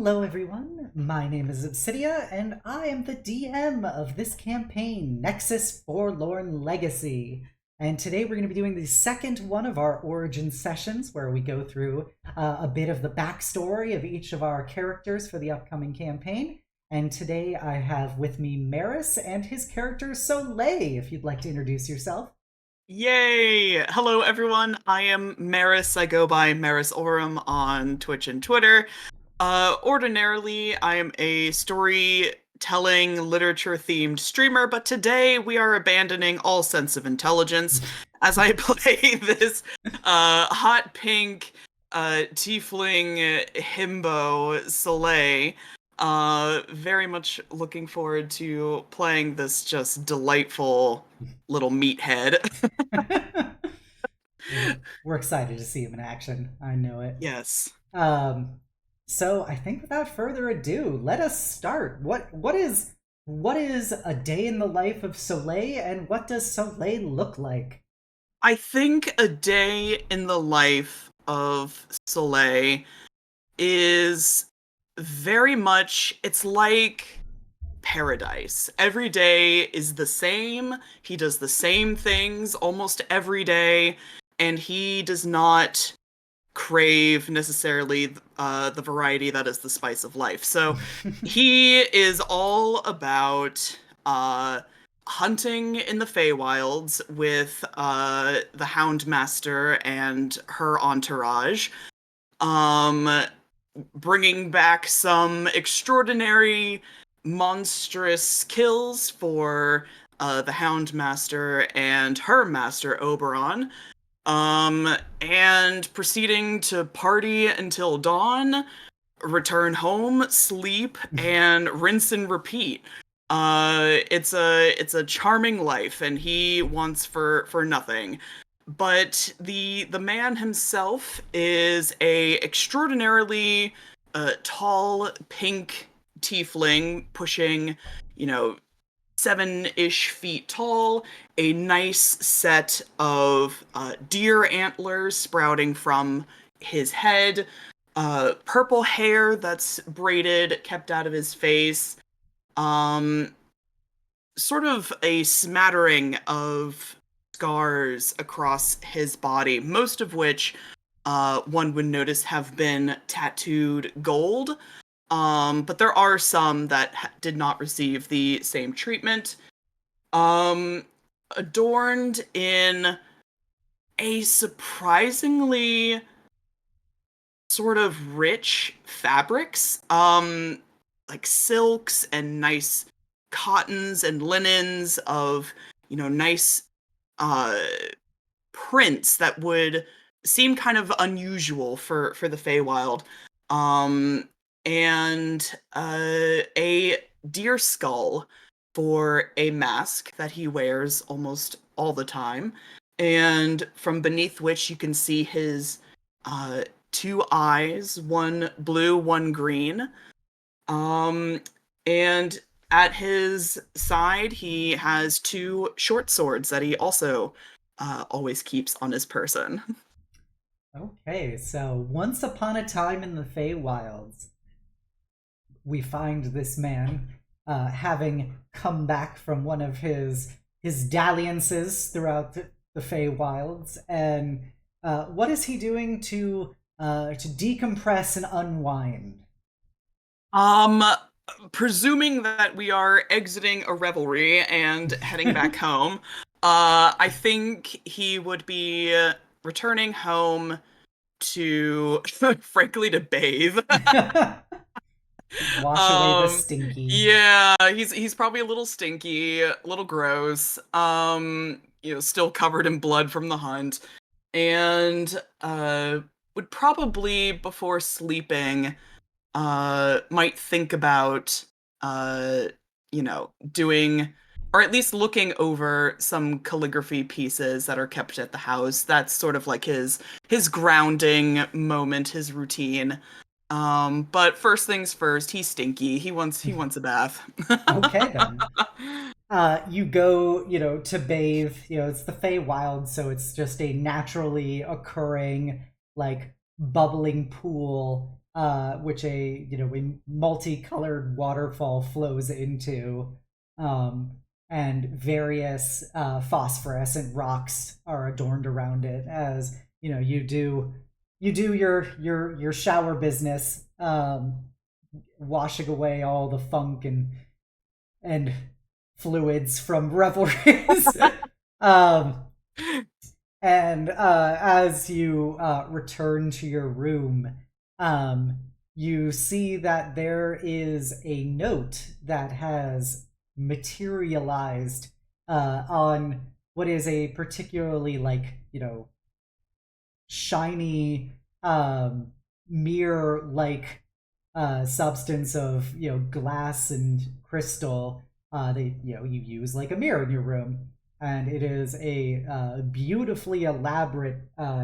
Hello everyone, my name is Obsidia, and I am the DM of this campaign, Nexus Forlorn Legacy. And today we're going to be doing the second one of our origin sessions, where we go through a bit of the backstory of each of our characters for the upcoming campaign. And today I have with me Meris and his character Soleil, if you'd like to introduce yourself. Yay! Hello, everyone. I am Meris. I go by MerisAurum on Twitch and Twitter. Ordinarily, I am a storytelling, literature-themed streamer, but today we are abandoning all sense of intelligence as I play this hot pink tiefling himbo Soleil. Very much looking forward to playing this just delightful little meathead. We're excited to see him in action. I know it. Yes. Um, so I think without further ado, let us start. What is a day in the life of Soleil, and what does Soleil look like? I think a day in the life of Soleil is very much, it's like paradise. Every day is the same. He does the same things almost every day, and he does not crave necessarily the variety that is the spice of life. So he is all about hunting in the Feywilds with the Houndmaster and her entourage, um, bringing back some extraordinary, monstrous kills for the Houndmaster and her master Oberon, and proceeding to party until dawn, return home, sleep, and rinse and repeat. It's a charming life, and he wants for nothing. But the man himself is a extraordinarily tall pink tiefling, pushing, you know, 7-ish feet tall, a nice set of deer antlers sprouting from his head, purple hair that's braided, kept out of his face, um, sort of a smattering of scars across his body, most of which one would notice have been tattooed gold. But there are some that did not receive the same treatment. Um, Adorned in a surprisingly sort of rich fabrics, like silks and nice cottons and linens of, nice uh prints that would seem kind of unusual for the Feywild. Um, and a deer skull for a mask that he wears almost all the time, and from beneath which you can see his uh, two eyes, one blue, one green. Um, and at his side, he has two short swords that he also always keeps on his person. Okay, so once upon a time in the Feywilds, we find this man having come back from one of his dalliances throughout the Feywilds, and what is he doing to decompress and unwind? Um, Presuming that we are exiting a revelry and heading back home, I think he would be returning home to, frankly, to bathe. Wash away the Um, stinky. yeah, he's probably a little stinky, a little gross. Still covered in blood from the hunt, and would probably before sleeping might think about doing, or at least looking over some calligraphy pieces that are kept at the house. That's sort of like his grounding moment, his routine. But first things first, he's stinky. He wants a bath. Okay then. You go, to bathe. It's the Feywild, so it's just a naturally occurring, like, bubbling pool. which a multicolored waterfall flows into, um, and various phosphorescent rocks are adorned around it as you do your shower business, washing away all the funk and fluids from revelries. um, and as you return to your room, um, you see that there is a note that has materialized on what is a particularly shiny, mirror like substance of glass and crystal. They you use like a mirror in your room, and it is a beautifully elaborate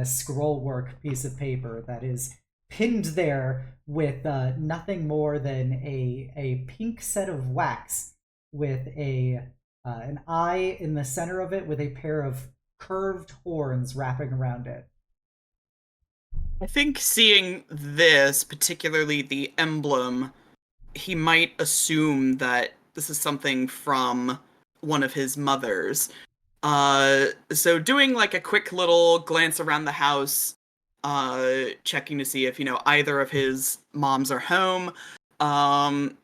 scroll work piece of paper that is pinned there with nothing more than a pink set of wax with a an eye in the center of it with a pair of curved horns wrapping around it. I think seeing this, particularly the emblem, he might assume that this is something from one of his mothers. So doing like a quick little glance around the house, checking to see if, either of his moms are home, um,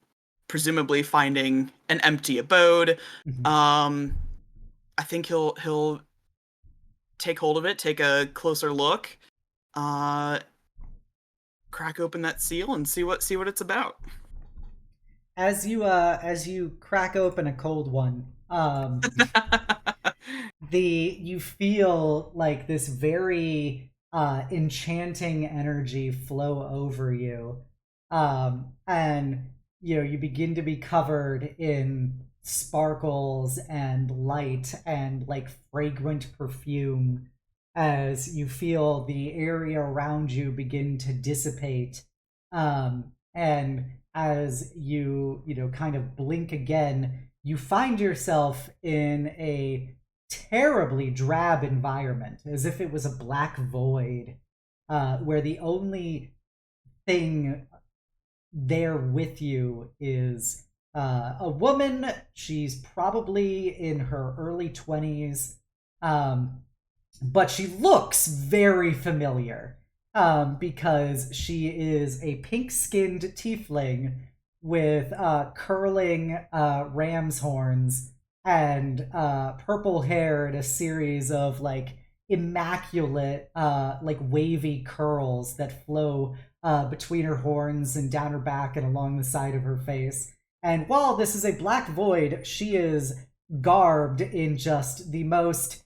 presumably finding an empty abode. Mhm. Um, I think he'll take hold of it, take a closer look, uh, crack open that seal and see what it's about. As you crack open a cold one, you feel like this very enchanting energy flow over you, and you begin to be covered in sparkles and light and like fragrant perfume as you feel the area around you begin to dissipate, and as you kind of blink again, you find yourself in a terribly drab environment, as if it was a black void, where the only thing there with you is a woman. She's probably in her early 20s, but she looks very familiar, because she is a pink skinned tiefling with curling ram's horns and purple hair and a series of like immaculate, like wavy curls that flow between her horns and down her back and along the side of her face. And while this is a black void, she is garbed in just the most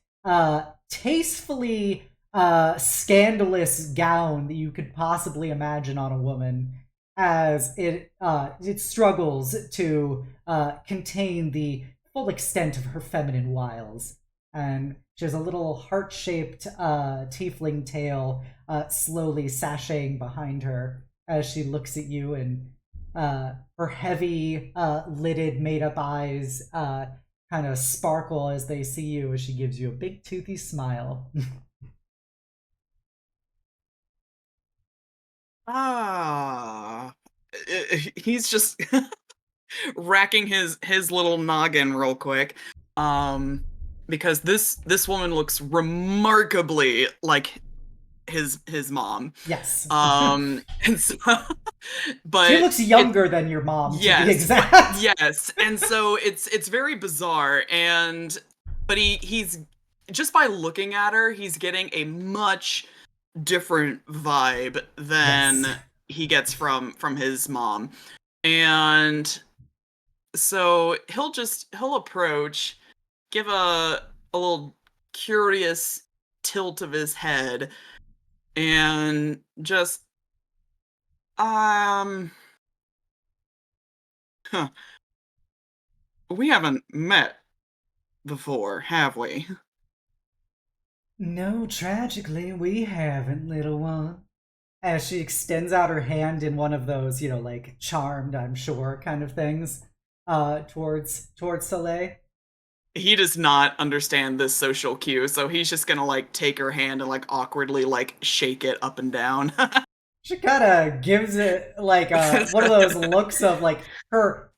tastefully scandalous gown that you could possibly imagine on a woman, as it struggles to contain the full extent of her feminine wiles. And she has a little heart-shaped tiefling tail slowly sashaying behind her as she looks at you, and her heavy lidded made-up eyes kind of sparkle as they see you as she gives you a big toothy smile. Ah, he's just racking his little noggin real quick, um, because this woman looks remarkably like his mom, Yes. and so, She but looks it younger than your mom, to be yes, exact. yes, and so it's very bizarre, but he's just by looking at her, he's getting a much different vibe Yes. than he gets from his mom. And so he'll approach, give a little curious tilt of his head, and just um huh, we haven't met before, have we? No, tragically, we haven't, little one. As she extends out her hand in one of those, like charmed, I'm sure, kind of things, towards Soleil. He does not understand this social cue, so he's just gonna like take her hand and like awkwardly like shake it up and down. She kind of gives it like one of those looks of like her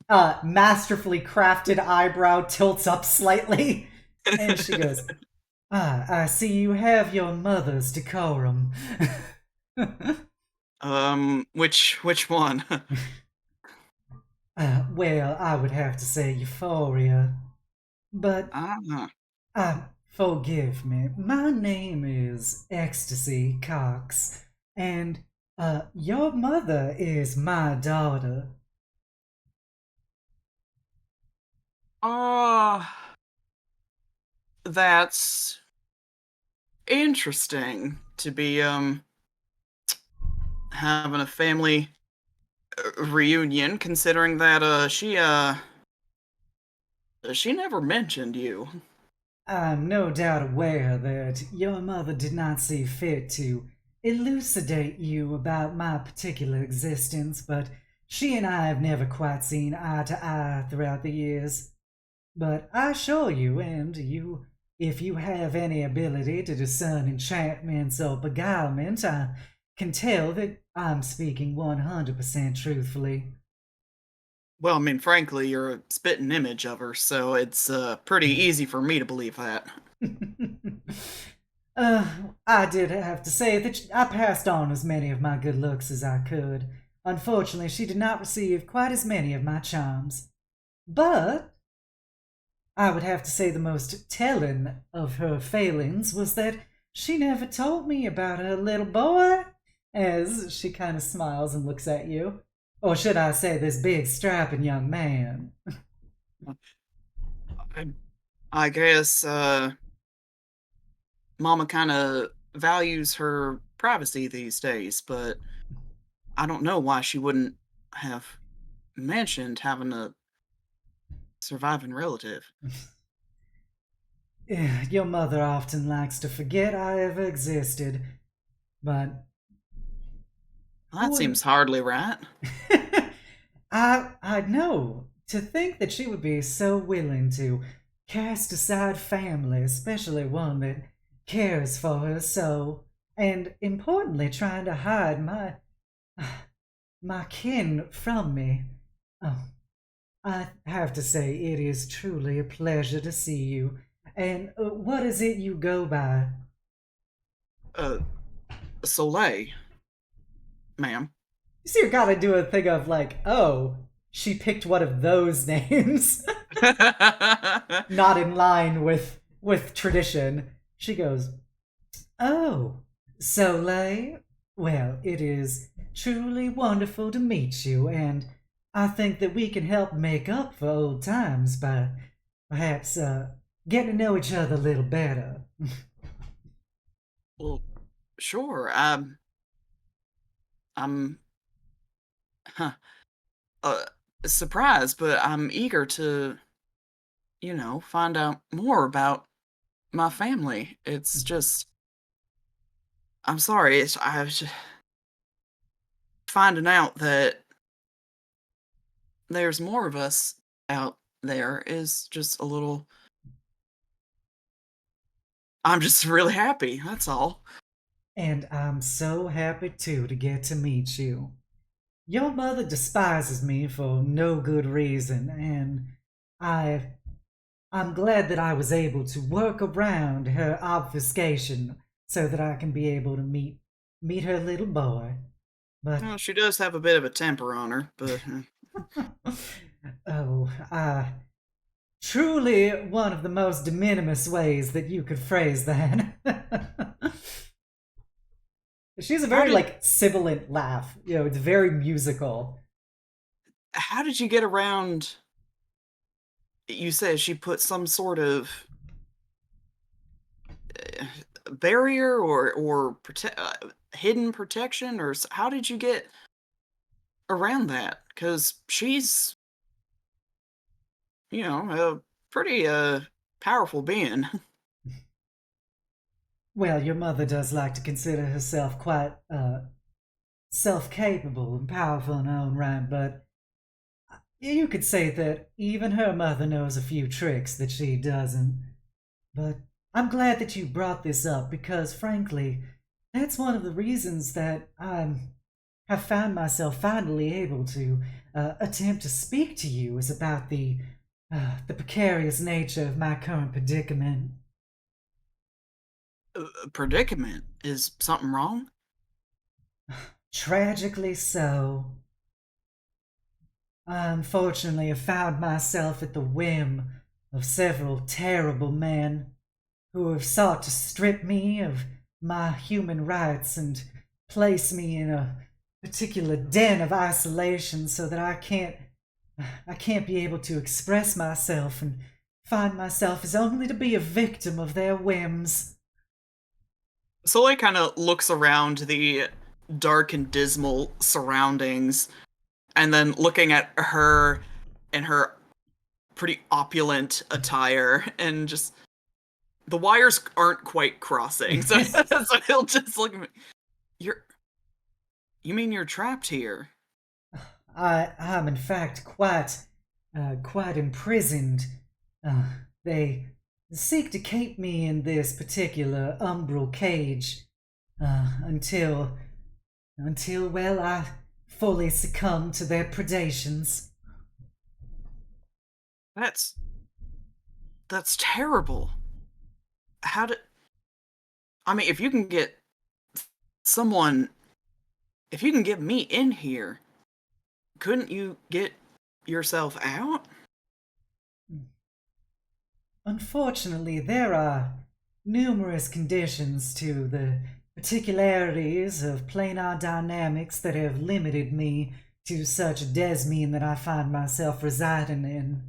masterfully crafted eyebrow tilts up slightly, and she goes, "Ah, I see you have your mother's decorum." Which one? Well, I would have to say euphoria, but Ah. forgive me. My name is Ecstasy Cox, and your mother is my daughter. Ah, that's interesting to be having a family reunion considering that she never mentioned you. I'm no doubt aware that your mother did not see fit to elucidate you about my particular existence, but she and I have never quite seen eye to eye throughout the years. But I assure you, if you have any ability to discern enchantments or beguilement, I can tell that I'm speaking 100% truthfully. Well, I mean, frankly, you're a spitting image of her, so it's pretty easy for me to believe that. uh, I did have to say that I passed on as many of my good looks as I could. Unfortunately, she did not receive quite as many of my charms. But I would have to say the most telling of her failings was that she never told me about her little boy, as she kind of smiles and looks at you. Or should I say, this big, strapping young man? I, I guess Mama kind of values her privacy these days, but I don't know why she wouldn't have mentioned having a surviving relative. Your mother often likes to forget I ever existed, but Well, who that would. seems hardly right. I know. To think that she would be so willing to cast aside family, especially one that cares for her so, and importantly, trying to hide my kin from me. Oh, I have to say, it is truly a pleasure to see you. And what is it you go by? Uh, Soleil, ma'am. You see, you gotta do a thing of like, oh, she picked one of those names. Not in line with tradition. She goes, "Oh, Soleil. Well, it is truly wonderful to meet you, and I think that we can help make up for old times by perhaps getting to know each other a little better." Well, sure. I'm huh, uh, surprised, but I'm eager to, find out more about my family. It's just, I'm sorry. I was just finding out that there's more of us out there is just a little. I'm just really happy. That's all. And I'm so happy too to get to meet you. Your mother despises me for no good reason, and I I'm glad that I was able to work around her obfuscation so that I can be able to meet her little boy. But Well, she does have a bit of a temper on her, but oh, truly one of the most de minimis ways that you could phrase that. She's a how very did like sibilant laugh. It's very musical. how did you get around? You said she put some sort of uh, barrier or hidden protection, or how did you get around that? Because she's a pretty powerful being. Well, your mother does like to consider herself quite self-capable and powerful in her own right, but you could say that even her mother knows a few tricks that she doesn't. But I'm glad that you brought this up because, frankly, that's one of the reasons that I'm have found myself finally able to attempt to speak to you is about the precarious nature of my current predicament. Predicament? Is something wrong? Tragically so. I unfortunately have found myself at the whim of several terrible men who have sought to strip me of my human rights and place me in a particular den of isolation so that I can't be able to express myself and find myself as only to be a victim of their whims. Soleil kind of looks around the dark and dismal surroundings, and then looking at her in her pretty opulent attire, and just the wires aren't quite crossing, so so he'll just look at me. You're, you mean you're trapped here? I'm in fact quite imprisoned. Uh, they seek to keep me in this particular umbral cage until well I fully succumb to their predations. That's that's terrible. How did I mean, if you can get someone, if you can get me in here, couldn't you get yourself out? Unfortunately, there are numerous conditions to the particularities of planar dynamics that have limited me to such desmine that I find myself residing in.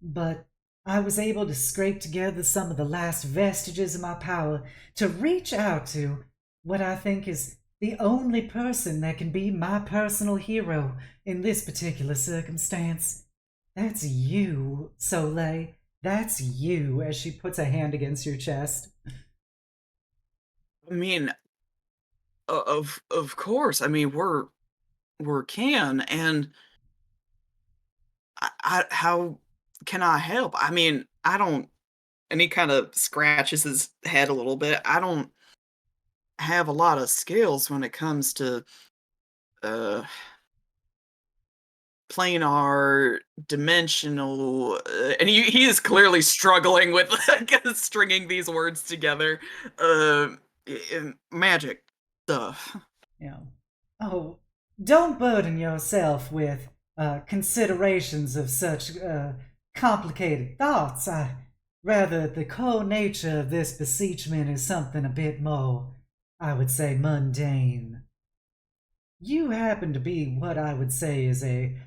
But I was able to scrape together some of the last vestiges of my power to reach out to what I think is the only person that can be my personal hero in this particular circumstance. That's you, Soleil. That's you, as she puts a hand against your chest. I mean, of course. I mean, we're kin, and how can I help? I mean, I don't. And he kind of scratches his head a little bit. I don't have a lot of skills when it comes to uh planar dimensional, and he is clearly struggling with stringing these words together. Magic stuff. You know, oh, don't burden yourself with considerations of such complicated thoughts. Rather, the core nature of this beseechment is something a bit more, I would say, mundane. You happen to be what I would say is a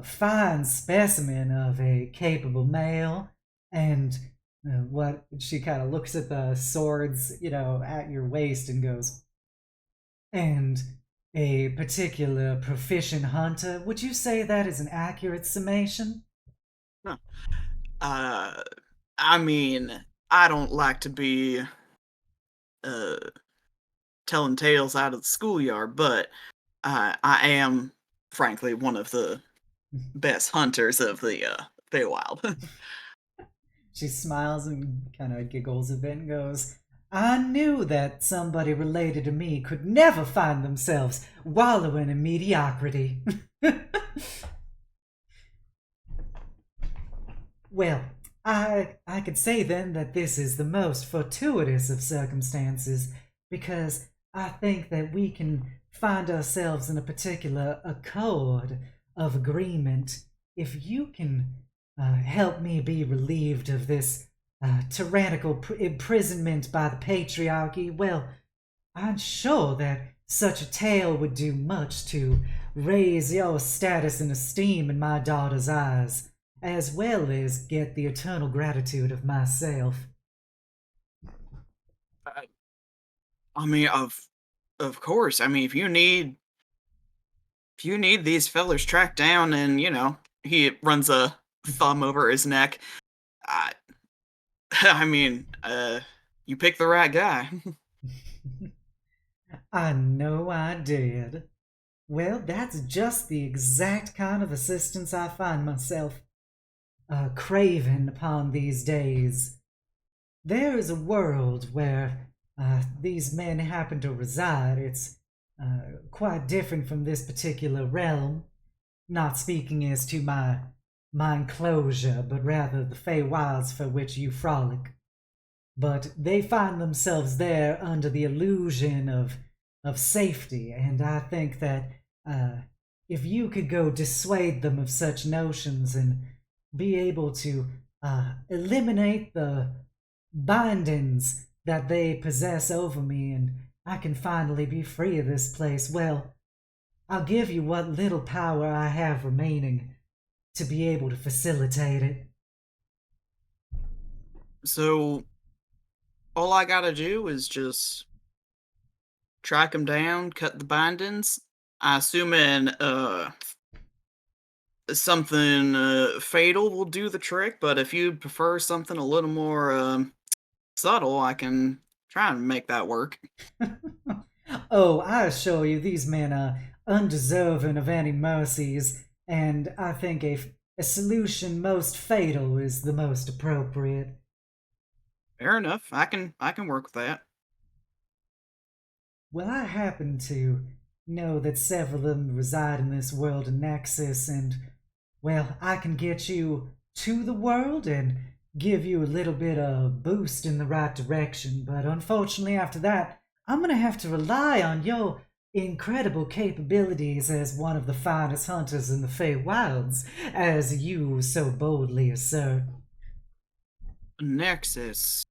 fine specimen of a capable male, and what she kind of looks at the swords, at your waist and goes, and a particular proficient hunter. Would you say that is an accurate summation? Huh. Uh, I mean, I don't like to be uh telling tales out of the schoolyard, but I am, frankly, one of the best hunters of the Feywild. She smiles and kind of giggles a bit and goes, I knew that somebody related to me could never find themselves wallowing in mediocrity. Well, I could say then that this is the most fortuitous of circumstances, because I think that we can find ourselves in a particular accord of agreement if you can help me be relieved of this tyrannical imprisonment by the patriarchy. Well, I'm sure that such a tale would do much to raise your status and esteem in my daughter's eyes, as well as get the eternal gratitude of myself. I mean, of course. I mean, if you need these fellers tracked down, and he runs a thumb over his neck. I, I mean, you picked the right guy. I know I did. Well, that's just the exact kind of assistance I find myself craving upon these days. There is a world where these men happen to reside. It's quite different from this particular realm. Not speaking as to my enclosure, but rather the Fey Wilds for which you frolic. But they find themselves there under the illusion of safety, and I think that uh, if you could go dissuade them of such notions and be able to eliminate the bindings that they possess over me, and I can finally be free of this place, well, I'll give you what little power I have remaining to be able to facilitate it. So all I gotta do is just track him down, cut the bindings. I assuming something fatal will do the trick, but if you prefer something a little more subtle, I can try and make that work. Oh, I assure you, these men are undeserving of any mercies, and I think a solution most fatal is the most appropriate. Fair enough. I can work with that. Well, I happen to know that several of them reside in this world of Nexus, and, well, I can get you to the world and give you a little bit of boost in the right direction, but unfortunately, after that, I'm gonna have to rely on your incredible capabilities as one of the finest hunters in the Fey Wilds, as you so boldly assert. Nexus.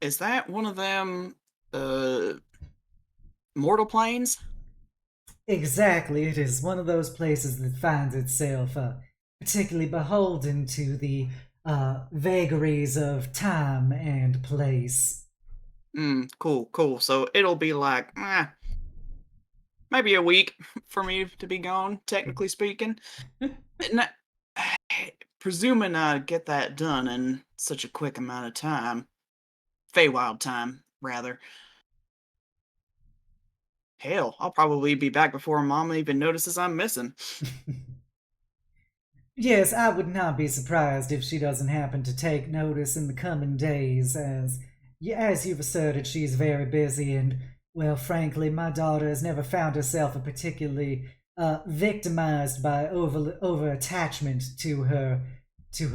Is that one of them uh mortal planes? Exactly, it is one of those places that finds itself particularly beholden to the vagaries of time and place. Cool. So it'll be like maybe a week for me to be gone, technically speaking. And presuming I get that done in such a quick amount of time, Feywild time, rather. Hell, I'll probably be back before Mama even notices I'm missing. Yes, I would not be surprised if she doesn't happen to take notice in the coming days, as you've asserted, she's very busy, and, well, frankly, my daughter has never found herself a particularly victimized by over attachment to her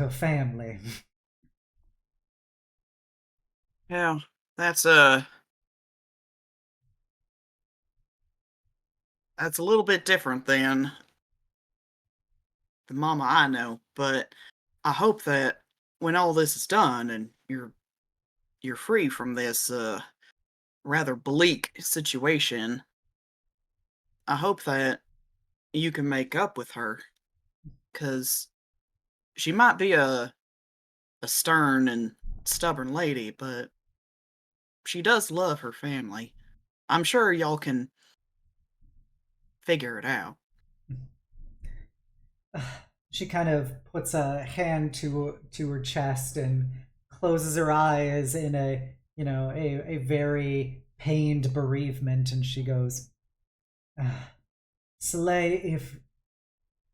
family. Yeah, that's that's a little bit different than the Mama I know, but I hope that when all this is done and you're free from this rather bleak situation, I hope that you can make up with her, cuz she might be a stern and stubborn lady, but she does love her family. I'm sure y'all can figure it out. She kind of puts a hand to her chest and closes her eyes in a very pained bereavement, and she goes, Soleil, if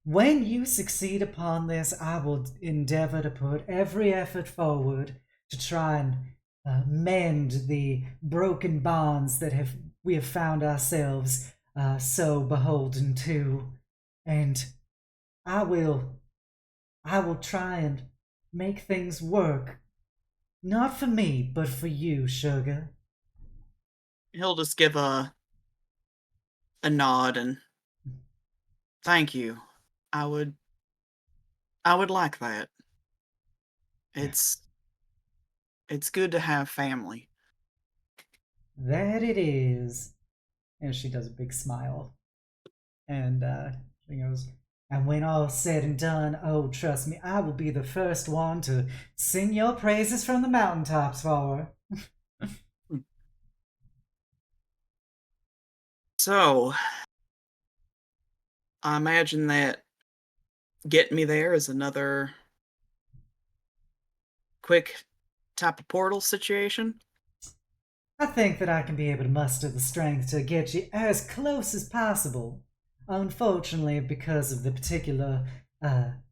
when you succeed upon this, I will endeavor to put every effort forward to try and mend the broken bonds that have we have found ourselves so beholden to, and I will I will try and make things work, not for me, but for you, sugar. He'll just give a nod and thank you. I would I would like that. It's it's good to have family. That it is. And she does a big smile. And she goes, and when all's said and done, oh, trust me, I will be the first one to sing your praises from the mountaintops for her. So, I imagine that getting me there is another quick type of portal situation. I think that I can be able to muster the strength to get you as close as possible. Unfortunately, because of the particular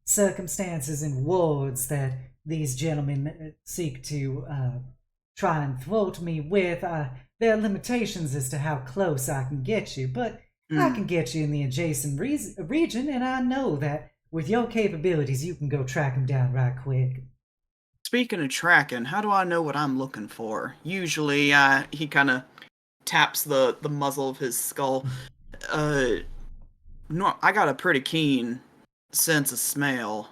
circumstances and wards that these gentlemen seek to try and thwart me with, there are limitations as to how close I can get you, but I Hmm. can get you in the adjacent region, and I know that with your capabilities, you can go track him down right quick. Speaking of tracking, how do I know what I'm looking for? Usually, he kind of taps the muzzle of his skull. Uh, no, I got a pretty keen sense of smell,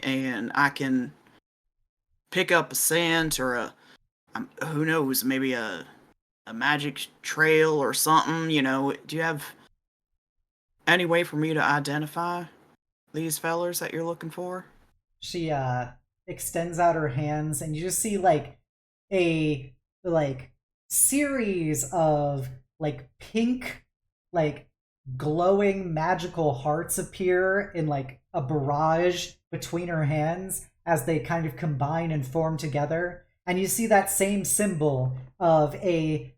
and I can pick up a scent or who knows, maybe a magic trail or something. Do you have any way for me to identify these fellers that you're looking for? She extends out her hands, and you just see a like series of pink, like glowing magical hearts appear in a barrage between her hands as they kind of combine and form together. And you see that same symbol of a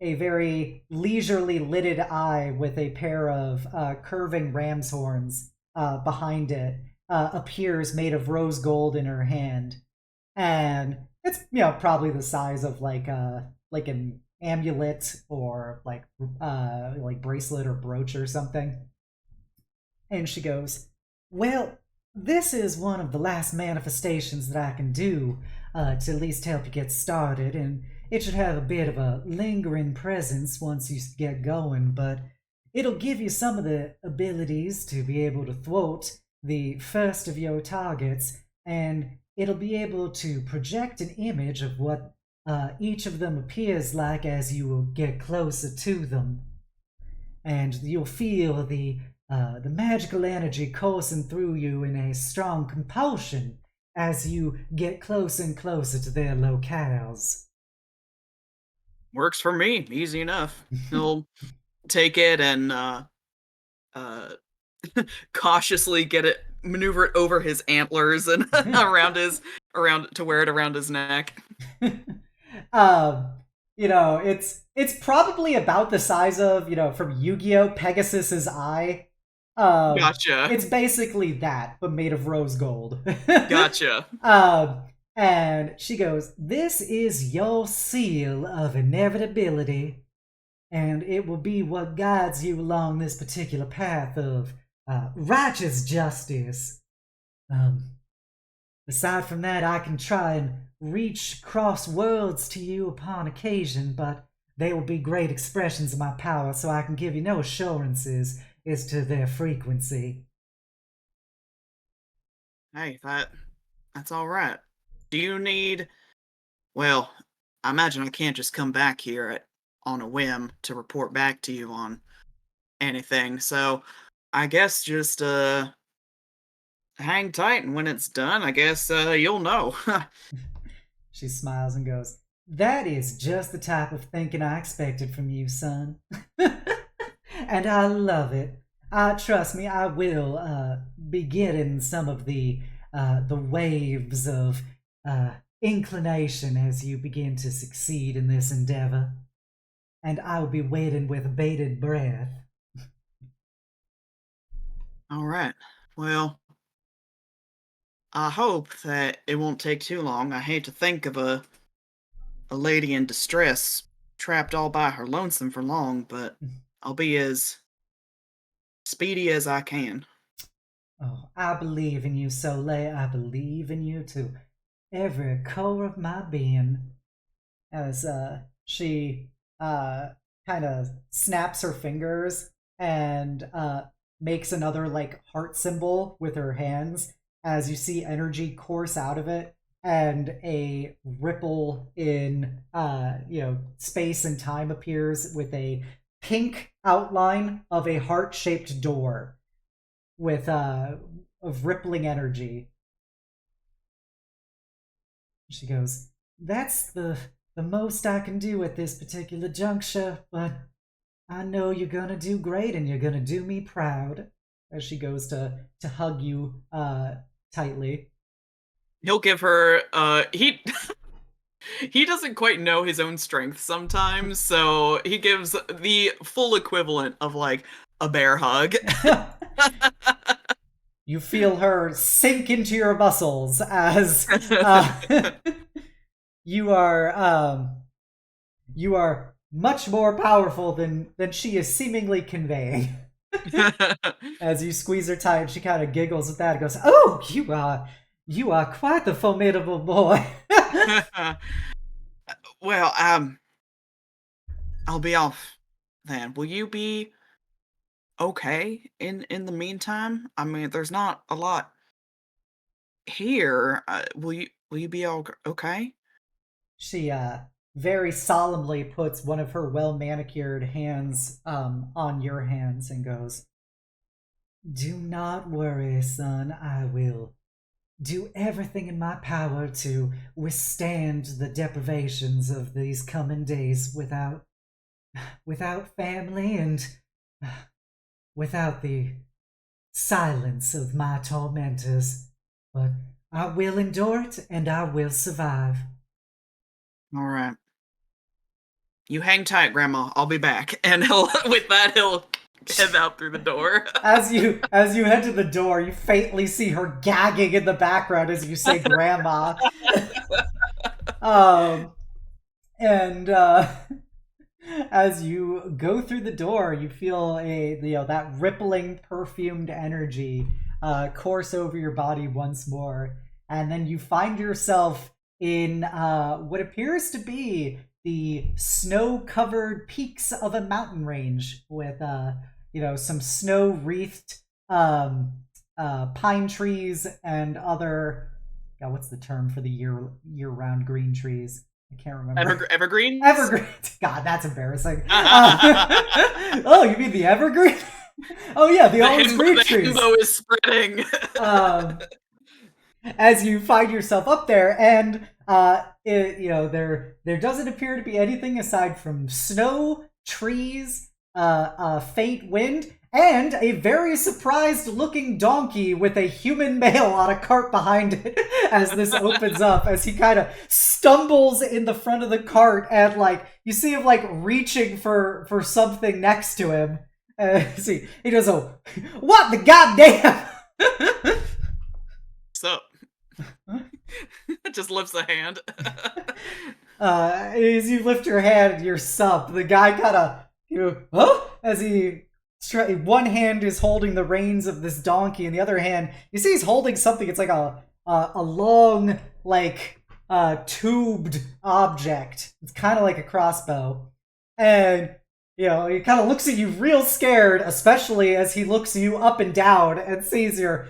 very leisurely lidded eye with a pair of curving ram's horns behind it appears, made of rose gold in her hand, and it's probably the size of like an amulet or like bracelet or brooch or something. And she goes, "Well, this is one of the last manifestations that I can do to at least help you get started, and it should have a bit of a lingering presence once you get going, but it'll give you some of the abilities to be able to thwart the first of your targets, and it'll be able to project an image of what each of them appears like as you will get closer to them, and you'll feel the magical energy coursing through you in a strong compulsion as you get closer and closer to their locales." Works for me, easy enough. He'll take it and uh, cautiously maneuver it over his antlers and around to wear it around his neck. um, it's probably about the size of from Yu-Gi-Oh! Pegasus's eye. Gotcha, It's basically that, but made of rose gold. gotcha. um, and she goes, "This is your seal of inevitability, and it will be what guides you along this particular path of righteous justice. Um, Aside from that, I can try and reach cross worlds to you upon occasion, but they will be great expressions of my power, so I can give you no assurances as to their frequency." Hey, that's all right. Do you need? Well, I imagine I can't just come back here on a whim to report back to you on anything. So, I guess just hang tight, and when it's done, I guess you'll know. She smiles and goes, "That is just the type of thinking I expected from you, son." And I love it. Trust me, I will be getting some of the waves of uh, inclination as you begin to succeed in this endeavor, and I will be waiting with bated breath. All right. Well, I hope that it won't take too long. I hate to think of a lady in distress trapped all by her lonesome for long, but I'll be as speedy as I can. Oh, I believe in you, Soleil. I believe in you to every core of my being. As she kind of snaps her fingers and makes another heart symbol with her hands, as you see energy course out of it, and a ripple in space and time appears with a pink outline of a heart-shaped door with of rippling energy. She goes, "That's the most I can do at this particular juncture, but I know you're gonna do great and you're gonna do me proud." As she goes to hug you tightly. He'll give her he he doesn't quite know his own strength sometimes, so he gives the full equivalent of like a bear hug. You feel her sink into your muscles as uh, you are you are much more powerful than she is seemingly conveying. As you squeeze her tight, she kind of giggles at that and goes, "Oh, you are quite the formidable boy." Well, I'll be off then. Will you be okay in the meantime? I mean, there's not a lot here. Will you be all okay? She very solemnly puts one of her well manicured hands on your hands and goes, "Do not worry, son. I will do everything in my power to withstand the deprivations of these coming days without family and without the silence of my tormentors. But I will endure it and I will survive." All right. You hang tight, Grandma. I'll be back. And he'll head out through the door. As you head to the door, you faintly see her gagging in the background as you say "grandma." um, and as you go through the door, you feel that rippling perfumed energy course over your body once more, and then you find yourself in what appears to be the snow-covered peaks of a mountain range with some snow-wreathed pine trees and other. God, what's the term for the year-round green trees? I can't remember. Evergreen? Evergreen. God, that's embarrassing. Oh, you mean the evergreen? Oh yeah, the always green trees. The himbo is spreading. As you find yourself up there, and there doesn't appear to be anything aside from snow, trees, a faint wind, and a very surprised-looking donkey with a human male on a cart behind it. As this opens up, as he kind of stumbles in the front of the cart, and you see him reaching for something next to him. See, he does a "What the goddamn?" Sup? Just lifts a hand. As you lift your hand, you're sup. The guy kind of, huh? As one hand is holding the reins of this donkey, and the other hand, you see he's holding something. It's like a long, tubed object. It's kind of like a crossbow, and he kind of looks at you real scared, especially as he looks you up and down and sees your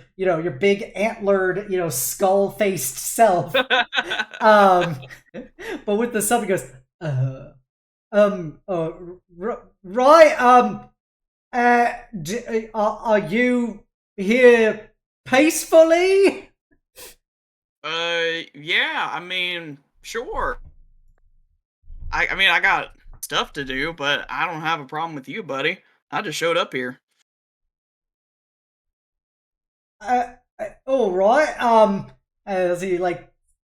big antlered, skull-faced self. But with the sub, he goes, right, are you here peacefully? Yeah, I mean, sure. I got stuff to do, but I don't have a problem with you, buddy. I just showed up here. All right. As he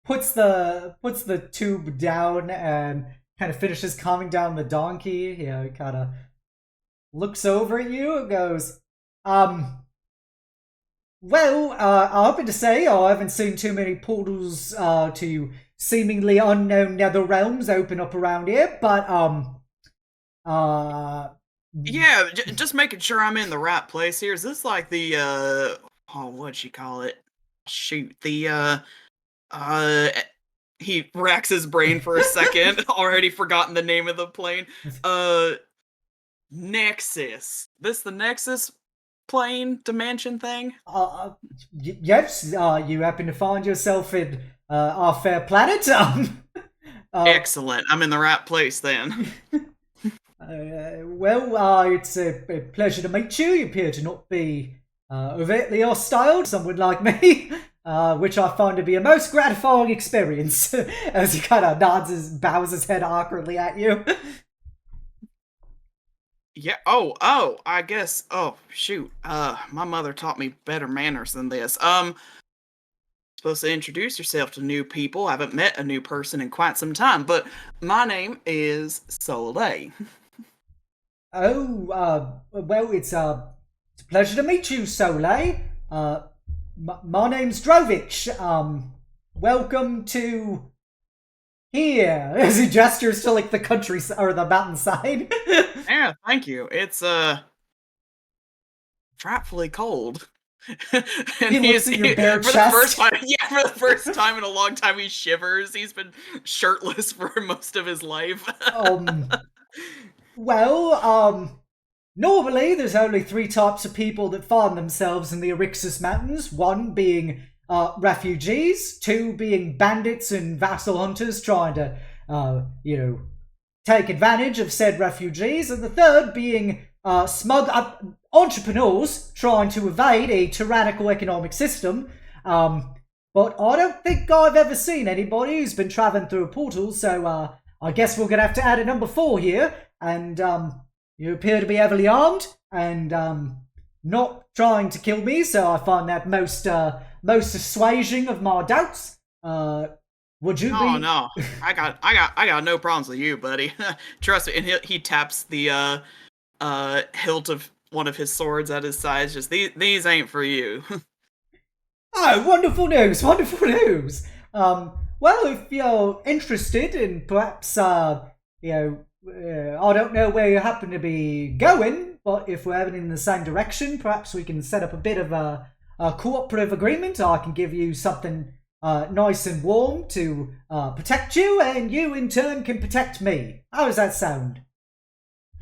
puts the tube down and kind of finishes calming down the donkey, he kind of looks over at you and goes, well, I happen to say I haven't seen too many portals to seemingly unknown nether realms open up around here, but yeah, just making sure I'm in the right place here. Is this like the what'd you call it? Shoot, the he racks his brain for a second, already forgotten the name of the plane. Nexus. This the Nexus plane dimension thing? Yes, you happen to find yourself in our fair planet. Excellent. I'm in the right place then. Well, it's a pleasure to meet you. You appear to not be overtly hostile to someone like me, which I find to be a most gratifying experience. As he kind of bows his head awkwardly at you. Yeah. Oh, I guess. Oh, shoot. My mother taught me better manners than this. Supposed to introduce yourself to new people. I haven't met a new person in quite some time, but my name is Soleil. Oh, well, it's a pleasure to meet you, Soleil. My name's Drovich. Welcome to here, as he gestures to like the country or the mountainside. Yeah, thank you. It's frightfully cold. And He looks at your bare for the first chest. time, yeah, for the first time in a long time, he shivers. He's been shirtless for most of his life. Um, well, normally there's only three types of people that find themselves in the Erixus Mountains. One being refugees, two being bandits and vassal hunters trying to, take advantage of said refugees, and the third being entrepreneurs trying to evade a tyrannical economic system. But I don't think I've ever seen anybody who's been traveling through a portal, so I guess we're gonna have to add a number four here. And you appear to be heavily armed and not trying to kill me, so I find that most assuaging of my doubts. Would you Oh be? no, I got no problems with you, buddy. Trust me. And he taps the hilt of one of his swords at his side. Just these ain't for you. Oh, wonderful news! Wonderful news. Well, if you're interested in perhaps, I don't know where you happen to be going, but if we're heading in the same direction, perhaps we can set up a bit of a cooperative agreement. I can give you something nice and warm to protect you, and you in turn can protect me. How does that sound?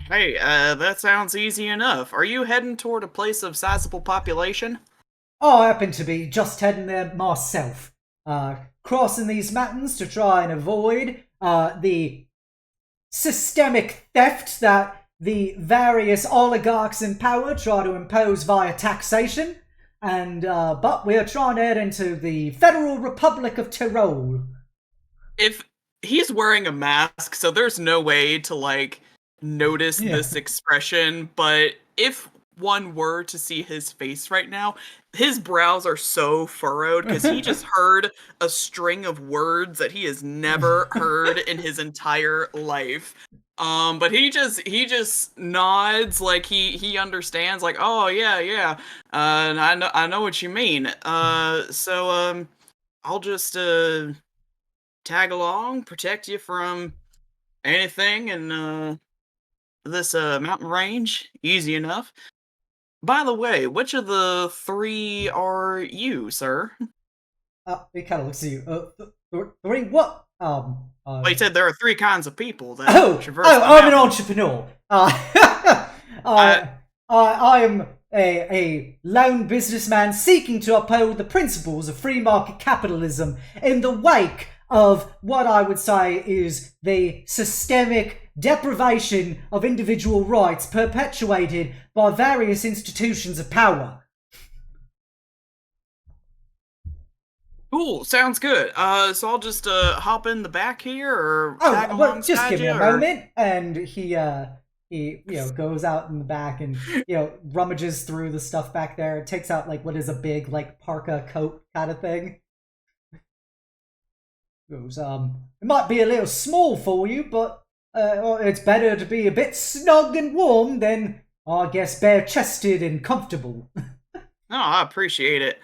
Hey, that sounds easy enough. Are you heading toward a place of sizable population? I happen to be just heading there myself, crossing these mountains to try and avoid the systemic theft that the various oligarchs in power try to impose via taxation. And but we are trying to head into the Federal Republic of Tyrol. If he's wearing a mask, so there's no way to like notice Yeah. this expression, but if one were to see his face right now, his brows are so furrowed because he just heard a string of words that he has never heard in his entire life. But he just nods like he understands, like, oh yeah, yeah. And I know what you mean. So I'll just tag along, protect you from anything in this mountain range. Easy enough. By the way, which of the three are you, sir? He kind of looks at you. Three what? Well, you said there are three kinds of people that Oh, traverse the I'm an mountains. entrepreneur. I, I am a lone businessman seeking to uphold the principles of free market capitalism in the wake of what I would say is the systemic deprivation of individual rights perpetuated by various institutions of power. cool, sounds good. So I'll just hop in the back here or tag Oh, well, just alongside give me you, a or moment. And he goes out in the back and rummages through the stuff back there. Takes out like what is a big like parka coat kind of thing. Goes it might be a little small for you, but it's better to be a bit snug and warm than I guess bare chested and comfortable. no, I appreciate it.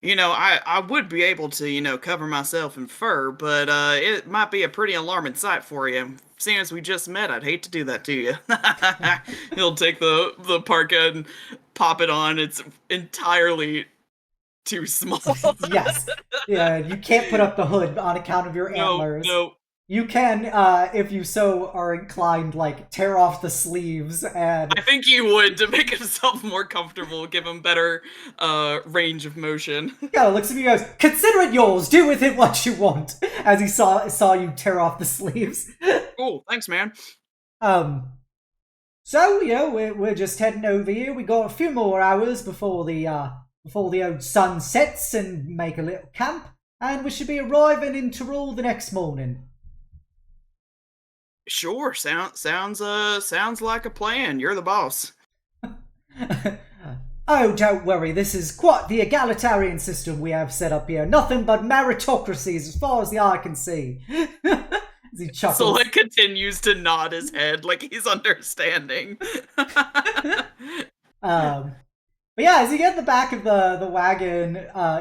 I would be able to, cover myself in fur, but it might be a pretty alarming sight for you. Seeing as we just met, I'd hate to do that to you. He'll take the parka and pop it on. It's entirely too small. Yes, yeah, you can't put up the hood on account of your No, antlers. no. You can, if you so are inclined, like tear off the sleeves and I think he would to make himself more comfortable, give him better range of motion. kind of looks at me and goes, "Consider it yours. Do with it what you want." As he saw you tear off the sleeves. Cool, thanks, man. Um. So we're just heading over here. We got a few more hours before the old sun sets and make a little camp, and we should be arriving in Tyrol the next morning. Sure, sounds like a plan. You're the boss. Oh, don't worry. This is quite the egalitarian system we have set up here. Nothing but meritocracies as far as the eye can see. As he chuckles. Soleil continues to nod his head like he's understanding. But yeah, as you get in the back of the wagon,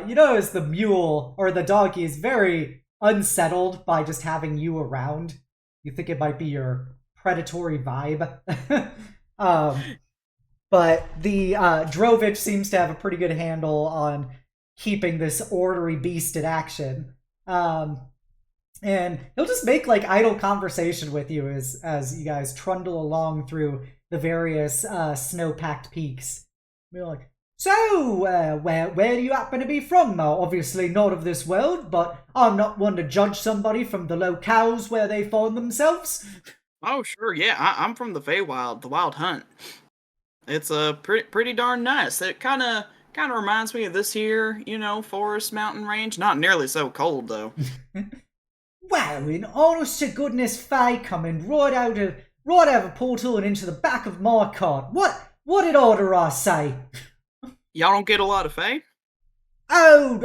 you notice the mule or the donkey is very unsettled by just having you around. You think it might be your predatory vibe. um, but the Drovich seems to have a pretty good handle on keeping this ornery beast in action. And he'll just make like idle conversation with you as you guys trundle along through the various snow-packed peaks. We're like, so, where do you happen to be from? Obviously not of this world, but I'm not one to judge somebody from the locales where they find themselves. Oh, sure, yeah, I'm from the Feywild, the Wild Hunt. It's pretty darn nice. It kind of reminds me of this here, forest mountain range. Not nearly so cold though. Wow, in honest to goodness Faye coming right out of a portal and into the back of my cart. What did order I say? Y'all don't get a lot of Fae? Oh,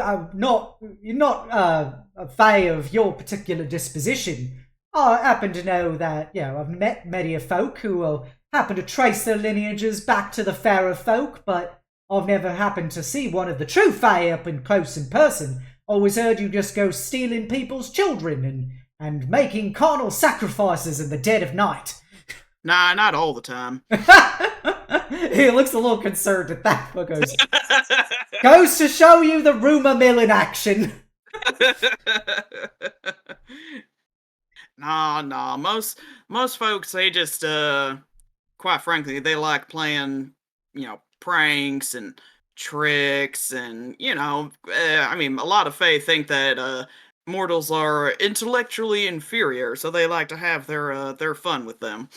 you're not a Fae of your particular disposition. I happen to know that, I've met many folk who happen to trace their lineages back to the fairer folk, but I've never happened to see one of the true Fae up and close in person. Always heard you just go stealing people's children and making carnal sacrifices in the dead of night. Nah, not all the time. He looks a little concerned at that, but goes to show you the rumor mill in action. Nah. Most folks, they just, quite frankly, they like playing, pranks and tricks and, a lot of Fae think that, mortals are intellectually inferior, so they like to have their fun with them.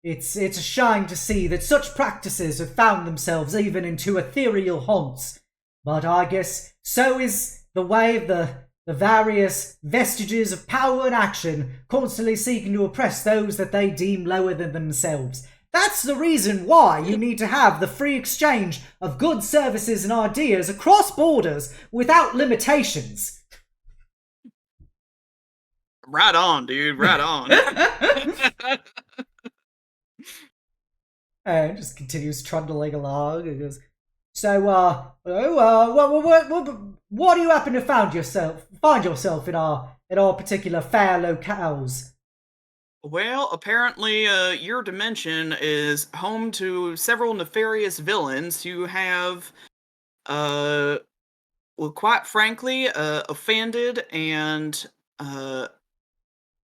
It's a shame to see that such practices have found themselves even into ethereal haunts. But I guess so is the way of the various vestiges of power and action constantly seeking to oppress those that they deem lower than themselves. That's the reason why you need to have the free exchange of goods, services, and ideas across borders without limitations. Right on, dude. Right on. And just continues trundling along and goes, so, what do you happen to find yourself in our particular fair locales? Well, apparently, your dimension is home to several nefarious villains who have, quite frankly, offended and,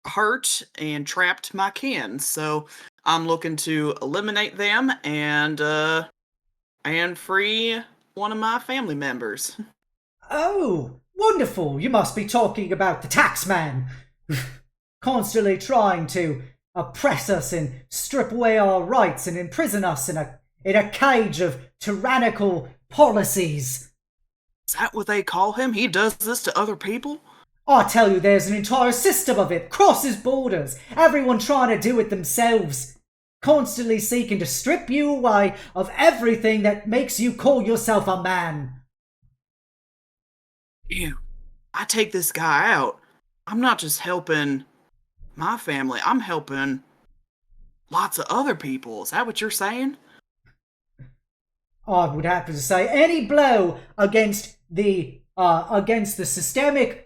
hurt and trapped my kin. So I'm looking to eliminate them and free one of my family members. Oh, wonderful! You must be talking about the taxman. Constantly trying to oppress us and strip away our rights and imprison us in a cage of tyrannical policies. Is that what they call him? He does this to other people? I tell you, there's an entire system of it, crosses borders, everyone trying to do it themselves, constantly seeking to strip you away of everything that makes you call yourself a man. Ew, I take this guy out. I'm not just helping my family, I'm helping lots of other people. Is that what you're saying? I would have to say any blow against the systemic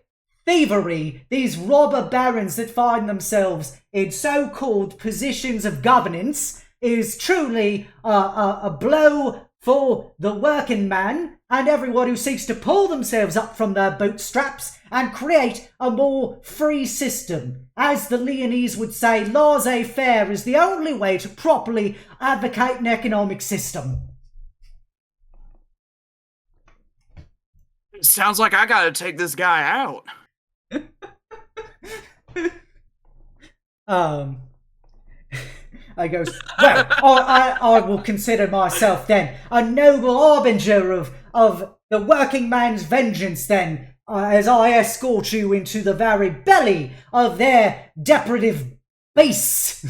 thievery, these robber barons that find themselves in so-called positions of governance, is truly a blow for the working man and everyone who seeks to pull themselves up from their bootstraps and create a more free system. As the Leonese would say, laissez-faire is the only way to properly advocate an economic system. Sounds like I gotta take this guy out. I goes, well, I will consider myself then a noble harbinger of the working man's vengeance then, as I escort you into the very belly of their depredative beasts.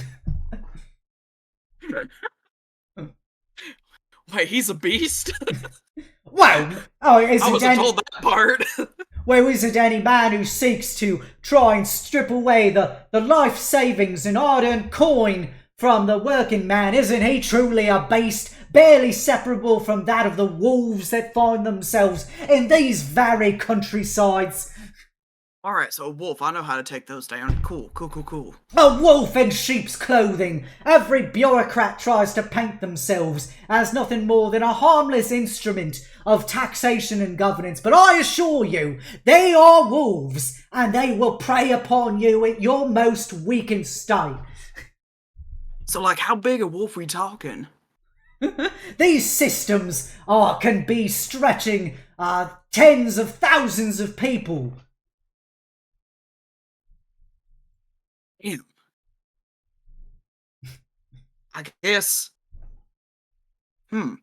Wait, he's a beast? Well, I wasn't told that part. Well, is it any man who seeks to try and strip away the life savings and hard-earned coin from the working man? Isn't he truly a beast, barely separable from that of the wolves that find themselves in these very countrysides? All right, so a wolf, I know how to take those down. Cool, cool, cool, cool. A wolf in sheep's clothing! Every bureaucrat tries to paint themselves as nothing more than a harmless instrument of taxation and governance, but I assure you, they are wolves, and they will prey upon you at your most weakened state. So, like, how big a wolf we talking? These systems can be stretching tens of thousands of people. Damn. I guess. And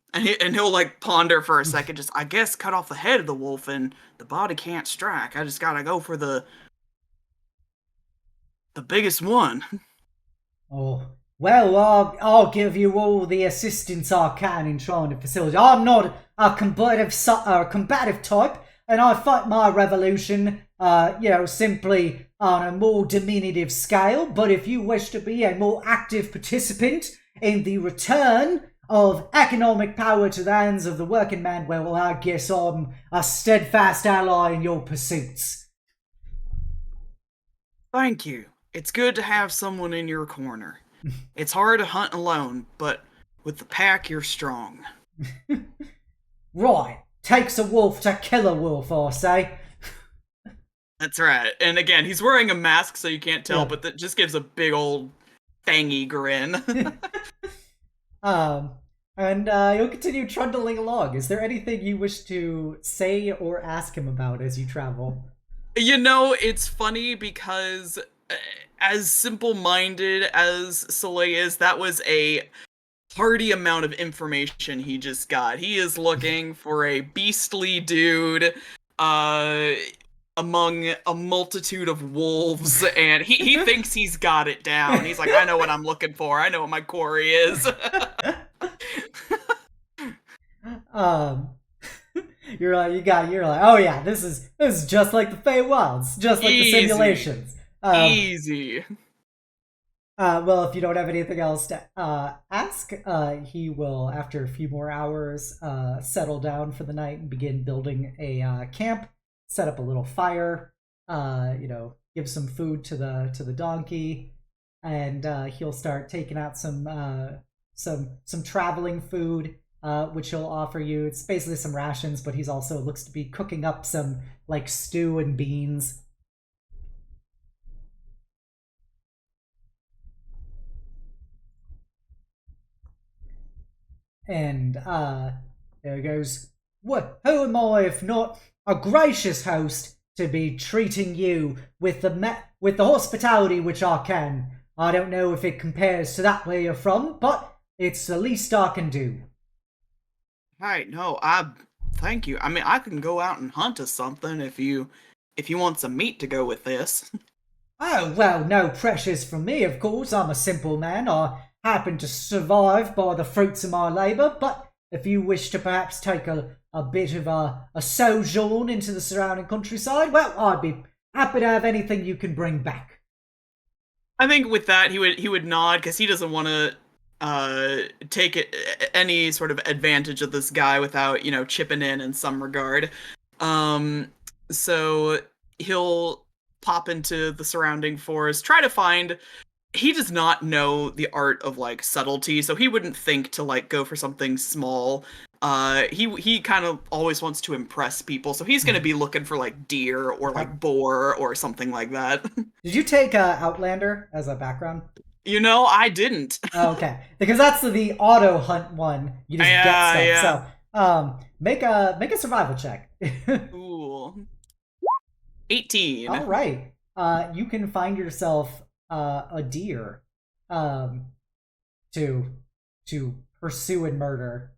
he'll like ponder for a second. Just I guess cut off the head of the wolf and the body can't strike. I just gotta go for the biggest one. Oh, well, I'll give you all the assistance I can in trying to facilitate. I'm not a combative type, and I fight my revolution, simply on a more diminutive scale. But if you wish to be a more active participant in the return of economic power to the hands of the working man, well, I guess I'm a steadfast ally in your pursuits. Thank you. It's good to have someone in your corner. It's hard to hunt alone, but with the pack, you're strong. Right. Takes a wolf to kill a wolf, I say. That's right. And again, he's wearing a mask, so you can't tell, Yep. but that just gives a big old fangy grin. um, and you'll continue trundling along. Is there anything you wish to say or ask him about as you travel? You know, it's funny because as simple-minded as Soleil is, that was a hearty amount of information he just got. He is looking for a beastly dude uh among a multitude of wolves, and he thinks he's got it down. He's like, I know what I'm looking for. I know what my quarry is. um, you're like, oh yeah, this is just like the Feywilds, just like the Easy. simulations. Easy. Well, if you don't have anything else to ask, he will, after a few more hours, settle down for the night and begin building a camp, set up a little fire, give some food to the donkey, and he'll start taking out some traveling food, which he'll offer you. It's basically some rations, but he's also looks to be cooking up some like stew and beans. And there he goes. What? Who am I if not a gracious host to be treating you with the hospitality which I can? I don't know if it compares to that where you're from, but it's the least I can do. Right, no, I thank you. I mean, I can go out and hunt or something if you want some meat to go with this. Oh, well, no pressures from me, of course. I'm a simple man. I happen to survive by the fruits of my labour, but if you wish to perhaps take a bit of a sojourn into the surrounding countryside, well, I'd be happy to have anything you can bring back. I think with that he would nod because he doesn't want to take any sort of advantage of this guy without chipping in some regard. Um, so he'll pop into the surrounding forest, try to find. He does not know the art of like subtlety, so he wouldn't think to like go for something small. He kind of always wants to impress people, so he's gonna be looking for like deer or like boar or something like that. Did you take Outlander as a background? I didn't. Oh, okay, because that's the auto hunt one. You just get stuff. Yeah. So, make a survival check. Ooh. 18. All right. You can find yourself a deer, to pursue and murder.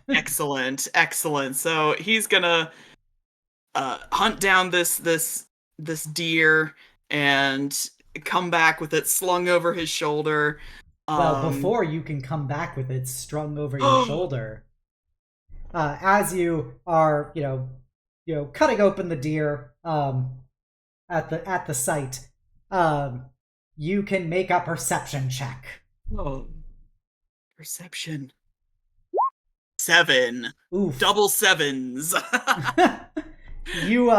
Excellent, excellent. So he's gonna hunt down this deer and come back with it slung over his shoulder. Well, before you can come back with it strung over your shoulder, as you are, cutting open the deer, at the site, you can make a perception check. Oh, perception. 7. Oof. Double sevens. You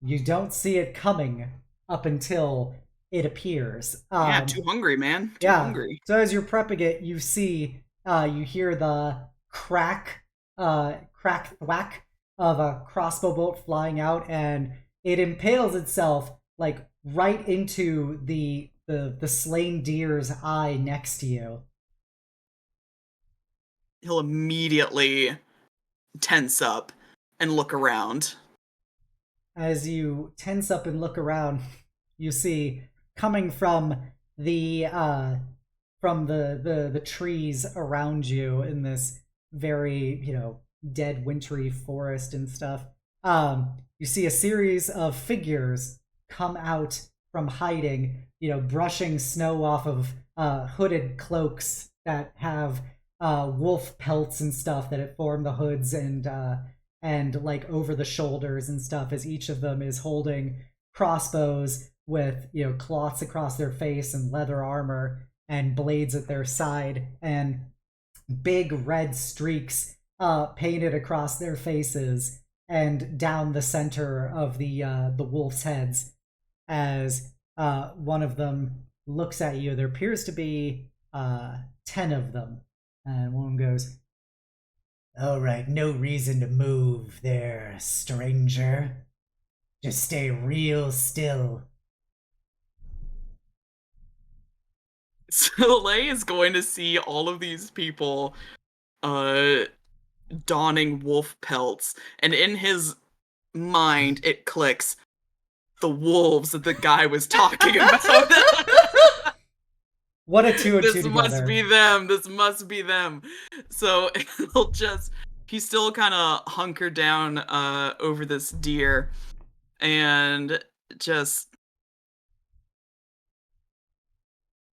You don't see it coming up until it appears. Yeah, too hungry, man. Too Yeah. hungry. So as you're prepping it, you see, you hear the crack thwack of a crossbow bolt flying out, and it impales itself like right into the slain deer's eye next to you. He'll immediately tense up and look around. As you tense up and look around, you see coming the the trees around you in this very dead wintry forest and stuff. You see a series of figures come out from hiding, brushing snow off of hooded cloaks that have wolf pelts and stuff that it form the hoods and like over the shoulders and stuff, as each of them is holding crossbows with cloths across their face and leather armor and blades at their side and big red streaks painted across their faces and down the center of the wolf's heads. As one of them looks at you, there appears to be 10 of them, and one goes, "All right, no reason to move there, stranger. Just stay real still." Soleil is going to see all of these people uh donning wolf pelts, and in his mind it clicks, the wolves that the guy was talking about. What a two and two This must together. be them. This must be them. So he'll just he's still kind of hunkered down over this deer and just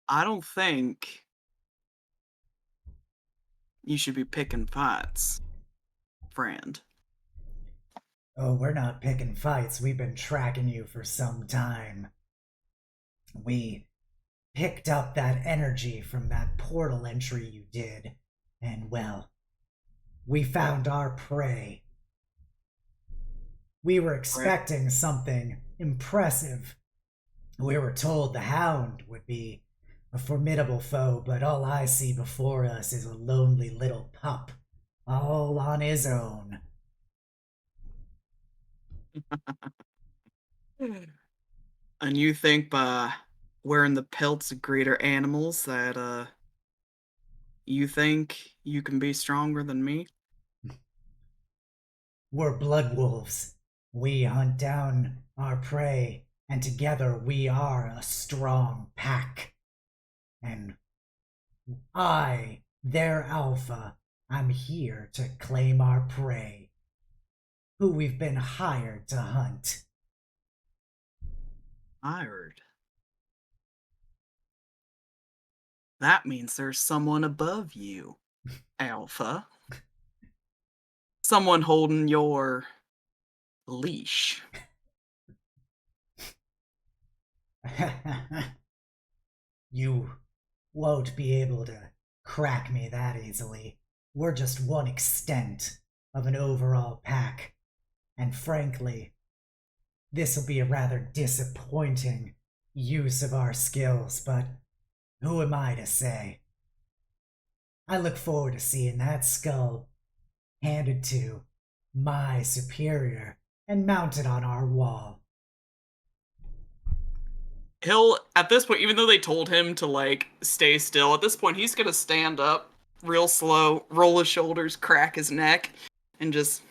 I don't think you should be picking fights, friend. Oh, we're not picking fights. We've been tracking you for some time. We picked up that energy from that portal entry you did, and well, we found our prey. We were expecting something impressive. We were told the hound would be a formidable foe, but all I see before us is a lonely little pup, all on his own. And you think by wearing the pelts of greater animals that you think you can be stronger than me? We're blood wolves. We hunt down our prey, and together we are a strong pack. And I, their alpha, I'm here to claim our prey, who we've been hired to hunt. Hired. That means there's someone above you, Alpha. Someone holding your leash. You won't be able to crack me that easily. We're just one extent of an overall pack. And frankly, this will be a rather disappointing use of our skills, but who am I to say? I look forward to seeing that skull handed to my superior and mounted on our wall. He'll, at this point, even though they told him to, like, stay still, at this point, he's gonna stand up real slow, roll his shoulders, crack his neck, and just.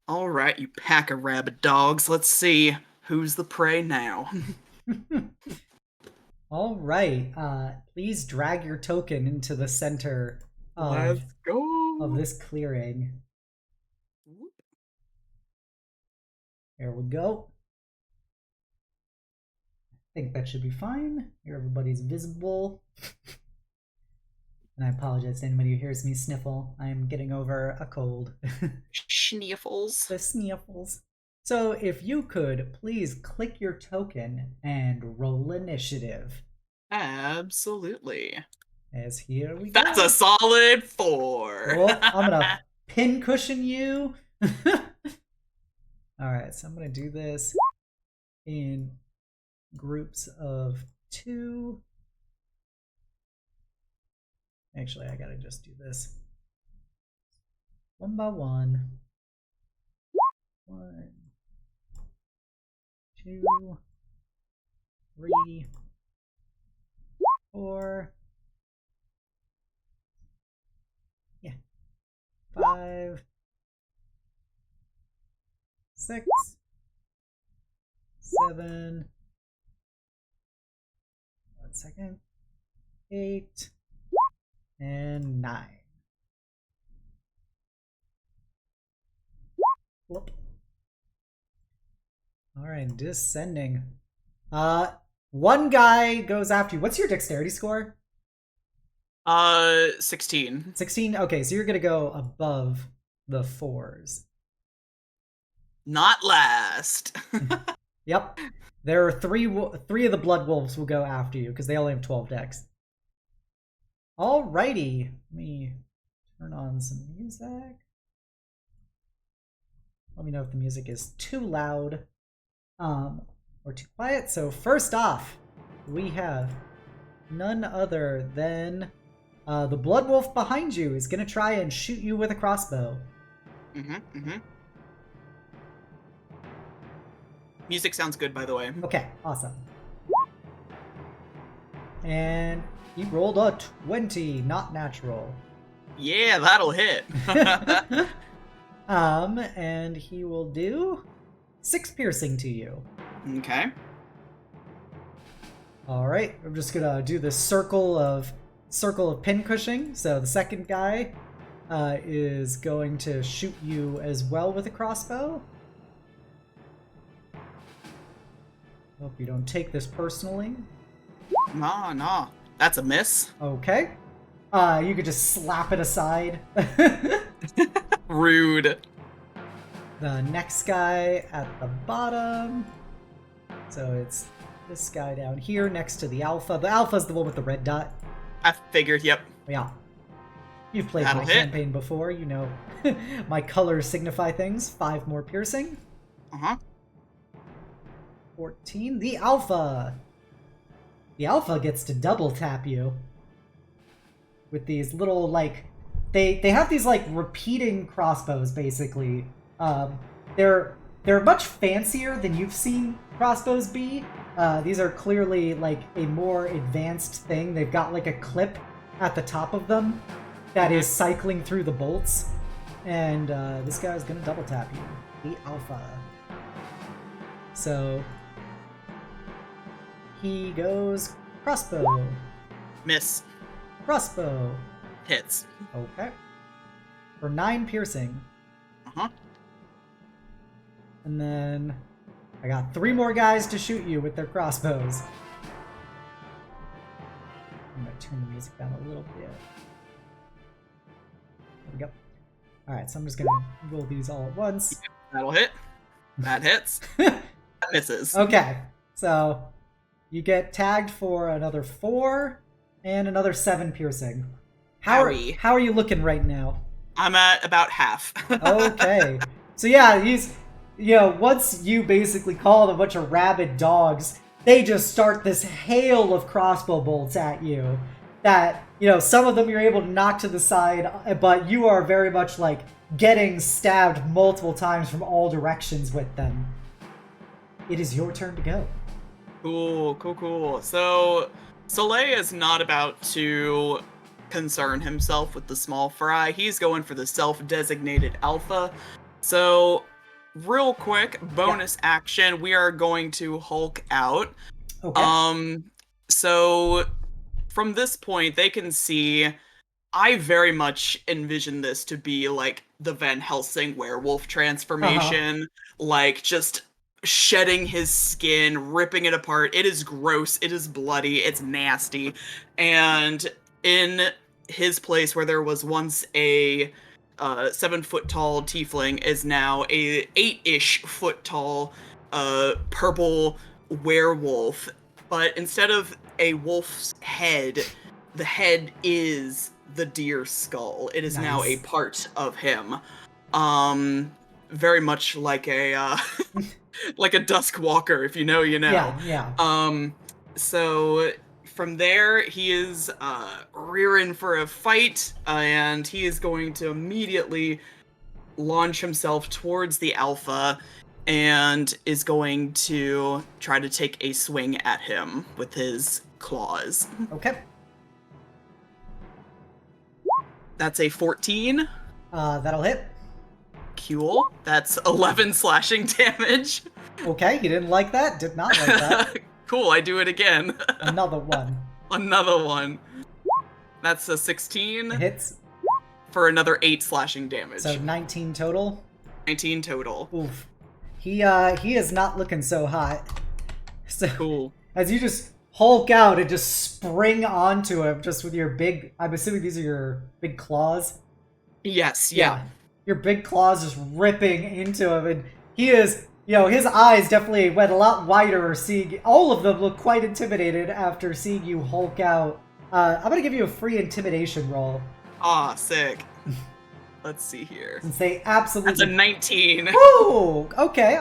Alright, you pack of rabid dogs, let's see who's the prey now. All right. Please drag your token into the center Let's of go. this clearing. There we go. I think that should be fine. Here, everybody's visible. And I apologize to anybody who hears me sniffle. I'm getting over a cold. Sniffles. The sniffles. So if you could please click your token and roll initiative. Absolutely. As here we go. That's a solid 4. Oh, I'm gonna pin cushion you. Alright, so I'm going to do this in groups of 2. Actually, I gotta just do this one by one. 1, 2, 3, 4. Yeah. 5, 6, 7. 1 second. 8 and 9. Whoop. Alright, descending. One guy goes after you. What's your dexterity score? 16. 16? Okay, so you're gonna go above the 4s. Not last. Yep. There are three of the blood wolves will go after you because they only have 12 dex. Alrighty. Let me turn on some music. Let me know if the music is too loud or too quiet. So first off, we have none other than the blood wolf behind you is going to try and shoot you with a crossbow. Music sounds good, by the way. Okay, awesome. And he rolled a 20, not natural. Yeah, that'll hit. And he will do 6 piercing to you. Okay. All right, I'm just gonna do this circle of pincushing. So the second guy is going to shoot you as well with a crossbow. Hope you don't take this personally. Nah. That's a miss. Okay. You could just slap it aside. Rude. The next guy at the bottom. So it's this guy down here next to the alpha. The alpha's the one with the red dot. I figured, yep. Yeah. You've played That'll my hit. campaign before, you know. My colors signify things. 5 more piercing. 14. The alpha. The alpha gets to double tap you. With these little, like... They have these, like, repeating crossbows, basically. They're much fancier than you've seen crossbows be. These are clearly, like, a more advanced thing. They've got, like, a clip at the top of them that is cycling through the bolts. And this guy's gonna double tap you. The alpha. So... he goes crossbow. Miss. Crossbow. Hits. Okay. For 9 piercing. And then I got 3 more guys to shoot you with their crossbows. I'm gonna turn the music down a little bit. There we go. Alright, so I'm just gonna roll these all at once. That'll hit. That hits. That misses. Okay, so you get tagged for another 4 and another 7 piercing. How are you looking right now? I'm at about half. Okay. So yeah, once you basically call a bunch of rabid dogs, they just start this hail of crossbow bolts at you. That, some of them you're able to knock to the side, but you are very much like getting stabbed multiple times from all directions with them. It is your turn to go. Cool. So, Soleil is not about to concern himself with the small fry. He's going for the self-designated alpha. So, real quick, bonus action, we are going to Hulk out. Okay. So, from this point, they can see... I very much envision this to be like the Van Helsing werewolf transformation. Like, just shedding his skin, ripping it apart. It is gross, it is bloody, it's nasty. And in his place where there was once a 7-foot-tall tiefling is now a 8-ish foot tall purple werewolf. But instead of a wolf's head, the head is the deer skull. It is now a part of him. very much like a like a dusk walker. If you know, you know. Yeah. So from there, he is rearing for a fight, and he is going to immediately launch himself towards the alpha and is going to try to take a swing at him with his claws. Okay. That's a 14. That'll hit. Cool. That's 11 slashing damage. Okay, he didn't like that. Did not like that. Cool, I do it again. Another one. Another one. That's a 16. It hits. For another 8 slashing damage. So 19 total? 19 total. Oof. He is not looking so hot. So, cool. As you just hulk out and just spring onto him just with your big, I'm assuming these are your big claws? Yes, yeah. Your big claws just ripping into him, and he is, his eyes definitely went a lot wider seeing, all of them look quite intimidated after seeing you hulk out. I'm gonna give you a free intimidation roll. Ah, sick. Let's see here. Since they absolutely... That's a 19. Woo! Okay.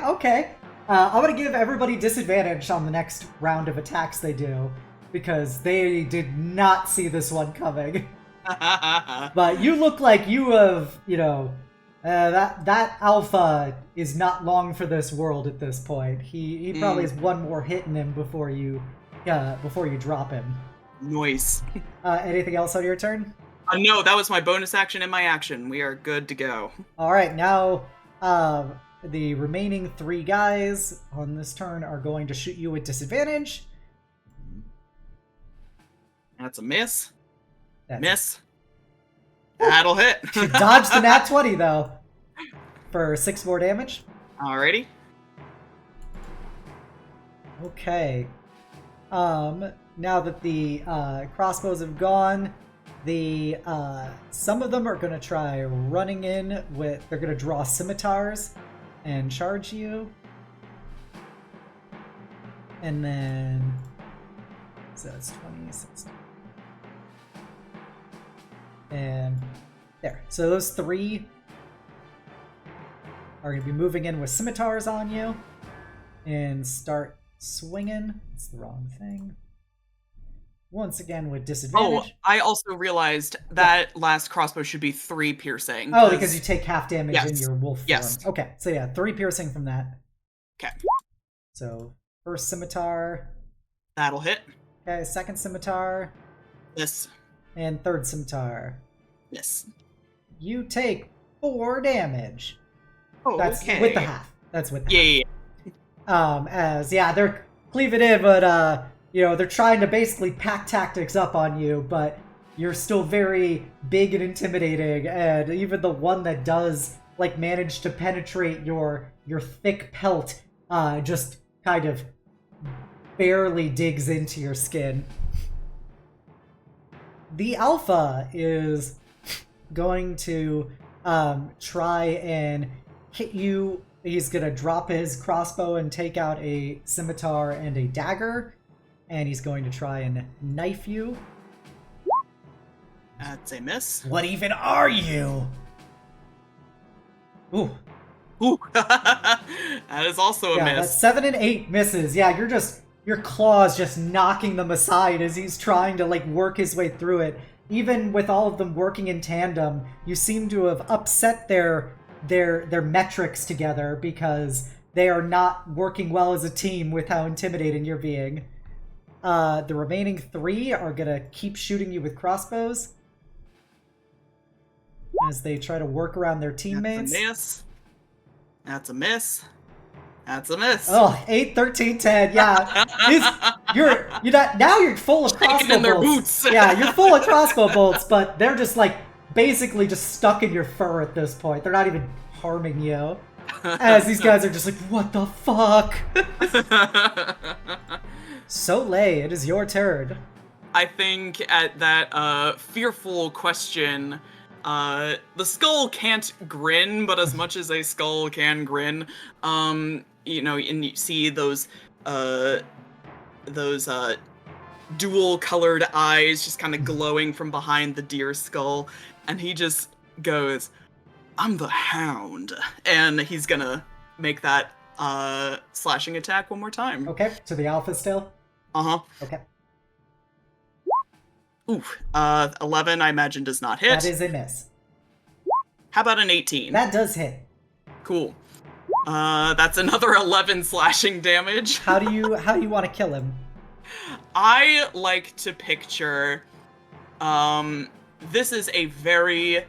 I'm gonna give everybody disadvantage on the next round of attacks they do, because they did not see this one coming. But you look like you have, that alpha is not long for this world at this point. He probably has one more hit in him before you drop him. Nice. Anything else on your turn? No, that was my bonus action and my action. We are good to go. All right, now the remaining 3 guys on this turn are going to shoot you with disadvantage. That's a miss. Miss. That'll hit. You dodged the nat 20 though, for 6 more damage. Alrighty. Okay. Now that the crossbows have gone, some of them are gonna try running in with. They're gonna draw scimitars and charge you, and then so that's 26. And there. So those 3 are going to be moving in with scimitars on you and start swinging. It's the wrong thing. Once again with disadvantage. Oh, I also realized that last crossbow should be 3 piercing. Oh, because you take half damage in your wolf form. Yes. Okay, so yeah, 3 piercing from that. Okay. So first scimitar. That'll hit. Okay, second scimitar. Miss. And third scimitar. Miss. You take 4 damage. Oh, That's okay. with the half. That's with the half. Yeah. They're cleaving in, but they're trying to basically pack tactics up on you, but you're still very big and intimidating, and even the one that does manage to penetrate your thick pelt just kind of barely digs into your skin. The alpha is going to try and hit you. He's going to drop his crossbow and take out a scimitar and a dagger, and he's going to try and knife you. That's a miss. What even are you? Ooh. Ooh. That is also a miss. That's 7 and 8 misses. Yeah, your claws just knocking them aside as he's trying to work his way through it. Even with all of them working in tandem, you seem to have upset their metrics together because they are not working well as a team with how intimidating you're being. The remaining 3 are gonna keep shooting you with crossbows as they try to work around their teammates. That's a miss. That's a miss. That's a miss. Oh, 8, 13, 10. Yeah. Now you're full of crossbow in their bolts. boots. Yeah, you're full of crossbow bolts, but they're just basically just stuck in your fur at this point. They're not even harming you. As these guys are just what the fuck? Soleil, it is your turn. I think at that fearful question, the skull can't grin, but as much as a skull can grin, and you see those dual-colored eyes just kind of glowing from behind the deer skull, and he just goes, I'm the hound. And he's gonna make that slashing attack one more time. Okay, to the alpha still? Uh-huh. Okay. Oof. 11, I imagine, does not hit. That is a miss. How about an 18? That does hit. Cool. That's another 11 slashing damage. How do you want to kill him? I like to picture, this is a very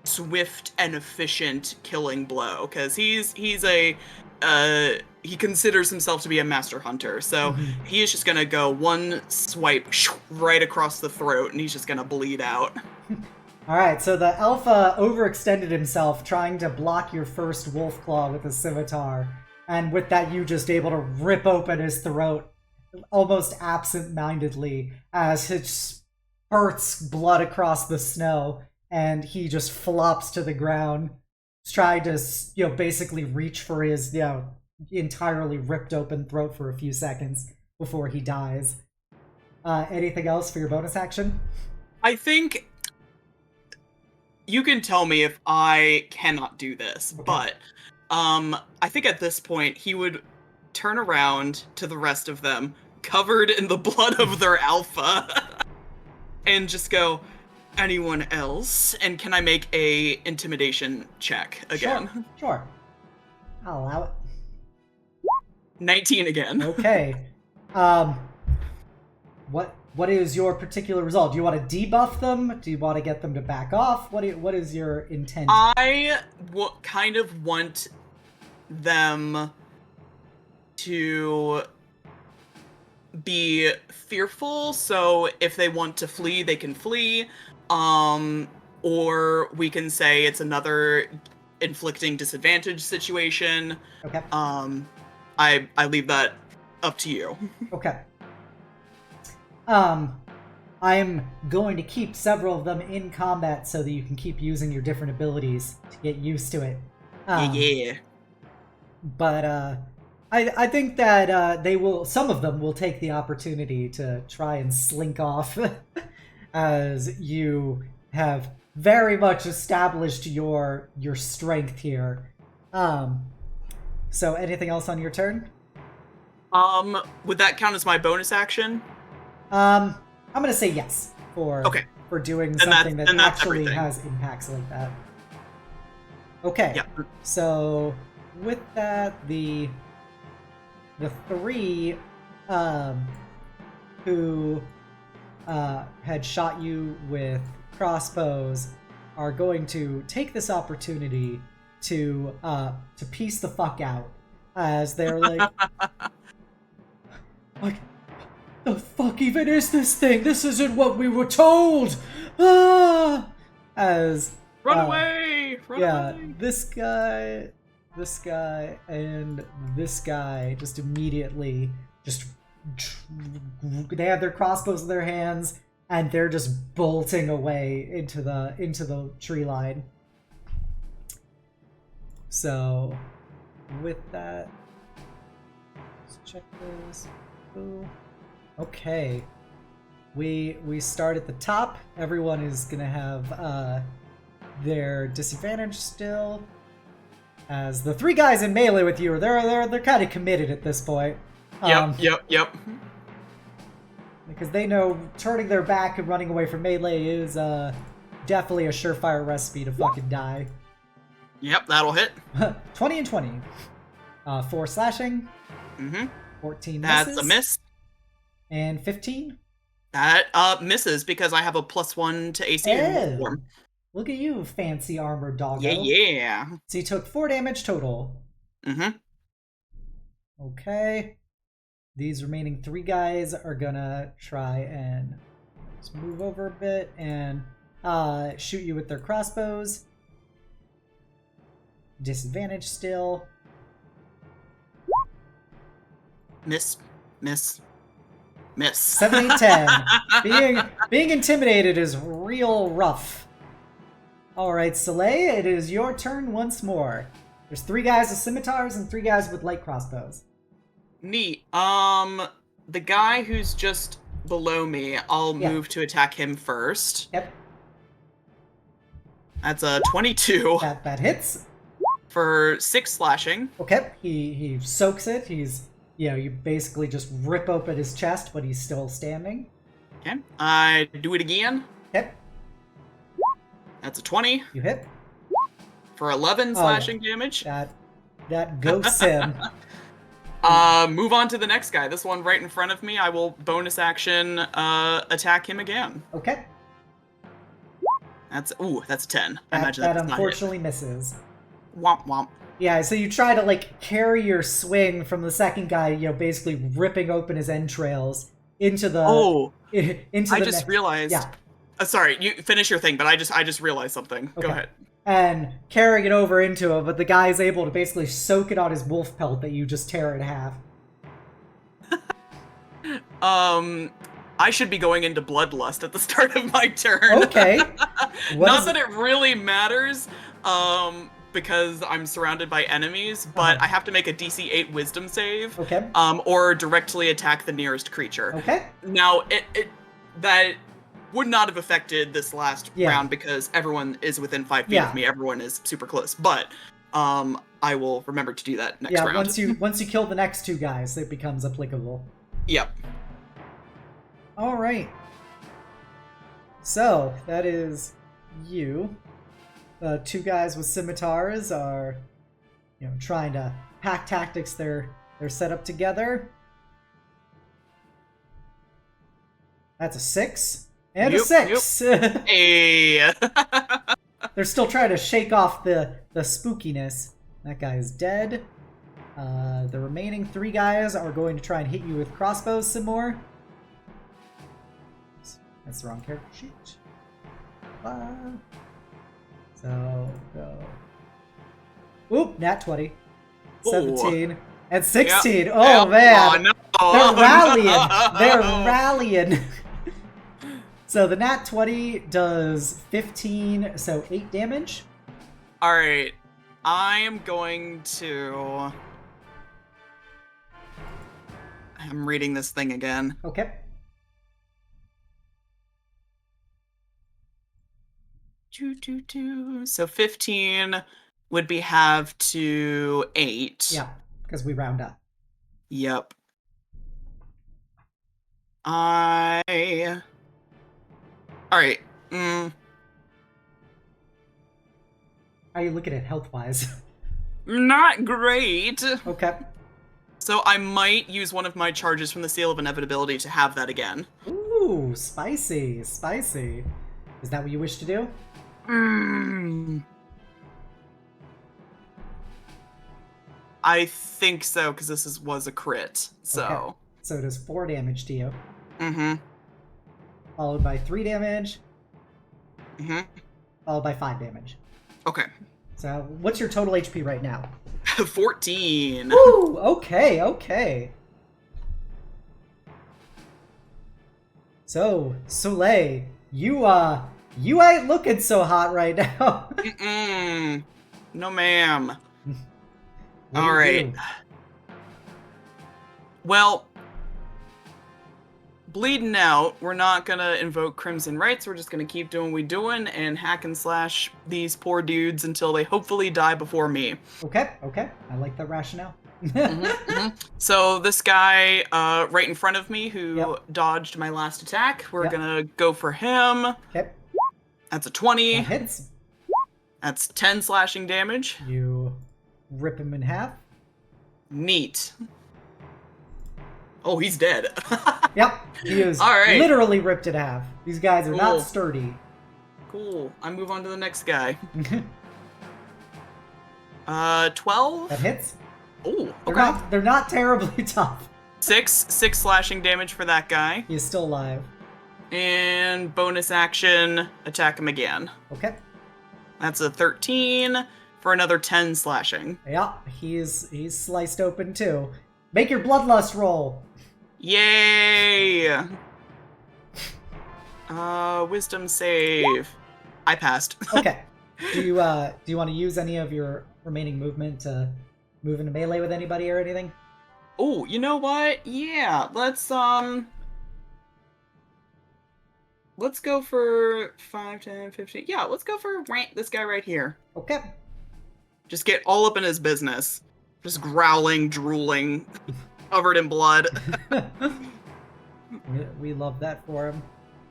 swift and efficient killing blow, because he considers himself to be a master hunter, so he is just gonna go one swipe right across the throat, and he's just gonna bleed out. Alright, so the alpha overextended himself trying to block your first wolf claw with a scimitar, and with that you just able to rip open his throat almost absent-mindedly as it spurts blood across the snow, and he just flops to the ground, trying to, basically reach for his, entirely ripped open throat for a few seconds before he dies. Anything else for your bonus action? I think you can tell me if I cannot do this, okay. But I think at this point he would turn around to the rest of them, covered in the blood of their alpha, and just go, anyone else? And can I make a intimidation check again? Sure. I'll allow it. 19 again. Okay. What is your particular result? Do you want to debuff them? Do you want to get them to back off? What is your intent? I kind of want them to be fearful, so if they want to flee, they can flee. Or we can say it's another inflicting disadvantage situation. Okay. I leave that up to you. Okay. I'm going to keep several of them in combat so that you can keep using your different abilities to get used to it. Yeah. But I think that some of them will take the opportunity to try and slink off as you have very much established your strength here. So anything else on your turn? Would that count as my bonus action? I'm gonna say yes for doing something that actually everything. Has impacts like that. Okay. Yeah. So with that, the three who had shot you with crossbows are going to take this opportunity to piece the fuck out, as they're like, the fuck even is this thing? This isn't what we were told. As run away! Run away! This guy, and this guy just immediately they have their crossbows in their hands and they're just bolting away into the tree line. So with that, let's check this. Ooh. Okay, we start at the top. Everyone is gonna have their disadvantage still, as the three guys in melee with you they're kind of committed at this point. Yep. Because they know turning their back and running away from melee is definitely a surefire recipe to fucking die. Yep, that'll hit. 20 and 20. 4 slashing. 14 misses. That's a miss. And 15? That misses because I have a +1 to AC in form. Look at you, fancy armored doggo. Yeah. So you took 4 damage total. Okay. These remaining 3 guys are gonna try and just move over a bit and shoot you with their crossbows. Disadvantage still. Miss. 7, 8, 10. Being intimidated is real rough. Alright, Soleil, it is your turn once more. There's 3 guys with scimitars and 3 guys with light crossbows. Neat. The guy who's just below me, I'll move to attack him first. Yep. That's a 22 That hits. for 6 slashing. Okay, he soaks it. You basically just rip open his chest, but he's still standing. Okay, I do it again. Okay, That's a 20 you hit. for 11 slashing damage. That ghosts him. Move on to the next guy. This one right in front of me. I will bonus action attack him again. Okay. That's a 10. I imagine that that's unfortunately misses. Womp womp. Yeah, so you try to like carry your swing from the second guy, basically ripping open his entrails into the I just realized. Yeah. Sorry, you finish your thing, but I just realized something. Okay. Go ahead. And carrying it over into him, but the guy's able to basically soak it on his wolf pelt that you just tear in half. I should be going into bloodlust at the start of my turn. Okay. Not that it really matters, because I'm surrounded by enemies, but I have to make a DC 8 Wisdom save. Okay. Or directly attack the nearest creature. Okay. Now, that would not have affected this last round because everyone is within 5 feet of me. Everyone is super close, but I will remember to do that next round. Yeah, once you kill the next two guys, it becomes applicable. Yep. All right. So that is you. Two guys with scimitars are, trying to pack tactics. They're set up together. That's a 6 and a 6. Yep. Hey. They're still trying to shake off the spookiness. That guy is dead. The remaining 3 guys are going to try and hit you with crossbows some more. That's the wrong character sheet. So, go. Oop, nat 20. 17. And 16. Yep. Oh, man. Oh, no. They're rallying. They're rallying. So the nat 20 does 15, so 8 damage. Alright. I am going to... I'm reading this thing again. Okay. So 15 would be halved to 8. Yeah, because we round up. Yep. Alright. How are you looking at health-wise? Not great. Okay. So I might use one of my charges from the Seal of Inevitability to have that again. Ooh, spicy, spicy. Is that what you wish to do? I think so, because this was a crit. So. Okay. So it does 4 damage to you. Mm-hmm. Followed by 3 damage. Mm-hmm. Followed by 5 damage. Okay. So what's your total HP right now? 14. Ooh, okay, okay. So, Soleil, you ain't looking so hot right now. Mm-mm. No, ma'am. All right. Well, bleeding out, we're not gonna invoke Crimson Rights. We're just gonna keep doing what we're doing and hack and slash these poor dudes until they hopefully die before me. Okay, okay. I like that rationale. So this guy right in front of me who dodged my last attack, we're gonna go for him. Okay. That's a 20. That hits. That's 10 slashing damage. You rip him in half. Neat. Oh, he's dead. Yep, he is literally ripped in half. These guys are not sturdy. Cool. I move on to the next guy. 12? That hits. Oh, okay. They're not terribly tough. 6 slashing damage for that guy. He's still alive. And bonus action, attack him again. Okay. That's a 13 for another 10 slashing. Yeah, he's sliced open too. Make your bloodlust roll. Yay! Wisdom save. I passed. Okay. Do you want to use any of your remaining movement to move into melee with anybody or anything? Oh, you know what? Yeah, let's let's go for 5, 10, 15. Yeah, let's go for this guy right here. Okay. Just get all up in his business. Just growling, drooling, covered in blood. We love that for him.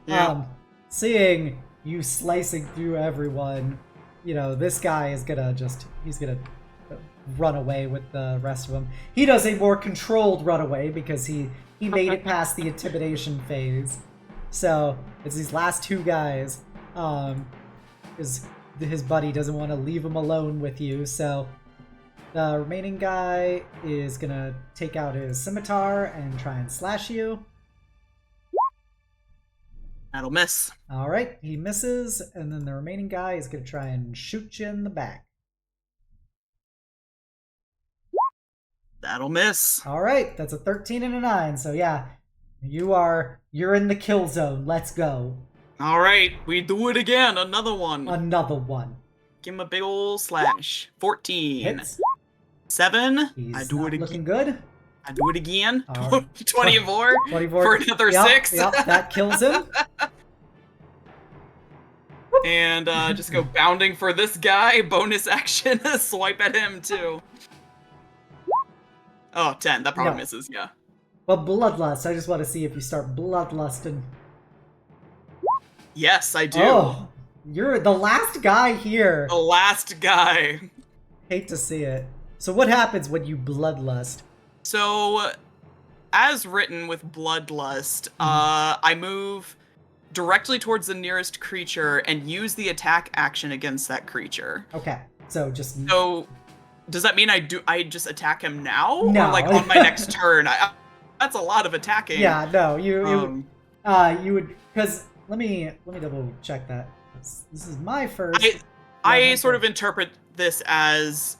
Yeah. Seeing you slicing through everyone, this guy is he's gonna run away with the rest of them. He does a more controlled runaway because he made it past the intimidation phase. So it's these last two guys. His buddy doesn't want to leave him alone with you, so the remaining guy is gonna take out his scimitar and try and slash you. That'll miss. Alright, he misses, and then the remaining guy is gonna try and shoot you in the back. That'll miss. Alright, that's a 13 and a 9, so yeah, you're in the kill zone. Let's go. Alright, we do it again. Another one. Another one. Give him a big ol' slash. 14. Hits. 7. He's I do it again. Looking good. I do it again. 24. 24 for another 6. Yep, that kills him. And just go bounding for this guy. Bonus action. Swipe at him too. Oh, 10. That probably misses, yeah. But Bloodlust, I just want to see if you start Bloodlusting. Yes, I do. Oh, you're the last guy here. The last guy. Hate to see it. So what happens when you Bloodlust? So, as written with Bloodlust, I move directly towards the nearest creature and use the attack action against that creature. Okay, so just... So, does that mean I just attack him now? No. Or, like, on my next turn? That's a lot of attacking. Yeah, no, you would... Because, let me double check that. This is my first... I sort of interpret this as...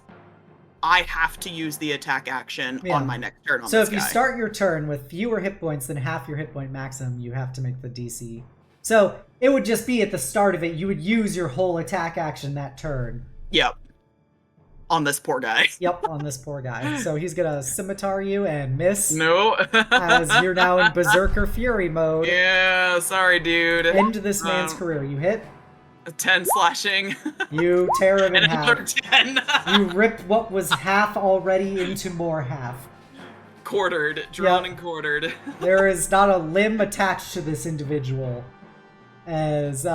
I have to use the attack action on my next turn on so this if you guy. start your turn with fewer hit points than half your hit point maximum, you have to make the DC. So it would just be at the start of it, you would use your whole attack action that turn. Yep. On this poor guy. Yep, on this poor guy. So he's gonna scimitar you and miss. No. As you're now in Berserker Fury mode. Yeah, sorry, dude. End this man's career. You hit. 10 slashing. You tear him in and half. another 10. You ripped what was half already into more half. Quartered. Drawn and quartered. There is not a limb attached to this individual. As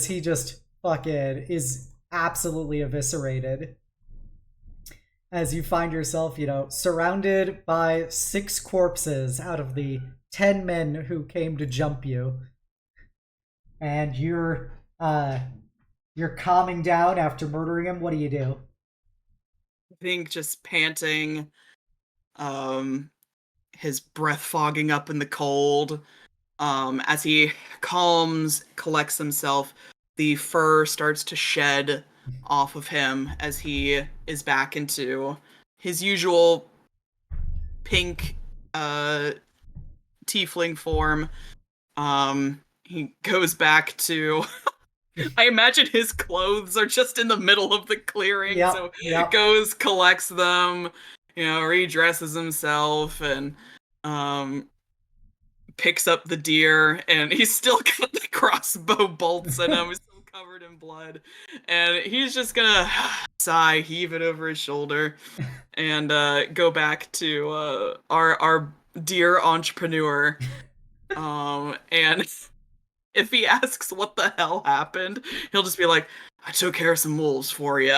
he just fucking is absolutely eviscerated. As you find yourself, surrounded by 6 corpses out of the 10 men who came to jump you. And you're calming down after murdering him. What do you do? I think just panting, his breath fogging up in the cold. As he calms, collects himself, the fur starts to shed off of him as he is back into his usual pink tiefling form. He goes back to... I imagine his clothes are just in the middle of the clearing, so he goes, collects them, redresses himself, and picks up the deer, and he's still got the crossbow bolts in him, he's still covered in blood, and he's just gonna sigh, heave it over his shoulder, and go back to our dear entrepreneur, and... If he asks what the hell happened, he'll just be like, I took care of some wolves for you.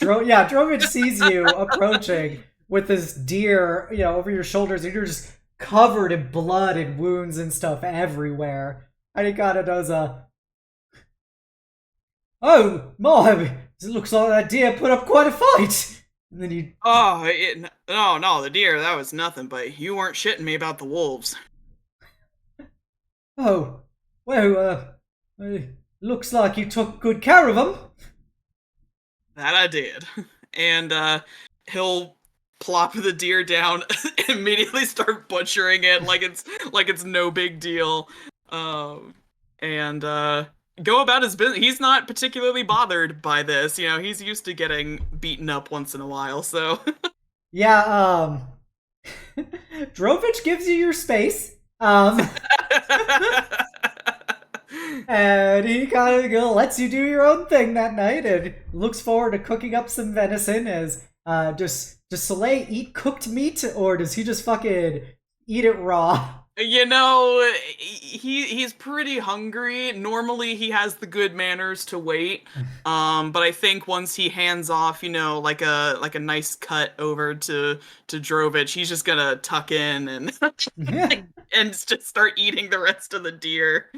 Drovich sees you approaching with this deer, over your shoulders, and you're just covered in blood and wounds and stuff everywhere. And he kind of does a... Oh, my, it looks like that deer put up quite a fight. And then you... No, the deer, that was nothing, but you weren't shitting me about the wolves. Oh... Well, looks like you took good care of them. That I did. And he'll plop the deer down, immediately start butchering it like it's no big deal, and go about his business. He's not particularly bothered by this. He's used to getting beaten up once in a while, so. Yeah, Drovich gives you your space. And he kind of lets you do your own thing that night, and looks forward to cooking up some venison. As does Soleil eat cooked meat, or does he just fucking eat it raw? You know, he's pretty hungry. Normally he has the good manners to wait. But I think once he hands off, like a nice cut over to Drovich, he's just gonna tuck in and and just start eating the rest of the deer.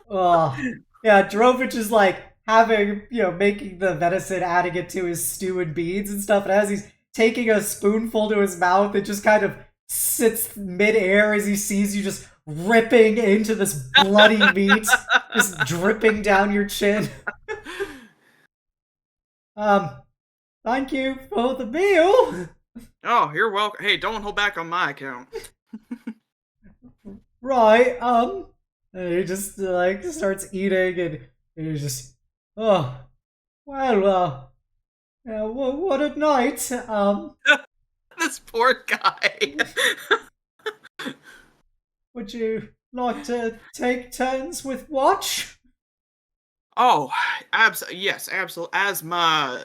Oh, yeah, Drovich is like having, making the venison, adding it to his stew and beans and stuff. And as he's taking a spoonful to his mouth, it just kind of sits midair as he sees you just ripping into this bloody meat, just dripping down your chin. um, Thank you for the meal. Oh, you're welcome. Hey, don't hold back on my account. Right, and he just like starts eating, and he's just, oh, well, yeah, what a night. This poor guy. Would you like to take turns with watch? Oh, yes, absolutely. As my,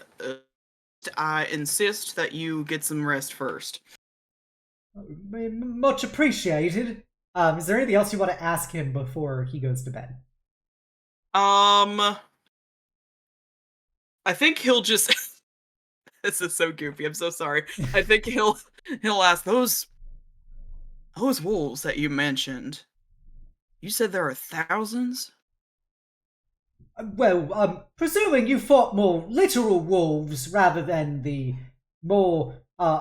I insist that you get some rest first. Much appreciated. Is there anything else you want to ask him before he goes to bed? I think he'll just. This is so goofy. I'm so sorry. I think he'll ask those wolves that you mentioned. You said there are thousands? Well, I'm presuming you fought more literal wolves rather than the more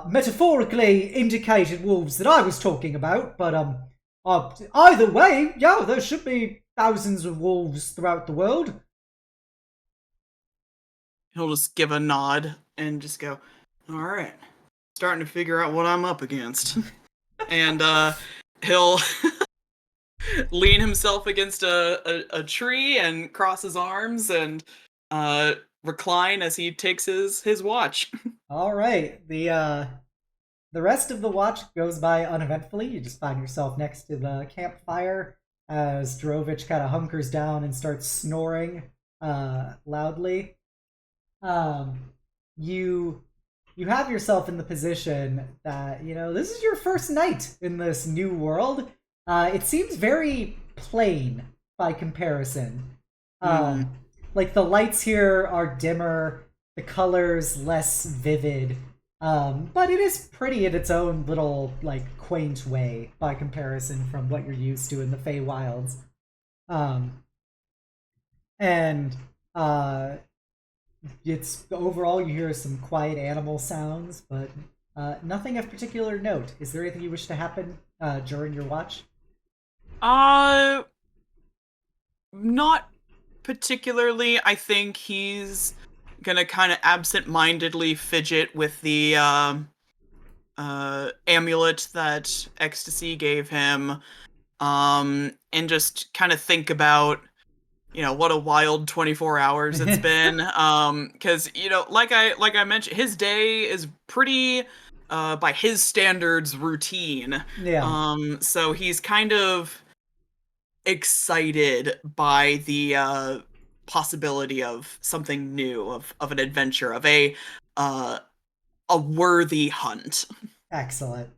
metaphorically indicated wolves that I was talking about. But either way, yeah, there should be thousands of wolves throughout the world. He'll just give a nod and just go, all right, starting to figure out what I'm up against. And he'll lean himself against a tree and cross his arms and recline as he takes his watch. All right, the rest of the watch goes by uneventfully. You just find yourself next to the campfire as Drovich kind of hunkers down and starts snoring loudly. You have yourself in the position that this is your first night in this new world. It seems very plain by comparison. Like the lights here are dimmer, the colors less vivid, but it is pretty in its own little like quaint way by comparison from what you're used to in the Feywilds. And it's overall you hear some quiet animal sounds, but nothing of particular note. Is there anything you wish to happen during your watch? Not particularly. I think he's gonna kind of absent-mindedly fidget with the amulet that Ecstasy gave him, and just kind of think about what a wild 24 hours it's been. Because like I mentioned, his day is pretty by his standards routine. Yeah. So he's kind of excited by the possibility of something new, of an adventure, of a worthy hunt. Excellent.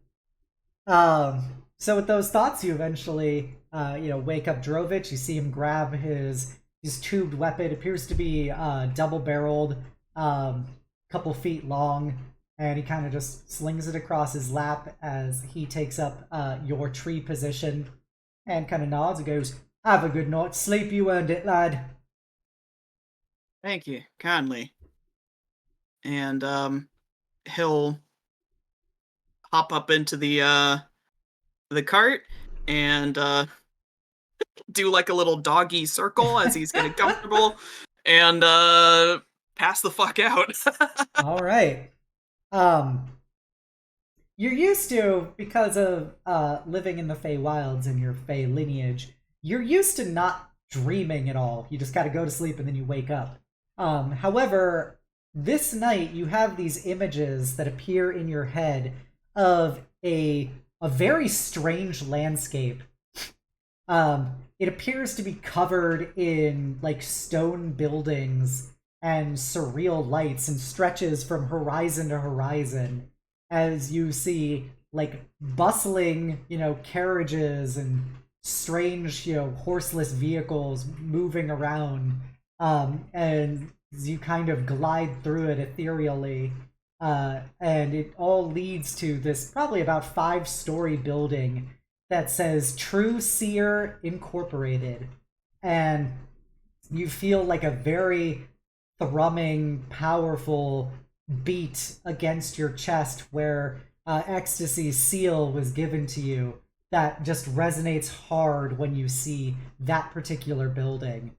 So with those thoughts, you eventually, wake up Drovich. You see him grab his tubed weapon. It appears to be double-barreled, couple feet long, and he kind of just slings it across his lap as he takes up your tree position and kind of nods and goes, "Have a good night's sleep. You earned it, lad." Thank you, kindly. And he'll hop up into the cart and do like a little doggy circle as he's getting comfortable and pass the fuck out. All right. You're used to, because of living in the Feywilds and your Fey lineage, you're used to not dreaming at all. You just gotta go to sleep and then you wake up. However, this night you have these images that appear in your head of a very strange landscape It appears to be covered in like stone buildings and surreal lights and stretches from horizon to horizon as you see like bustling, carriages and strange, horseless vehicles moving around. And you kind of glide through it ethereally. And it all leads to this probably about 5-story building that says True Seer Incorporated. And you feel like a very thrumming, powerful beat against your chest where ecstasy seal was given to you that just resonates hard when you see that particular building.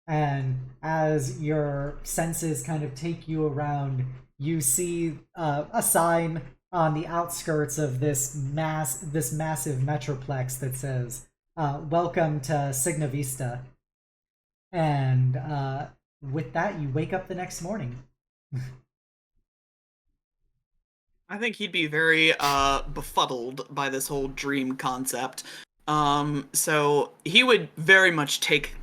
And as your senses kind of take you around, you see a sign on the outskirts of this massive metroplex that says "Welcome to Signa Vista." And with that, you wake up the next morning. I think he'd be very befuddled by this whole dream concept. So he would very much take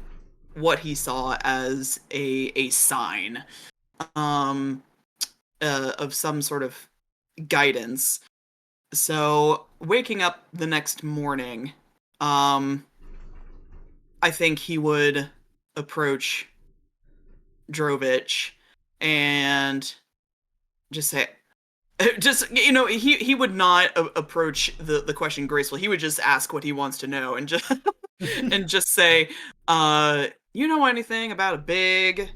what he saw as a sign um, of some sort of guidance. So waking up the next morning, I think he would approach Drovich and just say, just he would not approach the question graceful. He would just ask what he wants to know and just and just say, you know anything about a big,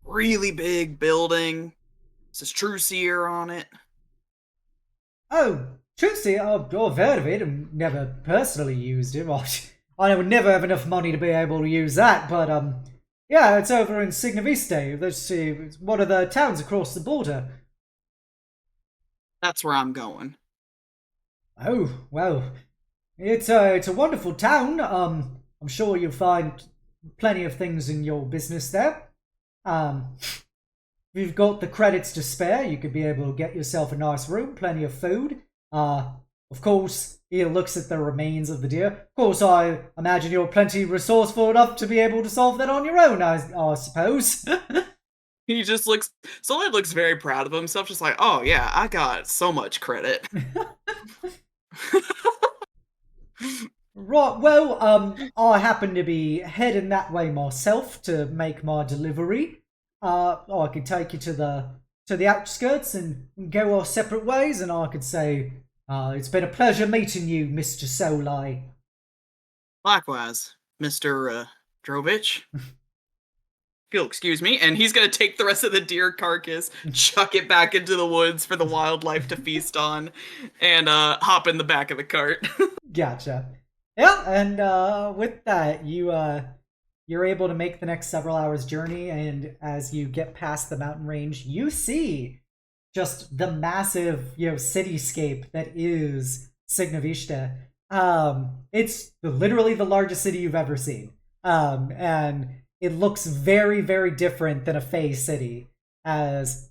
really big building? It says True Seer on it. Oh, truthfully, I've heard of it and never personally used it. I would never have enough money to be able to use that, but yeah, it's over in Signa Vista. Let's see, it's one of the towns across the border. That's where I'm going. Oh, well, it's a wonderful town. I'm sure you'll find plenty of things in your business there. Um, if you've got the credits to spare, you could be able to get yourself a nice room, plenty of food. Of course, he looks at the remains of the deer. Of course, I imagine you're plenty resourceful enough to be able to solve that on your own, I suppose. He just looks. Soleil looks very proud of himself, just like, oh yeah, I got so much credit. Right, well, I happen to be heading that way myself to make my delivery. I could take you to the outskirts and go our separate ways, and I could say, it's been a pleasure meeting you, Mr. Soleil. Likewise, Mister Drovich. If you'll excuse me, and he's gonna take the rest of the deer carcass, chuck it back into the woods for the wildlife to feast on, and hop in the back of the cart. Gotcha. Yeah, and with that, you're able to make the next several hours journey, and as you get past the mountain range, you see just the massive, cityscape that is Signavista. It's literally the largest city you've ever seen. And it looks very, very different than a Fey city. As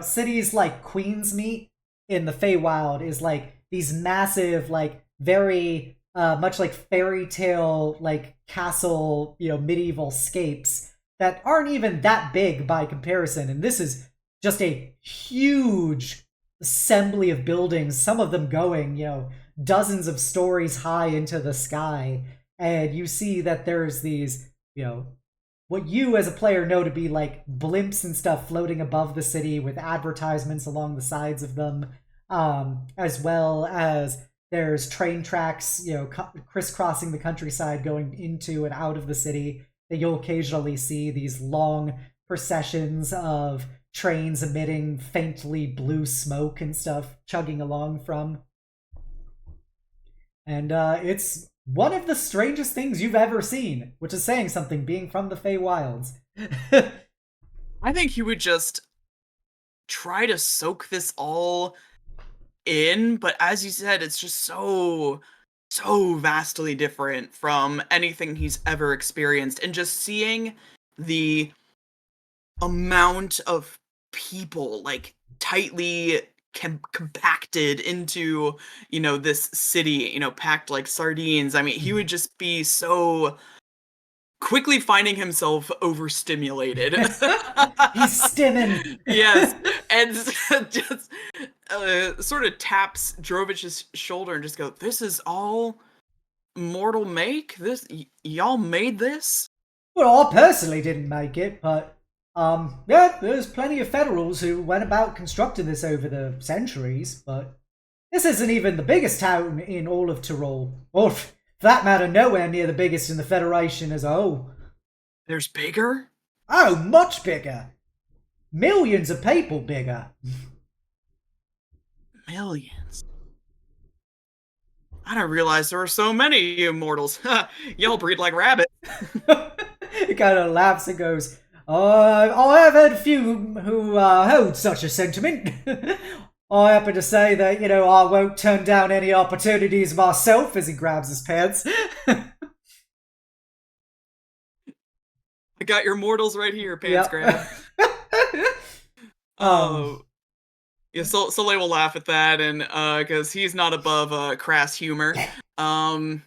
cities like Queensmeat in the Feywild is like these massive, like very much like fairy tale, like castle, medieval scapes that aren't even that big by comparison. And this is just a huge assembly of buildings, some of them going, dozens of stories high into the sky. And you see that there's these, what you as a player know to be like blimps and stuff floating above the city with advertisements along the sides of them, as well as there's train tracks, crisscrossing the countryside going into and out of the city that you'll occasionally see these long processions of trains emitting faintly blue smoke and stuff chugging along from. And it's one of the strangest things you've ever seen, which is saying something being from the Feywilds. I think he would just try to soak this all in, but as you said, it's just so vastly different from anything he's ever experienced. And just seeing the amount of people like tightly compacted compacted into, this city, packed like sardines. I mean, he would just be so quickly finding himself overstimulated. He's stimming. Yes, and just sort of taps Drovich's shoulder and just go, "This is all mortal make? Y'all made this?" Well, I personally didn't make it, but yeah, there's plenty of federals who went about constructing this over the centuries, but this isn't even the biggest town in all of Tyrol, or for that matter, nowhere near the biggest in the Federation as a whole. There's bigger? Oh, much bigger. Millions of people bigger. Millions. I didn't realize there were so many immortals. Y'all breed like rabbits. He kind of laughs and goes, I have heard a few who hold such a sentiment. I happen to say that, I won't turn down any opportunities myself as he grabs his pants. I got your mortals right here, pants grab. Yeah, Soleil will laugh at that, and because he's not above crass humor, and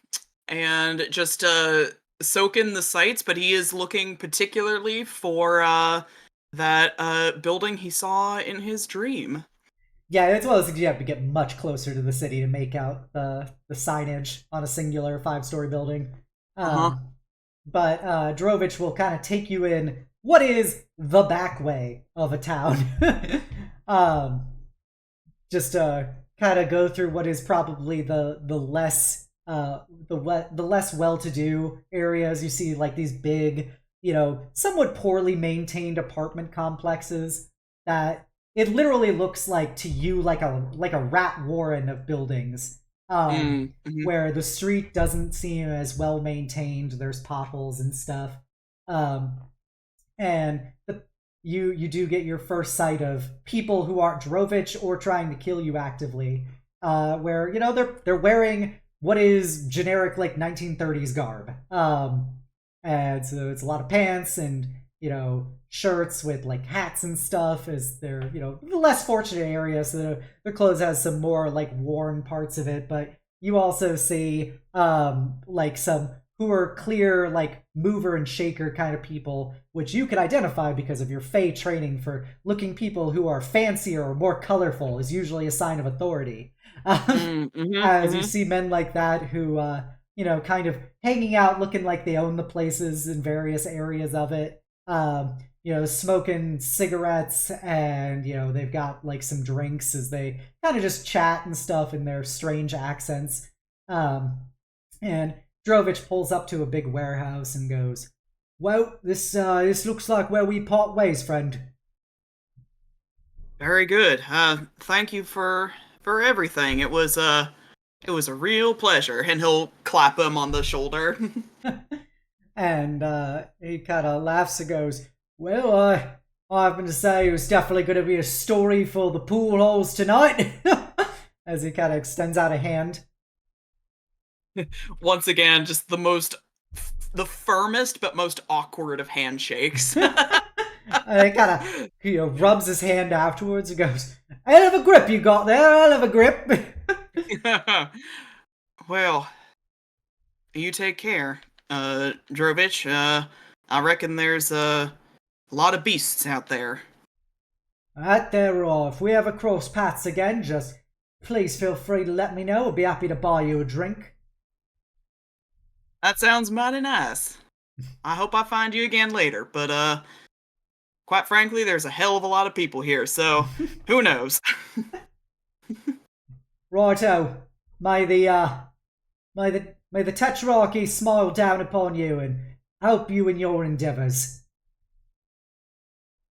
just soak in the sights. But he is looking particularly for that building he saw in his dream. Yeah, as well as you have to get much closer to the city to make out the signage on a singular 5-story building. But Drovich will kind of take you in what is the back way of a town. Just kind of go through what is probably the less well-to-do areas. You see like these big, somewhat poorly maintained apartment complexes that it literally looks like to you like a rat warren of buildings. Where the street doesn't seem as well maintained. There's potholes and stuff, and you do get your first sight of people who aren't Drovich or trying to kill you actively. Where they're wearing what is generic like 1930s garb, and so it's a lot of pants and shirts with like hats and stuff. As they're the less fortunate area, so their clothes has some more like worn parts of it. But you also see like some who are clear like mover and shaker kind of people, which you can identify because of your Fey training for looking people who are fancier or more colorful is usually a sign of authority. As you see men like that who kind of hanging out looking like they own the places in various areas of it. Smoking cigarettes, and they've got like some drinks as they kind of just chat and stuff in their strange accents. And Drovich pulls up to a big warehouse and goes, "Well, this looks like where we part ways, friend." Very good. Thank you for everything. It was a real pleasure. And he'll clap him on the shoulder. And he kind of laughs and goes, "Well, I happen to say it was definitely going to be a story for the pool halls tonight." As he kind of extends out a hand. Once again, just the firmest but most awkward of handshakes. And he kind of rubs his hand afterwards and goes, "Hell of a grip you got there, hell of a grip." Well, you take care, Drovich. I reckon there's a lot of beasts out there. Right there, all. If we ever cross paths again, just please feel free to let me know. I'll be happy to buy you a drink. That sounds mighty nice. I hope I find you again later, but quite frankly, there's a hell of a lot of people here, so who knows? Righto. May the Tetrarchy smile down upon you and help you in your endeavors.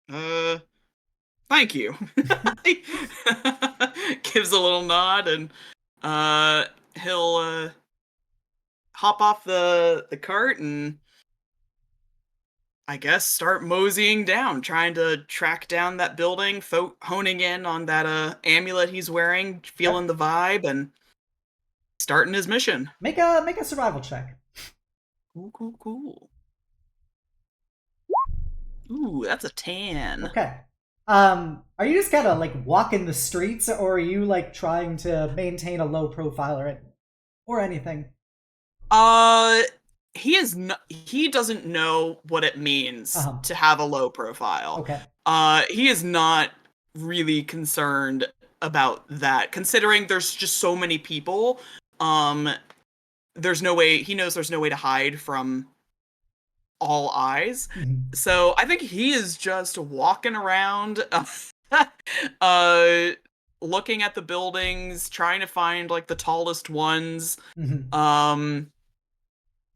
Thank you. Gives a little nod, and he'll hop off the cart and I guess start moseying down, trying to track down that building, honing in on that amulet he's wearing, feeling the vibe, and starting his mission. Make a survival check. Cool. Ooh, that's a 10. Okay. Are you just kind of like walking the streets, or are you like trying to maintain a low profile or anything? Uh, he doesn't know what it means Uh-huh. to have a low profile. Okay. He is not really concerned about that, considering there's just so many people. Um, there's no way he knows there's no way to hide from all eyes. Mhm. So I think he is just walking around, uh, looking at the buildings, trying to find like the tallest ones. Mhm. Um,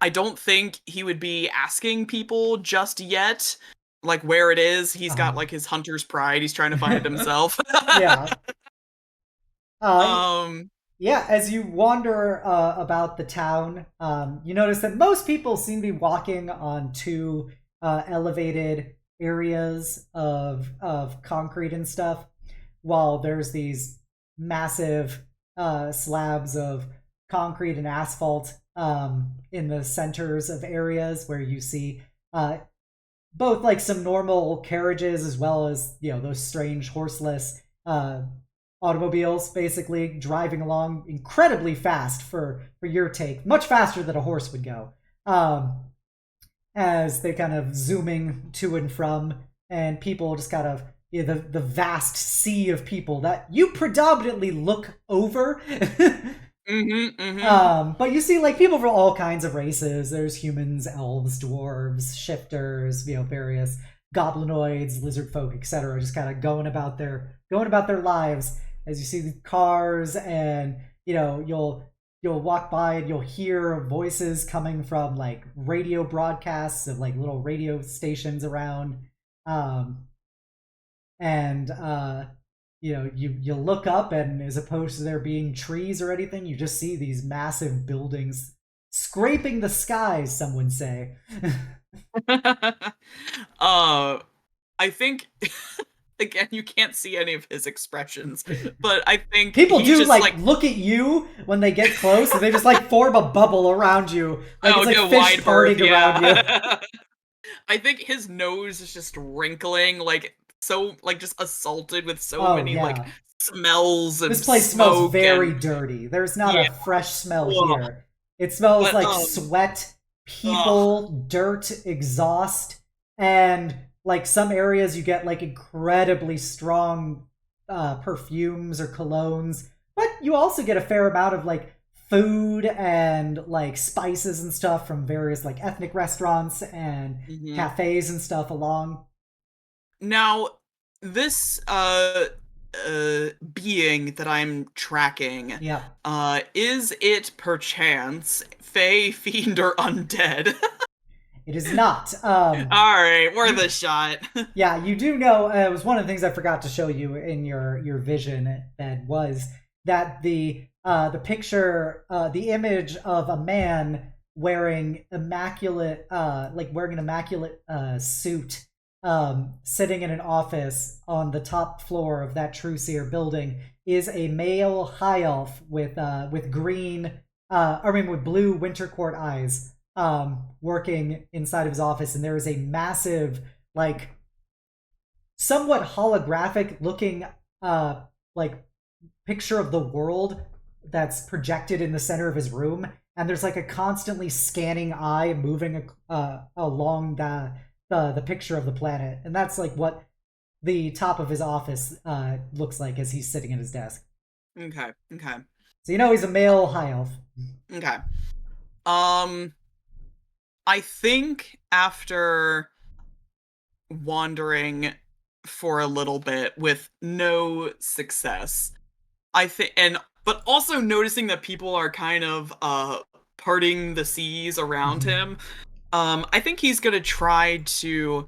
I don't think he would be asking people just yet, like where it is. He's got Uh-huh. like his hunter's pride. He's trying to find it himself. Yeah. Uh, um, Yeah, as you wander about the town, you notice that most people seem to be walking on two elevated areas of concrete and stuff, while there's these massive slabs of concrete and asphalt in the centers of areas where you see both like some normal carriages as well as those strange horseless uh, automobiles, basically driving along incredibly fast for your take, much faster than a horse would go. Um, as they kind of zooming to and from, and people just kind of the vast sea of people that you predominantly look over. mm-hmm. But you see like people from all kinds of races. There's humans, elves, dwarves, shifters, various goblinoids, lizard folk, etc. Just kind of going about their lives as you see the cars, and you'll walk by and you'll hear voices coming from like radio broadcasts of like little radio stations around. Um, and you look up, and as opposed to there being trees or anything, you just see these massive buildings scraping the skies, some would say. uh, I think again you can't see any of his expressions, but I think People he's do just like like, look at you when they get close, and they just like form a bubble around you, like it's oh, like no, fish wide berth, farting around you. yeah. I think his nose is just wrinkling, like so, like just assaulted with so Oh many like yeah, smells this and place smells smoke very and dirty. There's not yeah. a fresh smell Ugh. here. It smells But like sweat, ugh. people, dirt, exhaust, and like some areas you get like incredibly strong perfumes or colognes, but you also get a fair amount of like food and like spices and stuff from various like ethnic restaurants and Mhm. cafes and stuff along. Now this being that I'm tracking, Yeah, is it perchance Fey, Fiend, or Undead? it is not. Alright, worth You a shot. Yeah, you do know. It was one of the things I forgot to show you in your vision. That was that the picture, the image of a man wearing immaculate, like wearing an immaculate suit, sitting in an office on the top floor of that Truseer building, is a male high elf with green, I mean with blue winter court eyes, working inside of his office, and there is a massive like somewhat holographic looking like picture of the world that's projected in the center of his room, and there's like a constantly scanning eye moving along the picture of the planet, and that's like what the top of his office looks like as he's sitting at his desk. Okay, okay, So he's a male high elf. okay. Um, I think after wandering for a little bit with no success, I think, and but also noticing that people are kind of parting the seas around Mhm. him. I think he's gonna try to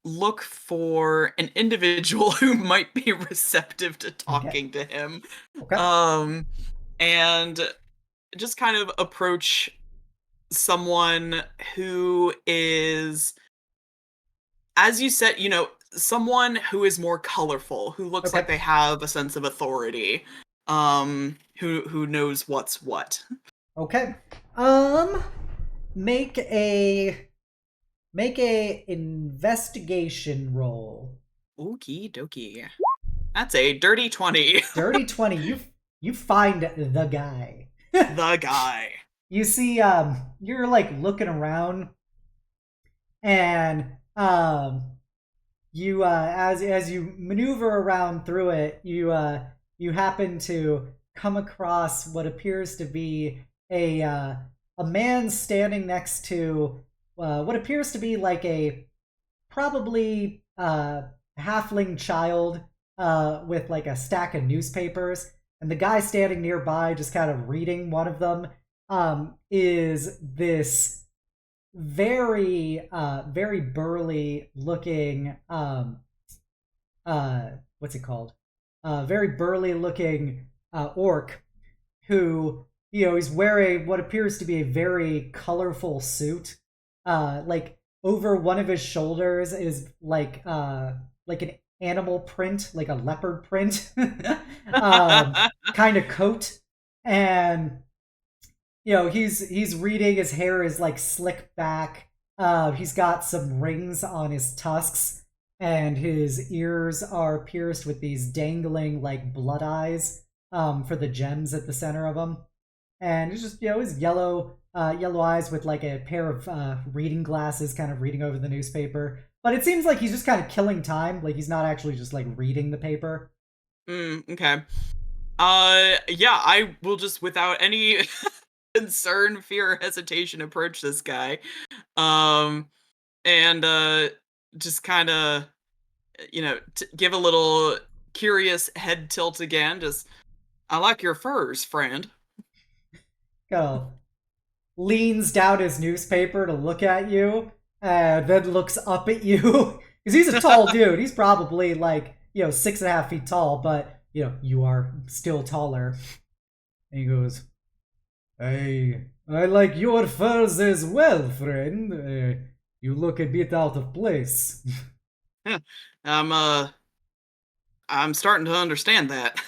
look for an individual who might be receptive to Okay. talking to him. Okay. Um, and just kind of approach someone who is, as you said, someone who is more colorful, who looks like Okay. they have a sense of authority, who knows what's what. Okay. Um, make a investigation roll. Okie dokie. That's a dirty 20. Dirty 20. You find the guy. The guy. You see, you're like looking around, and you as you maneuver around through it, you happen to come across what appears to be a man standing next to what appears to be like a probably halfling child with like a stack of newspapers, and the guy standing nearby, just kind of reading one of them, is this very burly looking what's it called? Very burly looking orc who, he's wearing what appears to be a very colorful suit. Like over one of his shoulders is like an animal print, like a leopard print, kind of coat, and he's reading. His hair is like slicked back. He's got some rings on his tusks, and his ears are pierced with these dangling like blood eyes for the gems at the center of them. And he's just his yellow eyes with like a pair of reading glasses, kind of reading over the newspaper. But it seems like he's just kind of killing time. Like he's not actually just like reading the paper. Okay. Yeah, I will just without any concern, fear, or hesitation approach this guy. And just kind of, give a little curious head tilt again. Just, I like your furs, friend. Go. Leans down his newspaper to look at you, and then looks up at you. Because he's a tall dude. He's probably like, 6.5 feet tall, but, you are still taller. And he goes, I like your furs as well, friend. You look a bit out of place. Yeah, I'm starting to understand that.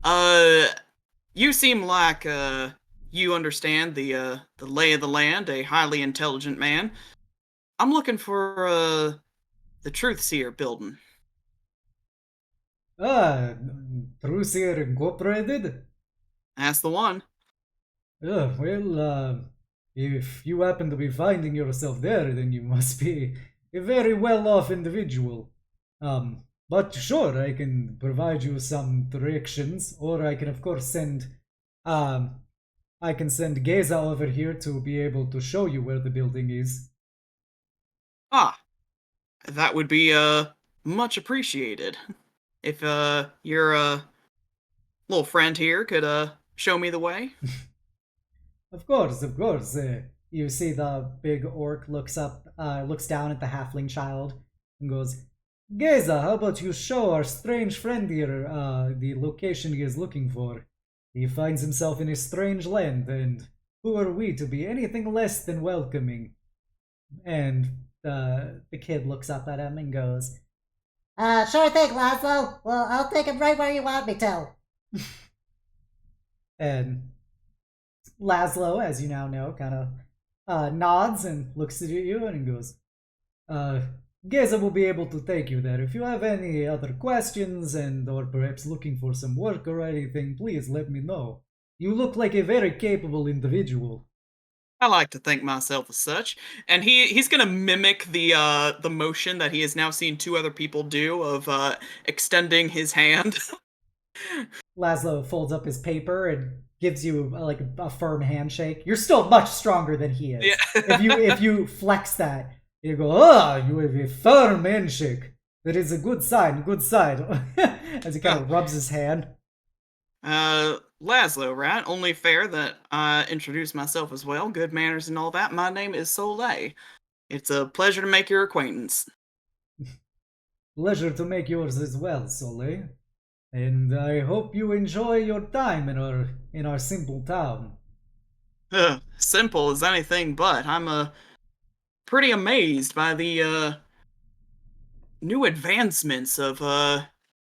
uh, you seem like you understand the lay of the land, a highly intelligent man. I'm looking for the Truth Seer building. Ah, Trucier Incorporated? That's the one. If you happen to be finding yourself there, then you must be a very well-off individual. But sure, I can provide you some directions, or I can of course I can send Geza over here to be able to show you where the building is. Ah, that would be much appreciated. If your little friend here could show me the way. Of course, of course. You see the big orc looks down at the halfling child and goes, Geza, how about you show our strange friend here the location he is looking for? He finds himself in a strange land, and who are we to be anything less than welcoming? And the kid looks up at him and goes, Sure thing, Laszlo. Well, I'll take him right where you want me to. And Laszlo, as you now know, kind of nods and looks at you and goes, Geza will be able to take you there. If you have any other questions or perhaps looking for some work or anything, please let me know. You look like a very capable individual. I like to think myself as such, and he's gonna mimic the motion that he has now seen two other people do of extending his hand. Laszlo folds up his paper and gives you like a firm handshake. You're still much stronger than he is. Yeah. if you flex that, you go, you have a firm handshake. That is a good sign, good sign. As he kind of rubs his hand. Laszlo, right? Only fair that I introduce myself as well. Good manners and all that. My name is Soleil. It's a pleasure to make your acquaintance. Pleasure to make yours as well, Soleil. And I hope you enjoy your time in our simple town. Simple as anything but. I'm pretty amazed by the new advancements of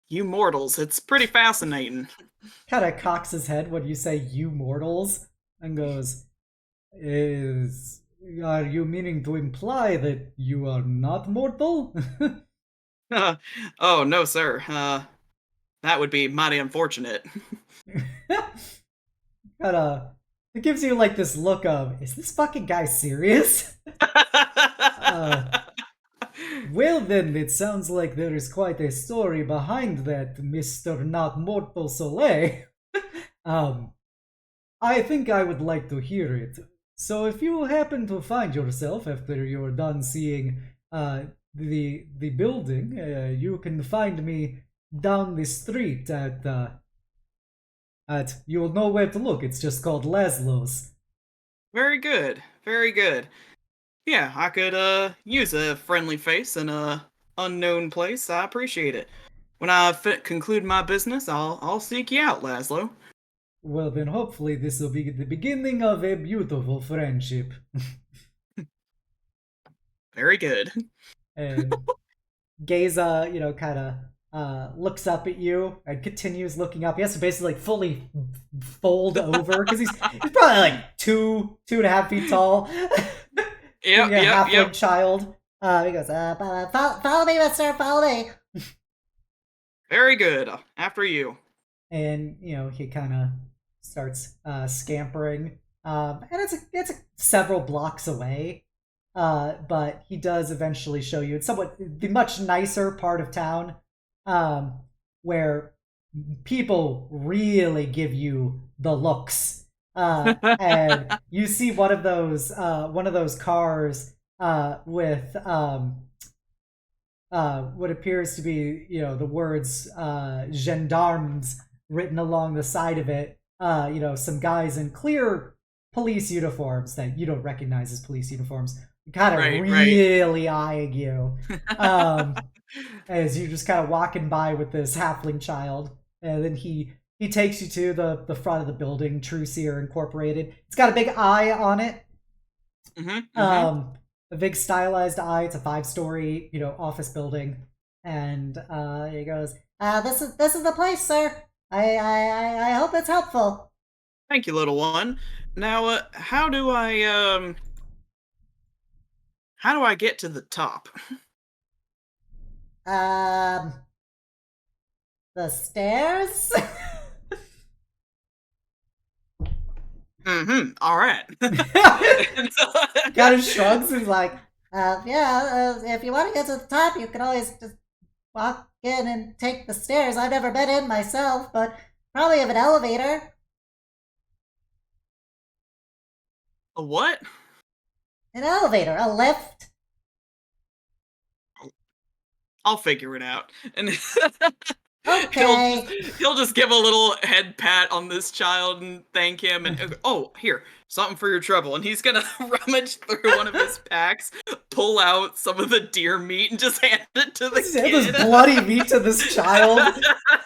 you mortals. It's pretty fascinating. Kind of cocks his head when you say "you mortals" and goes, "Are you meaning to imply that you are not mortal?" Oh, no, sir. That would be mighty unfortunate. Kinda, it gives you like this look of, is this fucking guy serious? uh, well then, it sounds like there is quite a story behind that, Mr. Not Mortal Soleil. um, I think I would like to hear it. So if you happen to find yourself after you're done seeing the building, you can find me down the street at you'll know where to look. It's just called Laszlo's. Very good. Very good. Yeah, I could use a friendly face in a unknown place. I appreciate it. When I conclude my business, I'll seek you out, Laszlo. Well then, hopefully this will be the beginning of a beautiful friendship. Very good. And Geza, kind of looks up at you and continues looking up. He has to basically like fully fold over because he's probably like 2.5 feet tall. Yep, Being a yep, halfling yep. child. He goes, follow me, mister, follow me. Very good. After you. And he kind of starts scampering. And it's several blocks away. But he does eventually show you it's somewhat the much nicer part of town, where people really give you the looks. And you see one of those cars with what appears to be the words gendarmes written along the side of it. Some guys in clear police uniforms that you don't recognize as police uniforms, kind of really eyeing you as you're just kind of walking by with this halfling child. And then he takes you to the front of the building, Trucier Incorporated. It's got a big eye on it. A big stylized eye. It's a 5-story office building. And he goes, this is the place, sir. I hope it's helpful. Thank you, little one. Now, how do I get to the top? The stairs? All right. Kind of shrugs and is like, if you want to get to the top, you can always just walk in and take the stairs. I've never been in myself, but probably have an elevator. A what? An elevator, a lift. I'll figure it out. And Okay. he'll just give a little head pat on this child and thank him and oh, here, something for your trouble. And he's gonna rummage through one of his packs, pull out some of the deer meat and just hand it to the kid. This bloody meat to this child.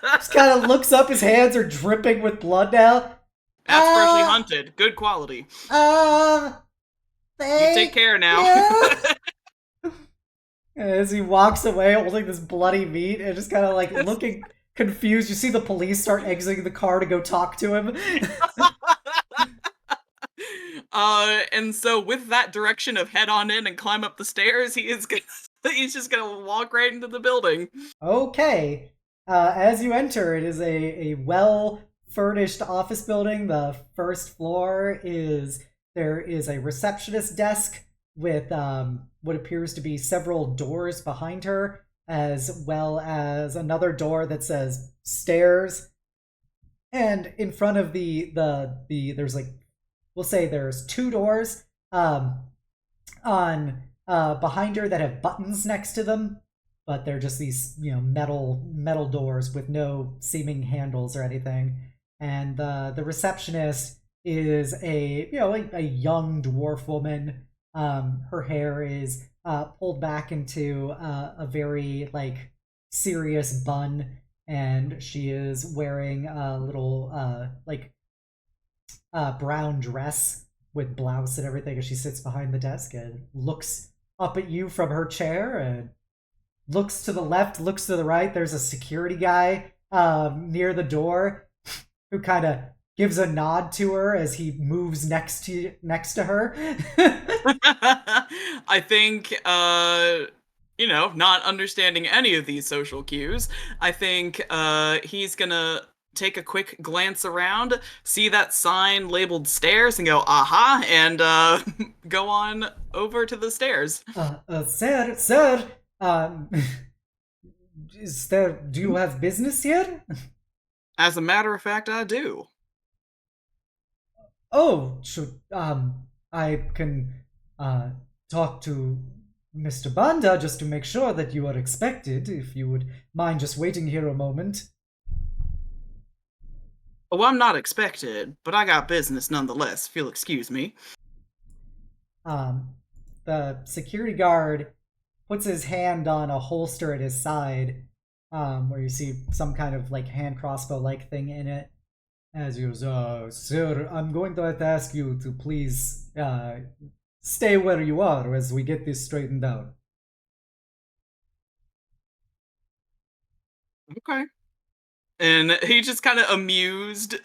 Just kind of looks up, his hands are dripping with blood now. That's freshly hunted. Good quality. You take care now. As he walks away holding this bloody meat and just kind of like looking confused, you see the police start exiting the car to go talk to him. And so with that direction of head on in and climb up the stairs, he's just gonna walk right into the building. Okay. As you enter, it is a well-furnished office building. The first floor there is a receptionist desk with what appears to be several doors behind her, as well as another door that says stairs. And in front of the there's like, we'll say there's 2 doors on behind her that have buttons next to them, but they're just these metal doors with no seeming handles or anything. And the receptionist is a young dwarf woman. Her hair is pulled back into a very like serious bun, and she is wearing a little brown dress with blouse and everything as she sits behind the desk and looks up at you from her chair and looks to the left, looks to the right. There's a security guy near the door who kind of gives a nod to her as he moves next to her. I think not understanding any of these social cues, I think he's gonna take a quick glance around, see that sign labeled stairs, and go, aha, and go on over to the stairs. Sir, um, do you have business here? As a matter of fact, I do. Oh, I can, uh, talk to Mr. Banda just to make sure that you are expected, if you would mind just waiting here a moment. Oh, I'm not expected, but I got business nonetheless, if you'll excuse me. Um, the security guard puts his hand on a holster at his side, where you see some kind of like hand crossbow like thing in it. As he goes, sir, I'm going to have to ask you to please stay where you are as we get this straightened out. Okay. And he just kind of amused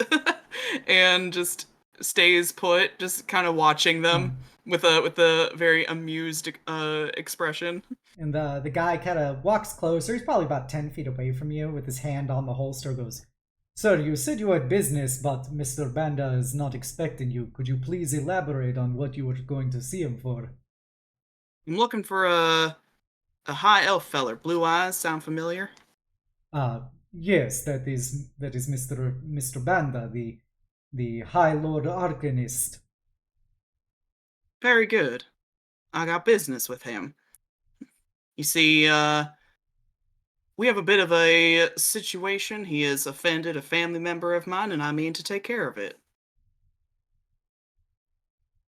and just stays put, just kind of watching them with a very amused expression. And the guy kind of walks closer. He's probably about 10 feet away from you with his hand on the holster. Goes, sir, you said you had business, but Mr. Banda is not expecting you. Could you please elaborate on what you were going to see him for? I'm looking for a high elf feller. Blue eyes, sound familiar? Uh, yes, that is Mr. Banda, the High Lord Arcanist. Very good. I got business with him. You see, we have a bit of a situation. He has offended a family member of mine, and I mean to take care of it.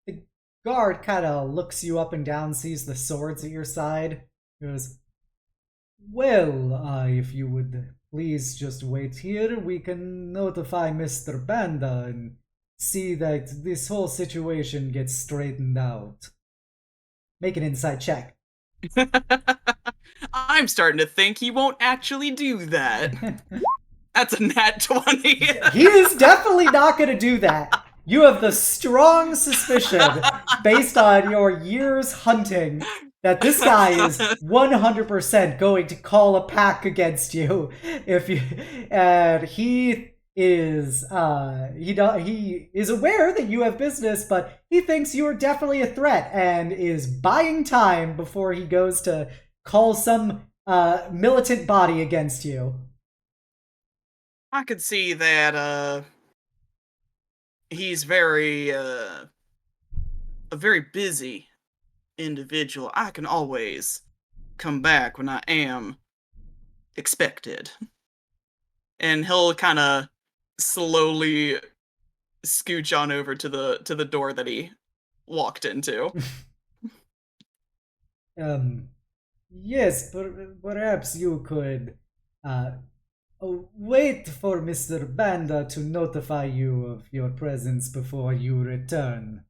The guard kind of looks you up and down, sees the swords at your side, goes, well, if you would please just wait here, we can notify Mr. Banda and see that this whole situation gets straightened out. Make an insight check. I'm starting to think he won't actually do that. That's a nat 20. He is definitely not going to do that. You have the strong suspicion, based on your years hunting, that this guy is 100% going to call a pack against you. If you, and he is he is aware that you have business, but he thinks you are definitely a threat and is buying time before he goes to call some militant body against you. I could see that he's a very busy individual. I can always come back when I am expected. And he'll kind of slowly scooch on over to the door that he walked into. Yes, perhaps you could wait for Mr. Banda to notify you of your presence before you return.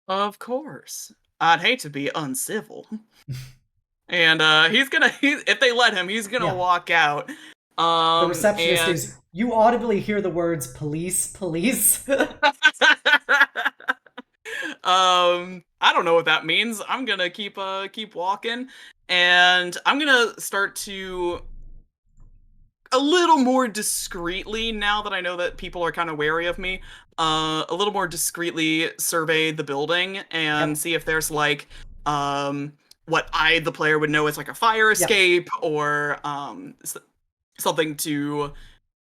Of course. I'd hate to be uncivil. And if they let him, he's gonna walk out. The receptionist is, you audibly hear the words police, police. I don't know what that means. I'm gonna keep walking, and I'm gonna start to a little more discreetly, now that I know that people are kind of wary of me, a little more discreetly survey the building and see if there's like what the player would know as like a fire escape or something to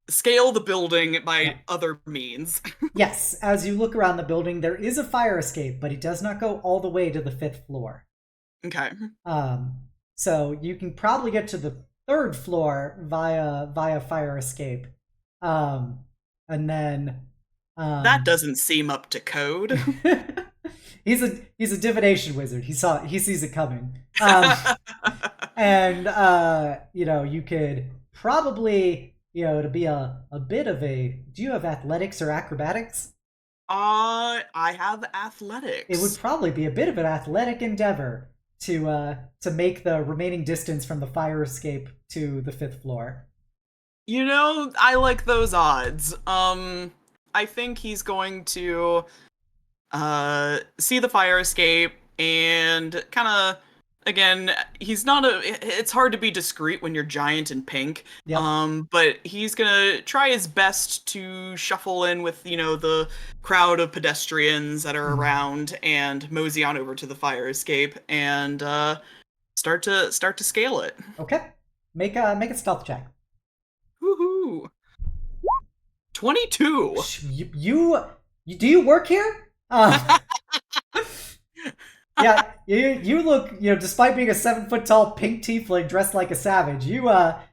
scale the building by other means. Yes, as you look around the building, there is a fire escape, but it does not go all the way to the 5th floor. Okay. So you can probably get to the 3rd floor via fire escape. And then that doesn't seem up to code. he's a divination wizard. He sees it coming. And you could probably, to be a bit of a, do you have athletics or acrobatics? I have athletics. It would probably be a bit of an athletic endeavor to make the remaining distance from the fire escape to the 5th floor. I like those odds. I think he's going to see the fire escape and kind of again, he's not a. It's hard to be discreet when you're giant and pink. Yep. But he's gonna try his best to shuffle in with the crowd of pedestrians that are around and mosey on over to the fire escape and start to scale it. Okay. Make a stealth check. Woohoo! 22. You do you work here? Yeah, you look, despite being a 7 foot tall pink tiefling dressed like a savage, you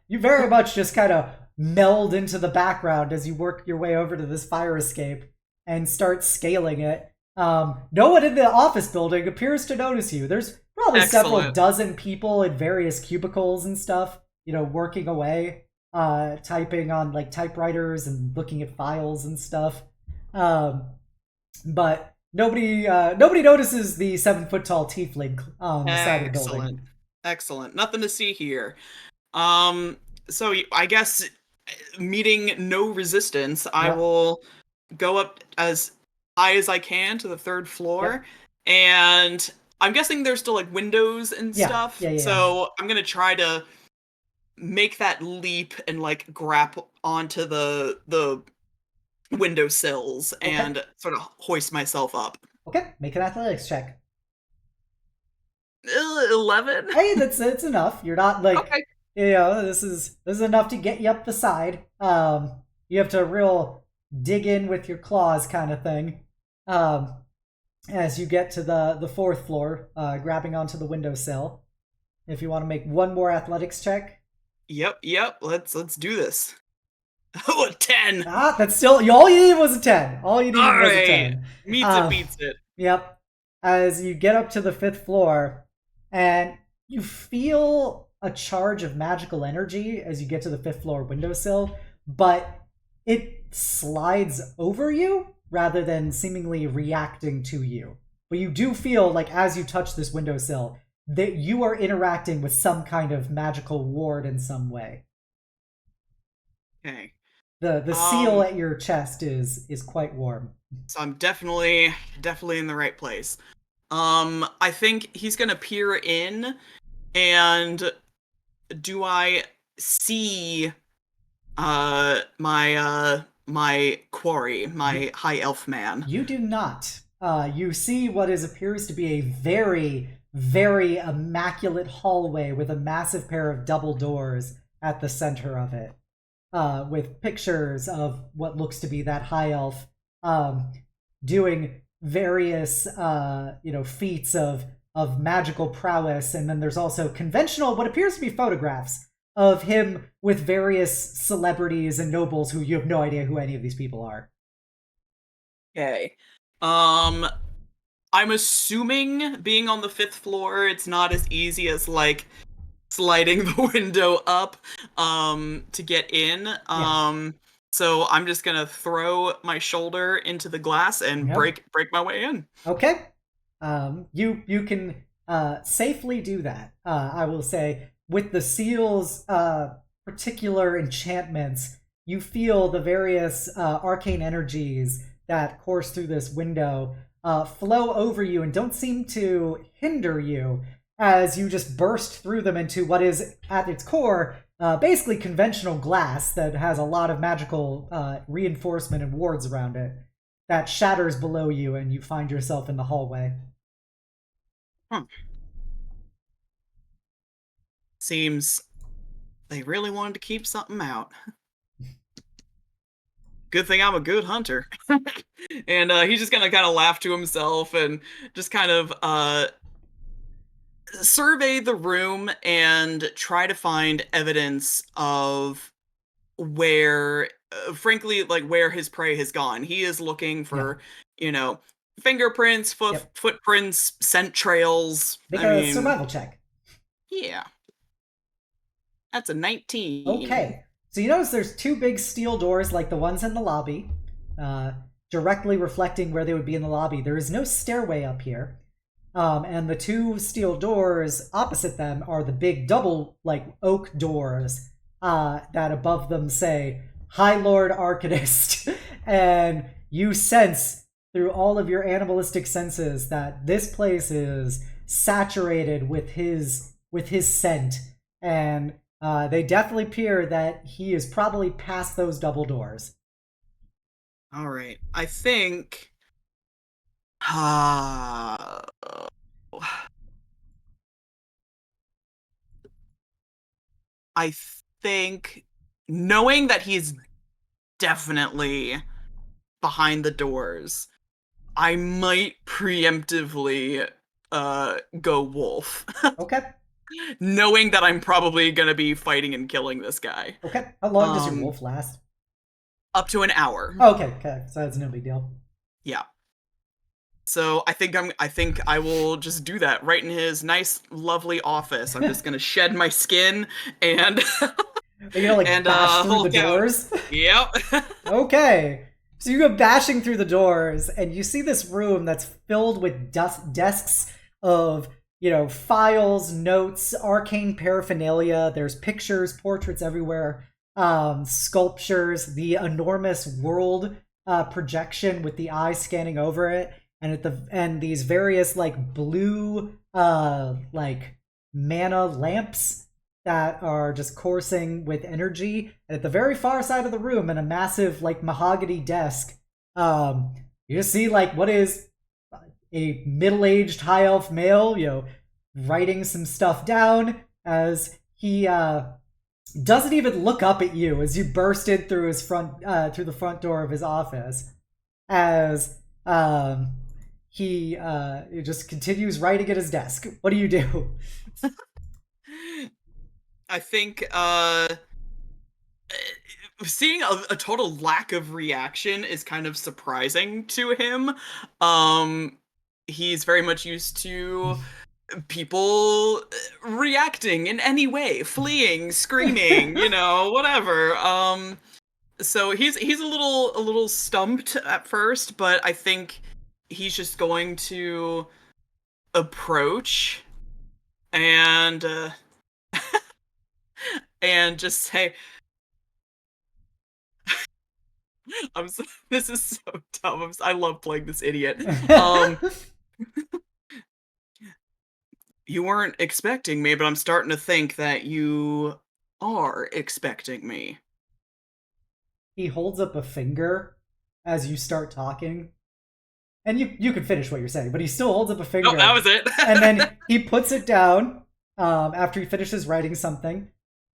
very much just kind of meld into the background as you work your way over to this fire escape and start scaling it. No one in the office building appears to notice you. There's probably several Excellent. dozen people in various cubicles and stuff, working away, typing on like typewriters and looking at files and stuff. But nobody notices the 7 foot tall tiefling on the side of the building. Excellent. Nothing to see here. So I guess meeting no resistance, I Yep. will go up as high as I can to the third floor, Yep. and I'm guessing there's still like windows and Yeah, stuff. yeah. So I'm gonna try to make that leap and like grab onto the windowsills Okay. and sort of hoist myself up. Okay, make an athletics check. 11. Hey, it's enough. You're not like Okay. this is enough to get you up the side. You have to real dig in with your claws kind of thing. As you get to the fourth floor, grabbing onto the windowsill. If you want to make one more athletics check. Yep. Let's do this. Oh, a 10. That's still all you needed was a 10. All you needed All was a right. 10. Beats it. Yep. As you get up to the fifth floor, and you feel a charge of magical energy as you get to the fifth floor windowsill, but it slides over you rather than seemingly reacting to you. But you do feel like as you touch this windowsill that you are interacting with some kind of magical ward in some way. Okay. The seal at your chest is quite warm. So I'm definitely in the right place. I think he's gonna peer in, and do I see my quarry, my high elf man? You do not. You see what appears to be a very, very immaculate hallway with a massive pair of double doors at the center of it, with pictures of what looks to be that high elf doing various, feats of magical prowess, and then there's also conventional, what appears to be photographs of him with various celebrities and nobles who you have no idea who any of these people are. Okay. I'm assuming being on the fifth floor, it's not as easy as like sliding the window up to get in. So I'm just gonna throw my shoulder into the glass and break my way in. Okay. You can safely do that. I will say with the seal's particular enchantments, you feel the various arcane energies that course through this window flow over you and don't seem to hinder you as you just burst through them into what is at its core basically conventional glass that has a lot of magical reinforcement and wards around it that shatters below you, and you find yourself in the hallway. Seems they really wanted to keep something out. Good thing I'm a good hunter. And he's just gonna kind of laugh to himself and just kind of survey the room and try to find evidence of where, frankly, like where his prey has gone. He is looking for, fingerprints, footprints, scent trails. Make a survival check. Yeah. That's a 19. Okay. So you notice there's two big steel doors like the ones in the lobby, directly reflecting where they would be in the lobby. There is no stairway up here. And the two steel doors opposite them are the big double, like, oak doors that above them say, High Lord Arcanist. And you sense through all of your animalistic senses that this place is saturated with his scent, and they definitely appear that he is probably past those double doors. All right. I think. Uh, I think knowing that he's definitely behind the doors, I might preemptively go wolf. Okay. Knowing that I'm probably gonna be fighting and killing this guy. Okay. How long does your Um wolf last? up to an hour. Okay. Okay. So that's no big deal. Yeah. So I think I will just do that right in his nice, lovely office. I'm just gonna shed my skin and Are you gonna like and bash through the Hulk out. doors? Yep. Okay. So you go bashing through the doors, and you see this room that's filled with desks of, files, notes, arcane paraphernalia. There's pictures, portraits everywhere, sculptures, the enormous world projection with the eye scanning over it, and these various like blue like mana lamps that are just coursing with energy. And at the very far side of the room, in a massive like mahogany desk, you just see like what is a middle-aged high elf male, writing some stuff down as he doesn't even look up at you as you burst in through through the front door of his office. As he just continues writing at his desk. What do you do? I think seeing a total lack of reaction is kind of surprising to him. He's very much used to people reacting in any way, fleeing, screaming, whatever. So he's a little stumped at first, but I think he's just going to approach and and just say, this is so dumb. I love playing this idiot. You weren't expecting me, but I'm starting to think that you are expecting me. He holds up a finger as you start talking. And you can finish what you're saying, but he still holds up a finger. Oh, that was it. And then he puts it down after he finishes writing something.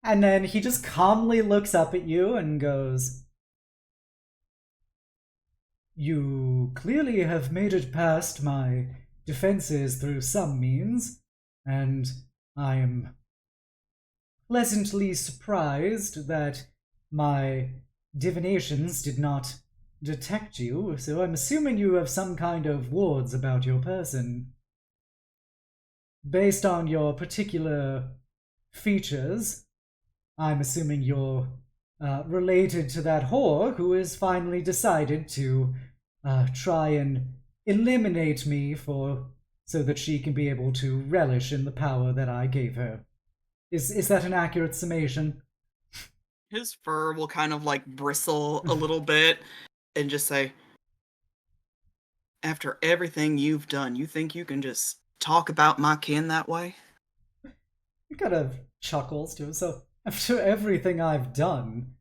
And then he just calmly looks up at you and goes, "You clearly have made it past my defenses through some means, and I am pleasantly surprised that my divinations did not detect you, so I'm assuming you have some kind of wards about your person. Based on your particular features, I'm assuming you're related to that whore who has finally decided to try and eliminate me so that she can be able to relish in the power that I gave her. Is that an accurate summation?" His fur will kind of like bristle a little bit and just say, "After everything you've done, you think you can just talk about my kin that way?" He kind of chuckles to himself. "After everything I've done,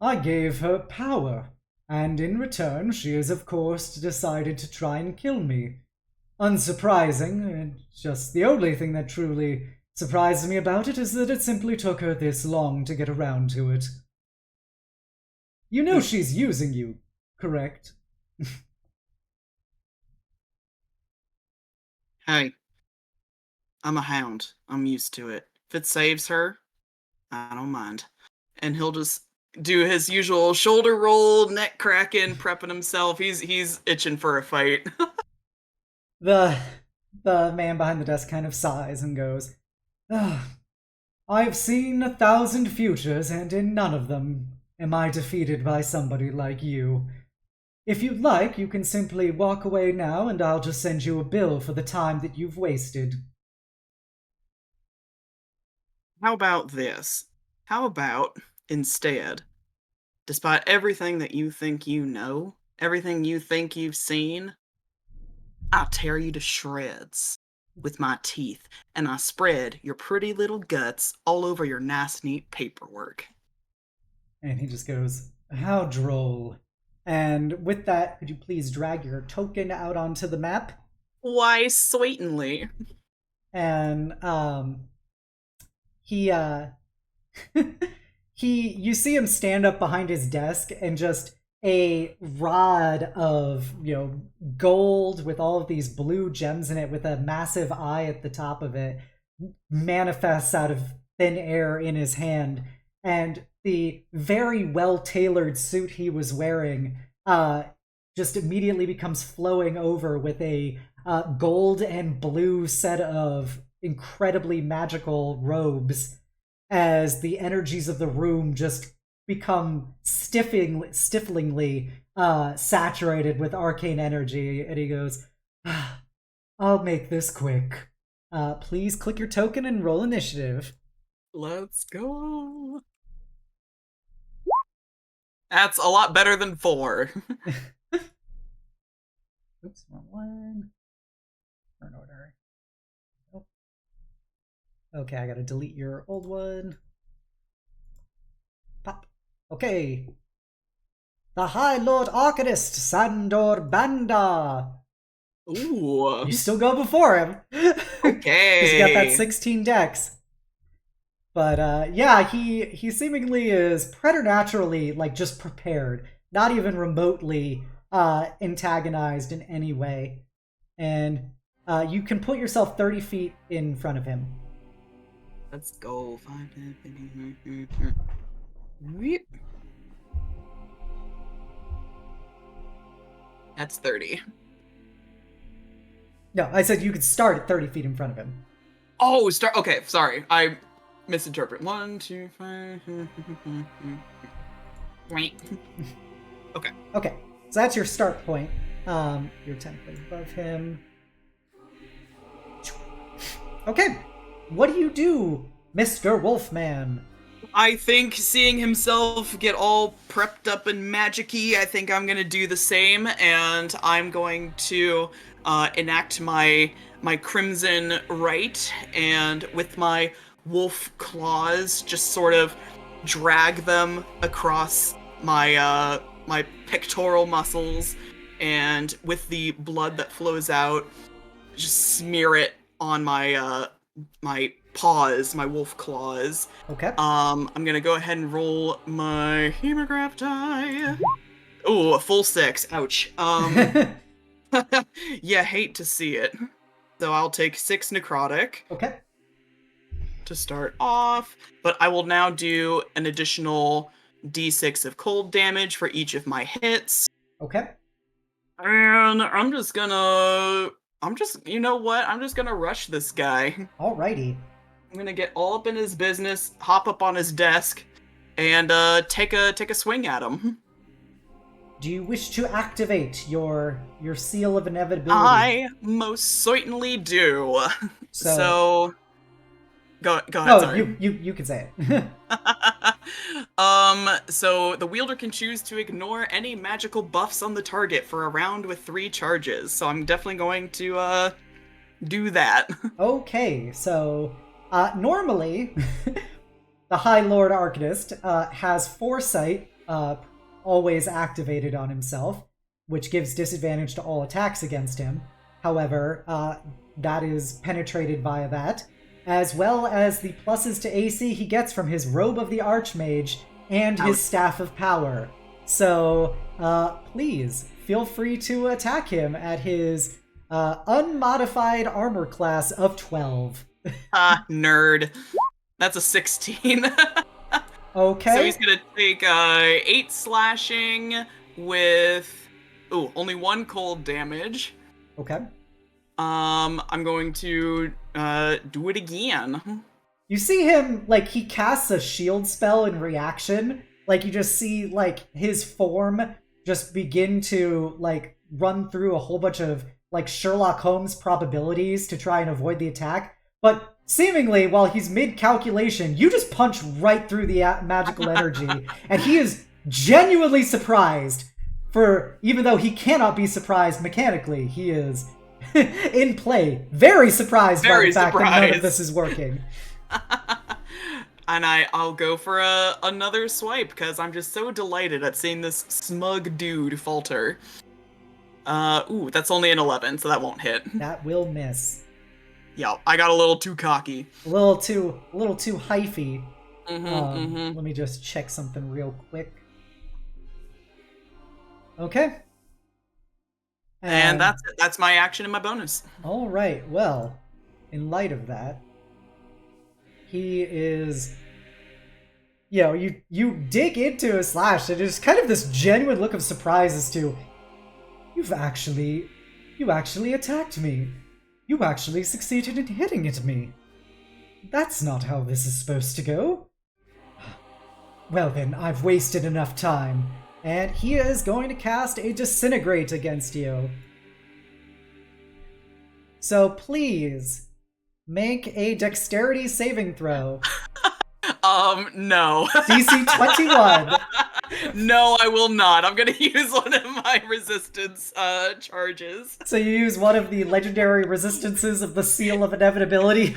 I gave her power, and in return she has of course decided to try and kill me. Unsurprising, and just the only thing that truly surprised me about it is that it simply took her this long to get around to it. You know she's using you, correct?" Hey, I'm a hound. I'm used to it. If it saves her, I don't mind. And he'll just do his usual shoulder roll, neck cracking, prepping himself. He's itching for a fight. The the man behind the desk kind of sighs and goes, "Ah, I've seen 1,000 futures, and in none of them am I defeated by somebody like you. If you'd like, you can simply walk away now, and I'll just send you a bill for the time that you've wasted." How about this? How about, instead, despite everything that you think you know, everything you think you've seen, I'll tear you to shreds. with my teeth, and I spread your pretty little guts all over your nice, neat paperwork. And he just goes, how droll. And with that, could you please drag your token out onto the map? Why, sweetenly. And he you see him stand up behind his desk, and just a rod of, gold with all of these blue gems in it with a massive eye at the top of it manifests out of thin air in his hand. And the very well-tailored suit he was wearing just immediately becomes flowing over with a gold and blue set of incredibly magical robes, as the energies of the room just become stiflingly saturated with arcane energy. And he goes, I'll make this quick. Please click your token and roll initiative. Let's go. That's a lot better than 4. Oops, wrong one. Turn order. Oh. Okay, I gotta delete your old one. Pop. Okay. The High Lord Arcanist, Sandor Banda. Ooh. You still go before him. Okay. Because you got that 16 dex. But yeah, he seemingly is preternaturally, just prepared. Not even remotely antagonized in any way. And you can put yourself 30 feet in front of him. Let's go. 5, 10, 15. Weep. That's 30. No, I said you could start at 30 feet in front of him. Oh, start. Okay, sorry. I misinterpret. 1, 2, 5. Wait. Okay. Okay, so that's your start point. You're 10 feet above him. Okay, what do you do, Mr. Wolfman? I think seeing himself get all prepped up and magic-y, I think I'm gonna do the same, and I'm going to enact my crimson rite, and with my wolf claws, just sort of drag them across my my pectoral muscles, and with the blood that flows out, just smear it on my my paws, my wolf claws. Okay. I'm gonna go ahead and roll my hemograph die. Oh, a full 6. Ouch. Yeah, hate to see it. So I'll take 6 necrotic. Okay. To start off, but I will now do an additional d6 of cold damage for each of my hits. Okay. And you know what? I'm just gonna rush this guy. Alrighty. I'm gonna get all up in his business, hop up on his desk, and take a swing at him. Do you wish to activate your seal of inevitability? I most certainly do. So go ahead. No, sorry. you can say it. So the wielder can choose to ignore any magical buffs on the target for a round with 3 charges. So I'm definitely going to do that. Okay, so normally the High Lord Arcanist has Foresight always activated on himself, which gives disadvantage to all attacks against him. However, that is penetrated via that, as well as the pluses to AC he gets from his Robe of the Archmage and his Staff of Power. So please feel free to attack him at his unmodified armor class of 12. Nerd. That's a 16. Okay. So he's gonna take 8 slashing with only 1 cold damage. Okay. I'm going to do it again. You see him, he casts a shield spell in reaction. You just see, his form just begin to, run through a whole bunch of, Sherlock Holmes probabilities to try and avoid the attack. But seemingly, while he's mid-calculation, you just punch right through the magical energy. And he is genuinely surprised, even though he cannot be surprised mechanically. He is in play. Very surprised by Very the fact that none of surprised. this is working. And I'll go for another swipe because I'm just so delighted at seeing this smug dude falter. Ooh, that's only an 11, so that won't hit. That will miss. Yeah, I got a little too cocky. A little too hyphy. Mm-hmm. Let me just check something real quick. Okay. And that's it. That's my action and my bonus. All right. Well, in light of that, he is. You know, you dig into his slash, and there's kind of this genuine look of surprise as to, you actually attacked me. You actually succeeded in hitting at me. That's not how this is supposed to go. Well then, I've wasted enough time. And he is going to cast a Disintegrate against you. So please, make a Dexterity saving throw. No. DC 21. No, I will not. I'm gonna use one of my resistance charges. So you use one of the legendary resistances of the Seal of Inevitability.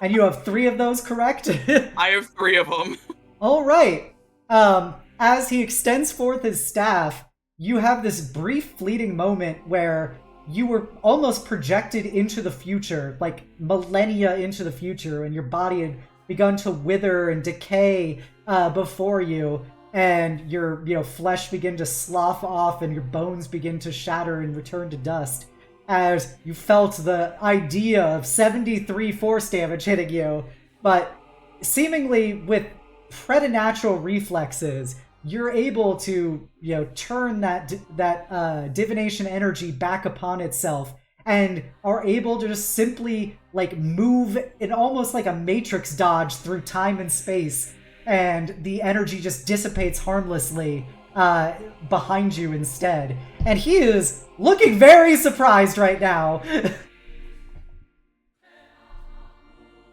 And you have 3 of those, correct? I have 3 of them. All right. As he extends forth his staff, you have this brief fleeting moment where you were almost projected into the future, like millennia into the future, and your body had begun to wither and decay before you, and your flesh begin to slough off, and your bones begin to shatter and return to dust, as you felt the idea of 73 force damage hitting you, but seemingly with preternatural reflexes, you're able to, turn that divination energy back upon itself, and are able to just simply, move in almost like a matrix dodge through time and space, and the energy just dissipates harmlessly behind you instead. And he is looking very surprised right now.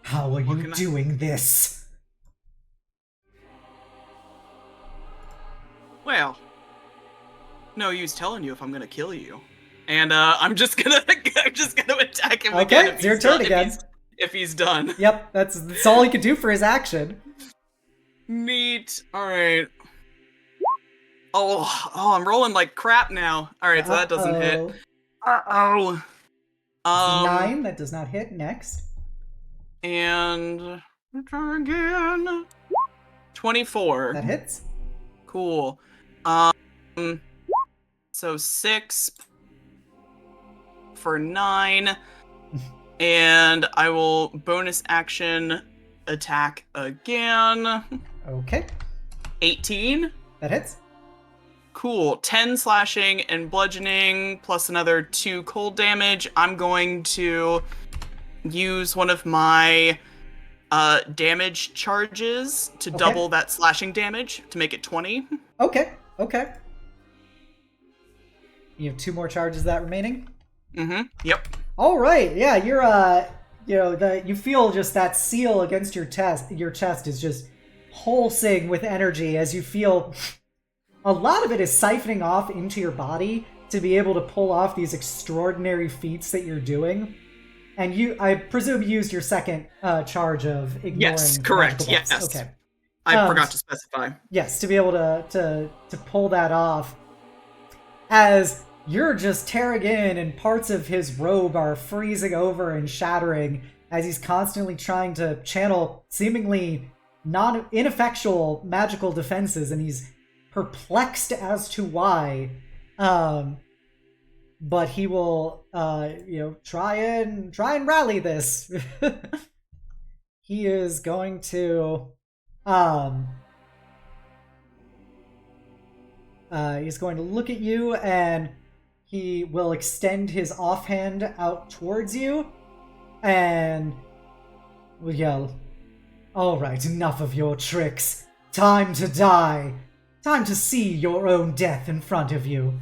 How are you doing this? Well, no use telling you if I'm gonna kill you. And I'm just gonna attack him again. Okay, it's your turn again. If he's done. Yep, that's all he can do for his action. Neat. Alright. Oh, I'm rolling like crap now. Alright, so that doesn't hit. Uh-oh. 9, that does not hit. Next. And try again. 24. That hits. Cool. So 6 for 9. And I will bonus action attack again. Okay. 18. That hits. Cool. 10 slashing and bludgeoning plus another 2 cold damage. I'm going to use one of my damage charges to double that slashing damage to make it 20. Okay. You have 2 more charges of that remaining? Mm-hmm. Yep. All right. Yeah, you're you feel just that seal against your chest is just pulsing with energy as you feel a lot of it is siphoning off into your body to be able to pull off these extraordinary feats that you're doing. And I presume you used your second charge of ignoring. Yes, correct. Yes. Yes. Okay. I forgot to specify. Yes, to be able to pull that off, as you're just tearing in and parts of his robe are freezing over and shattering as he's constantly trying to channel seemingly ineffectual magical defenses, and he's perplexed as to why. But he will, try and rally this. He is going to, he's going to look at you, and he will extend his offhand out towards you, and will yell, "All right, enough of your tricks. Time to die. Time to see your own death in front of you."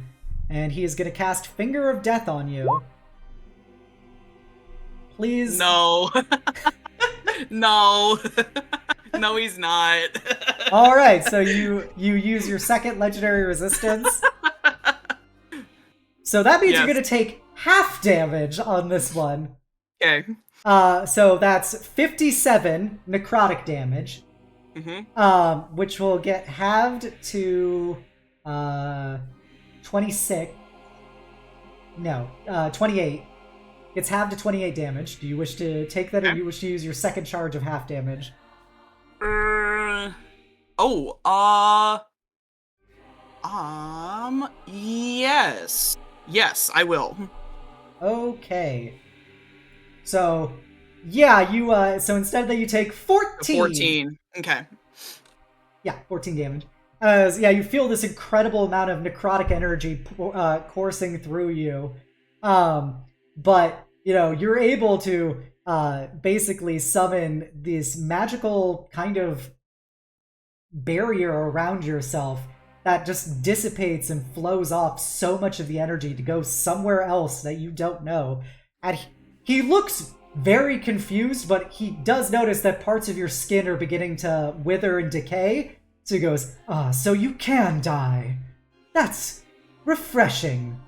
And he is going to cast Finger of Death on you. Please. No. No. No, he's not. All right, so you use your second legendary resistance. So that means you're going to take half damage on this one. Okay. So that's 57 necrotic damage, which will get halved to 26. No, 28. Gets halved to 28 damage. Do you wish to take that, or do you wish to use your second charge of half damage? Yes. Yes, I will. Okay. So, yeah, you, so instead that you take 14. 14. Okay. Yeah, 14 damage. Yeah, you feel this incredible amount of necrotic energy coursing through you. But, you know, you're able to basically summon this magical kind of barrier around yourself that just dissipates and flows off so much of the energy to go somewhere else that you don't know. And he looks very confused, but he does notice that parts of your skin are beginning to wither and decay. So he goes, so you can die. That's refreshing.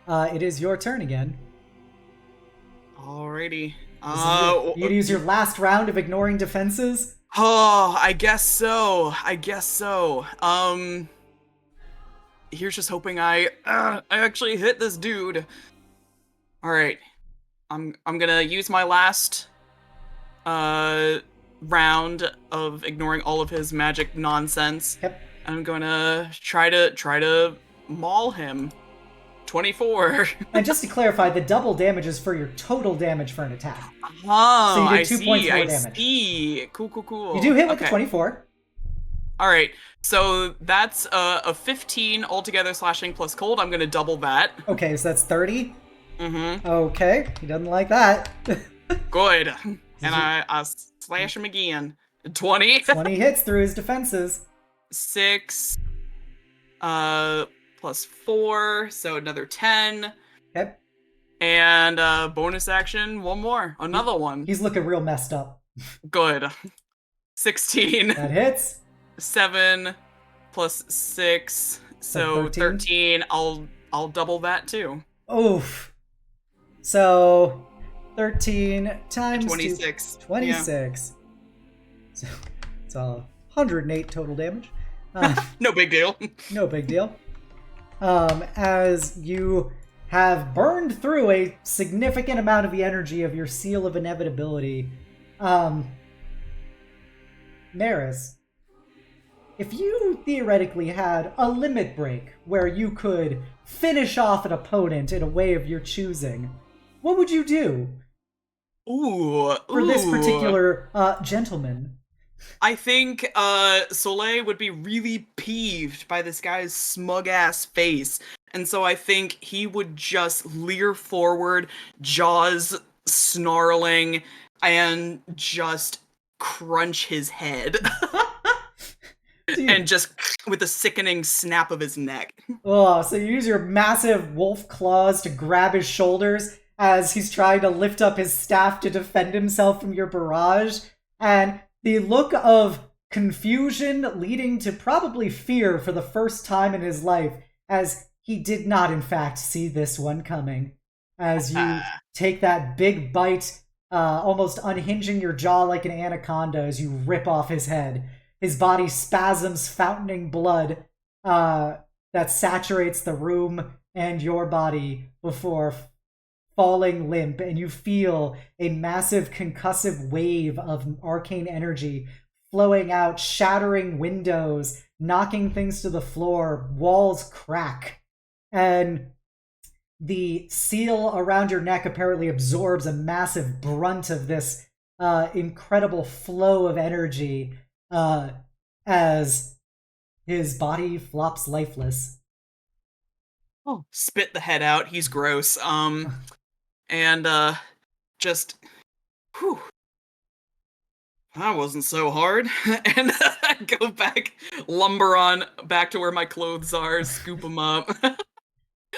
It is your turn again. Alrighty. You use your last round of ignoring defenses? Oh, I guess so. Here's just hoping I actually hit this dude. All right. I'm gonna use my last round of ignoring all of his magic nonsense. Yep. I'm gonna try to maul him. 24. And just to clarify, the double damage is for your total damage for an attack. Oh, so you I did 2 see, points more I damage. see. Cool. You do hit with the 24. All right, so that's a 15 altogether slashing plus cold. I'm gonna double that. Okay, so that's 30. Mm-hmm. Okay, he doesn't like that. Good. And I slash him again. 20. 20 hits through his defenses. 6. Plus 4, so another 10. Yep. And bonus action, one more. Another one. He's looking real messed up. Good. 16. That hits. 7 plus 6, so 13. I'll double that too. Oof. So 13 times 26. 26. Yeah. So it's 108 total damage. No big deal. No big deal. As you have burned through a significant amount of the energy of your seal of inevitability, Meris, if you theoretically had a limit break where you could finish off an opponent in a way of your choosing, what would you do? For this particular gentleman. I think Soleil would be really peeved by this guy's smug-ass face. And so I think he would just leer forward, jaws snarling, and just crunch his head. And just with a sickening snap of his neck. Oh, so you use your massive wolf claws to grab his shoulders as he's trying to lift up his staff to defend himself from your barrage. And the look of confusion leading to probably fear for the first time in his life, as he did not, in fact, see this one coming. As you take that big bite, almost unhinging your jaw like an anaconda as you rip off his head. His body spasms, fountaining blood that saturates the room and your body before falling limp, and you feel a massive concussive wave of arcane energy flowing out, shattering windows, knocking things to the floor, walls crack, and the seal around your neck apparently absorbs a massive brunt of this incredible flow of energy as his body flops lifeless. Oh, spit the head out. He's gross. And just, whew. That wasn't so hard. And I go back, lumber on back to where my clothes are, scoop them up.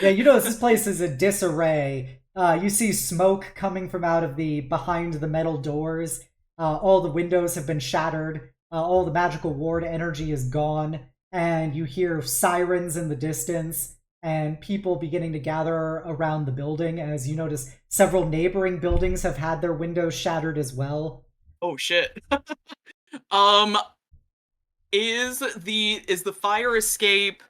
Yeah, you notice this place is a disarray. You see smoke coming from out of behind the metal doors. All the windows have been shattered. All the magical ward energy is gone. And you hear sirens in the distance. and people beginning to gather around the building as you notice several neighboring buildings have had their windows shattered as well. Oh shit. Um, is the fire escape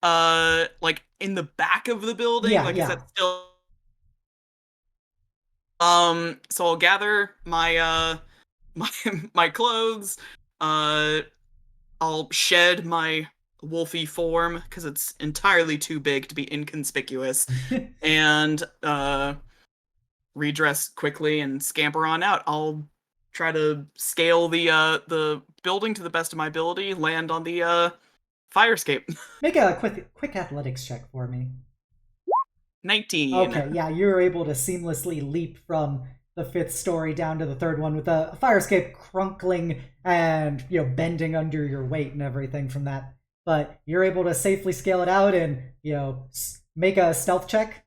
like in the back of the building? Yeah, Like is yeah. that still so I'll gather my my my clothes, I'll shed my wolfy form because it's entirely too big to be inconspicuous, and redress quickly and scamper on out. I'll try to scale the building to the best of my ability, land on the fire escape. Make a quick athletics check for me. 19. Okay, yeah, you're able to seamlessly leap from the fifth story down to the third one with a fire escape crunkling and bending under your weight and everything from that. But you're able to safely scale it out and make a stealth check.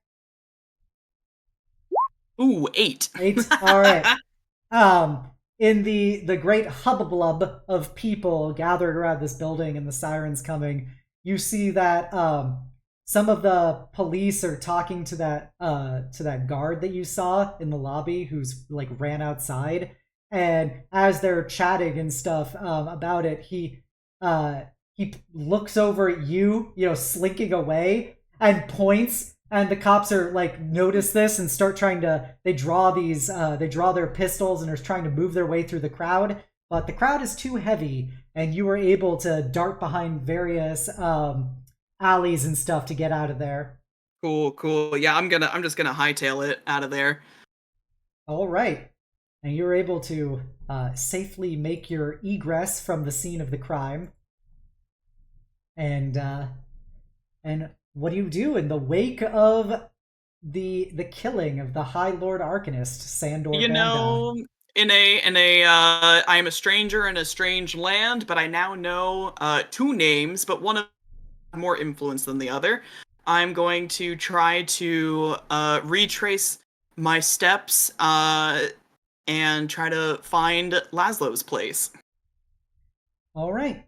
Ooh, 8. 8. All right. In the great hubbublub of people gathered around this building and the sirens coming, you see that some of the police are talking to that guard that you saw in the lobby who's like ran outside, and as they're chatting and stuff about it, he looks over at you, slinking away, and points, and the cops are like notice this and start trying to they draw their pistols and are trying to move their way through the crowd, but the crowd is too heavy and you were able to dart behind various alleys and stuff to get out of there. Cool. Yeah, I'm just gonna hightail it out of there. All right, and you're able to safely make your egress from the scene of the crime. And what do you do in the wake of the killing of the High Lord Arcanist Sandor You Banda? know, I am a stranger in a strange land, but I now know two names, but one of more influence than the other. I'm going to try to retrace my steps and try to find Laszlo's place. All right.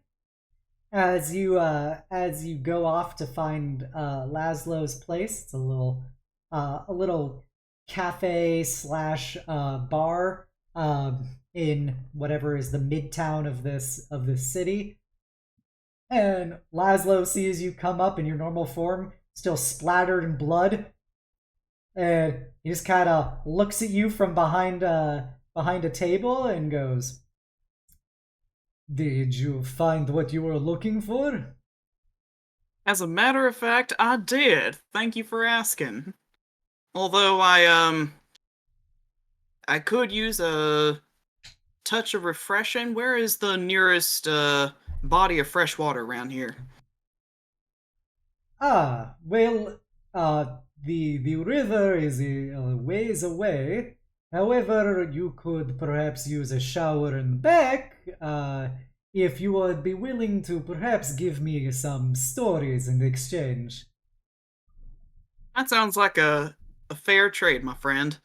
As you go off to find Laszlo's place, it's a little cafe slash bar in whatever is the midtown of this city. And Laszlo sees you come up in your normal form, still splattered in blood, and he just kind of looks at you from behind a table and goes, "Did you find what you were looking for?" As a matter of fact, I did. Thank you for asking. Although I could use a touch of refreshing. Where is the nearest body of fresh water around here? Well, the river is a ways away. However, you could perhaps use a shower in the back, if you would be willing to perhaps give me some stories in exchange. That sounds like a fair trade, my friend.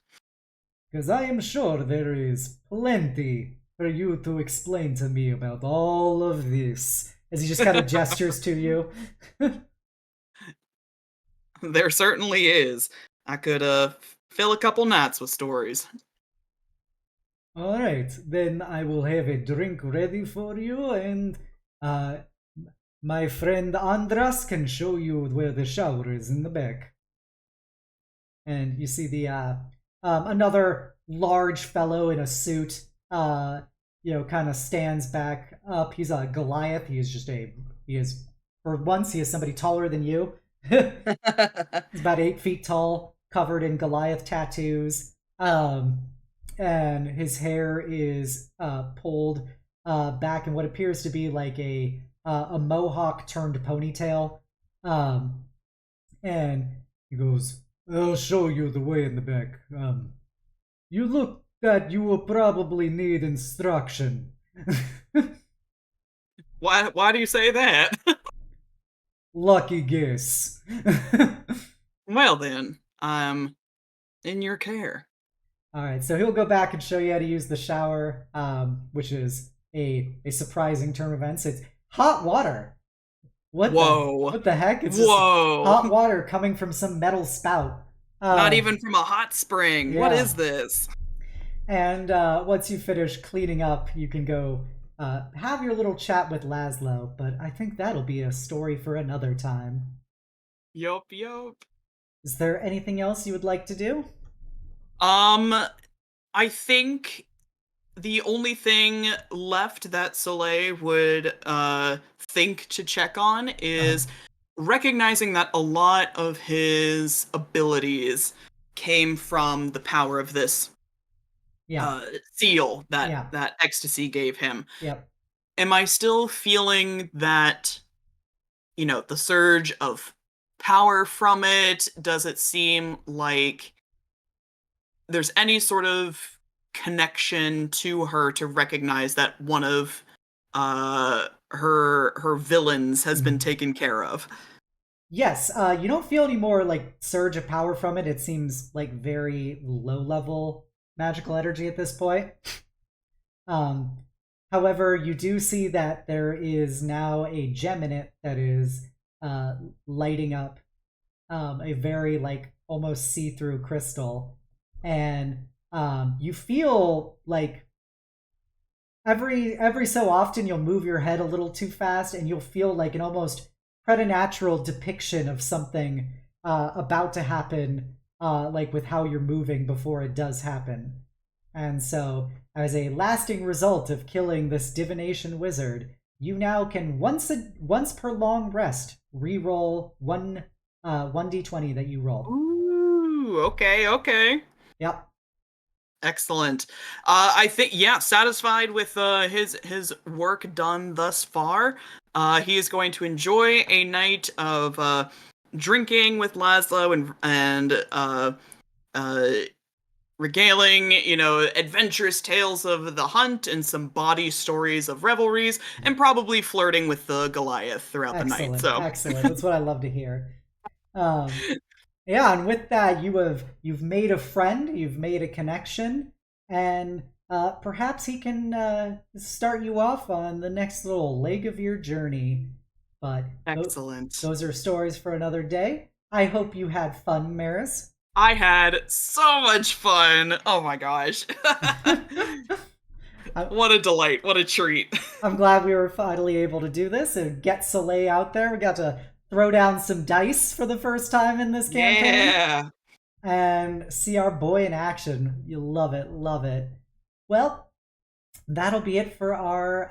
Because I am sure there is plenty for you to explain to me about all of this. As he just kind of gestures to you. There certainly is. I could fill a couple nights with stories. All right, then I will have a drink ready for you, and uh, my friend Andras can show you where the shower is in the back. And you see the another large fellow in a suit, kind of stands back up. He's a Goliath. For once, he is somebody taller than you. He's about 8 feet tall, covered in Goliath tattoos. And his hair is pulled back in what appears to be like a mohawk turned ponytail. And he goes, "I'll show you the way in the back. You look that you will probably need instruction." Why do you say that? Lucky guess. Well then, I'm in your care. All right, so he'll go back and show you how to use the shower, which is a surprising turn of events. It's hot water, Whoa. what the heck? It's just Whoa. hot water coming from some metal spout. Not Um, even from a hot spring. What yeah. is this? And once you finish cleaning up, you can go have your little chat with Laszlo. But I think that'll be a story for another time. Yup, yup. Is there anything else you would like to do? Um, I think the only thing left that Soleil would think to check on Uh, is recognizing that a lot of his abilities came from the power of this yeah, seal that yeah, that ecstasy gave him. yep. Am I still feeling that, the surge of power from it? Does it seem like there's any sort of connection to her to recognize that one of her villains has been Mhm. taken care of? Yes, you don't feel any more like surge of power from it. It seems like very low level magical energy at this point. Um, However, you do see that there is now a gem in it that is lighting up a very like almost see-through crystal, and you feel like every so often you'll move your head a little too fast, and you'll feel like an almost preternatural depiction of something about to happen, like with how you're moving before it does happen. And so, as a lasting result of killing this divination wizard, you now can once per long rest re-roll one d20 that you roll. Ooh, okay, okay. Yep. Excellent. I think, yeah, satisfied with his work done thus far. He is going to enjoy a night of drinking with Laszlo and regaling, adventurous tales of the hunt and some body stories of revelries, and probably flirting with the Goliath throughout the night. Excellent. So, Excellent. That's what I love to hear. Um, yeah, and with that, you've made a friend, you've made a connection, and perhaps he can start you off on the next little leg of your journey. But excellent. those are stories for another day. I hope you had fun, Maris. I had so much fun. Oh my gosh. I- What a delight. What a treat. I'm glad we were finally able to do this and get Soleil out there. We got to throw down some dice for the first time in this campaign Yeah. and see our boy in action. You love it, love it. Well, that'll be it for our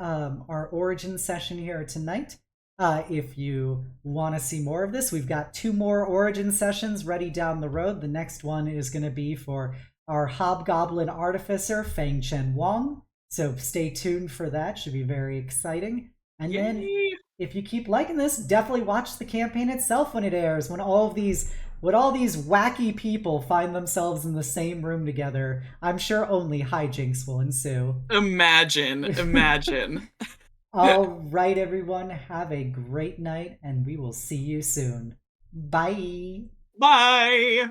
origin session here tonight. If you want to see more of this, we've got 2 more origin sessions ready down the road. The next one is going to be for our hobgoblin artificer Feng Chen Wong. So stay tuned for that. Should be very exciting. And then Yay. if you keep liking this, definitely watch the campaign itself when it airs. When all these wacky people find themselves in the same room together, I'm sure only hijinks will ensue. Imagine. Imagine. All right, everyone, have a great night, and we will see you soon. Bye. Bye.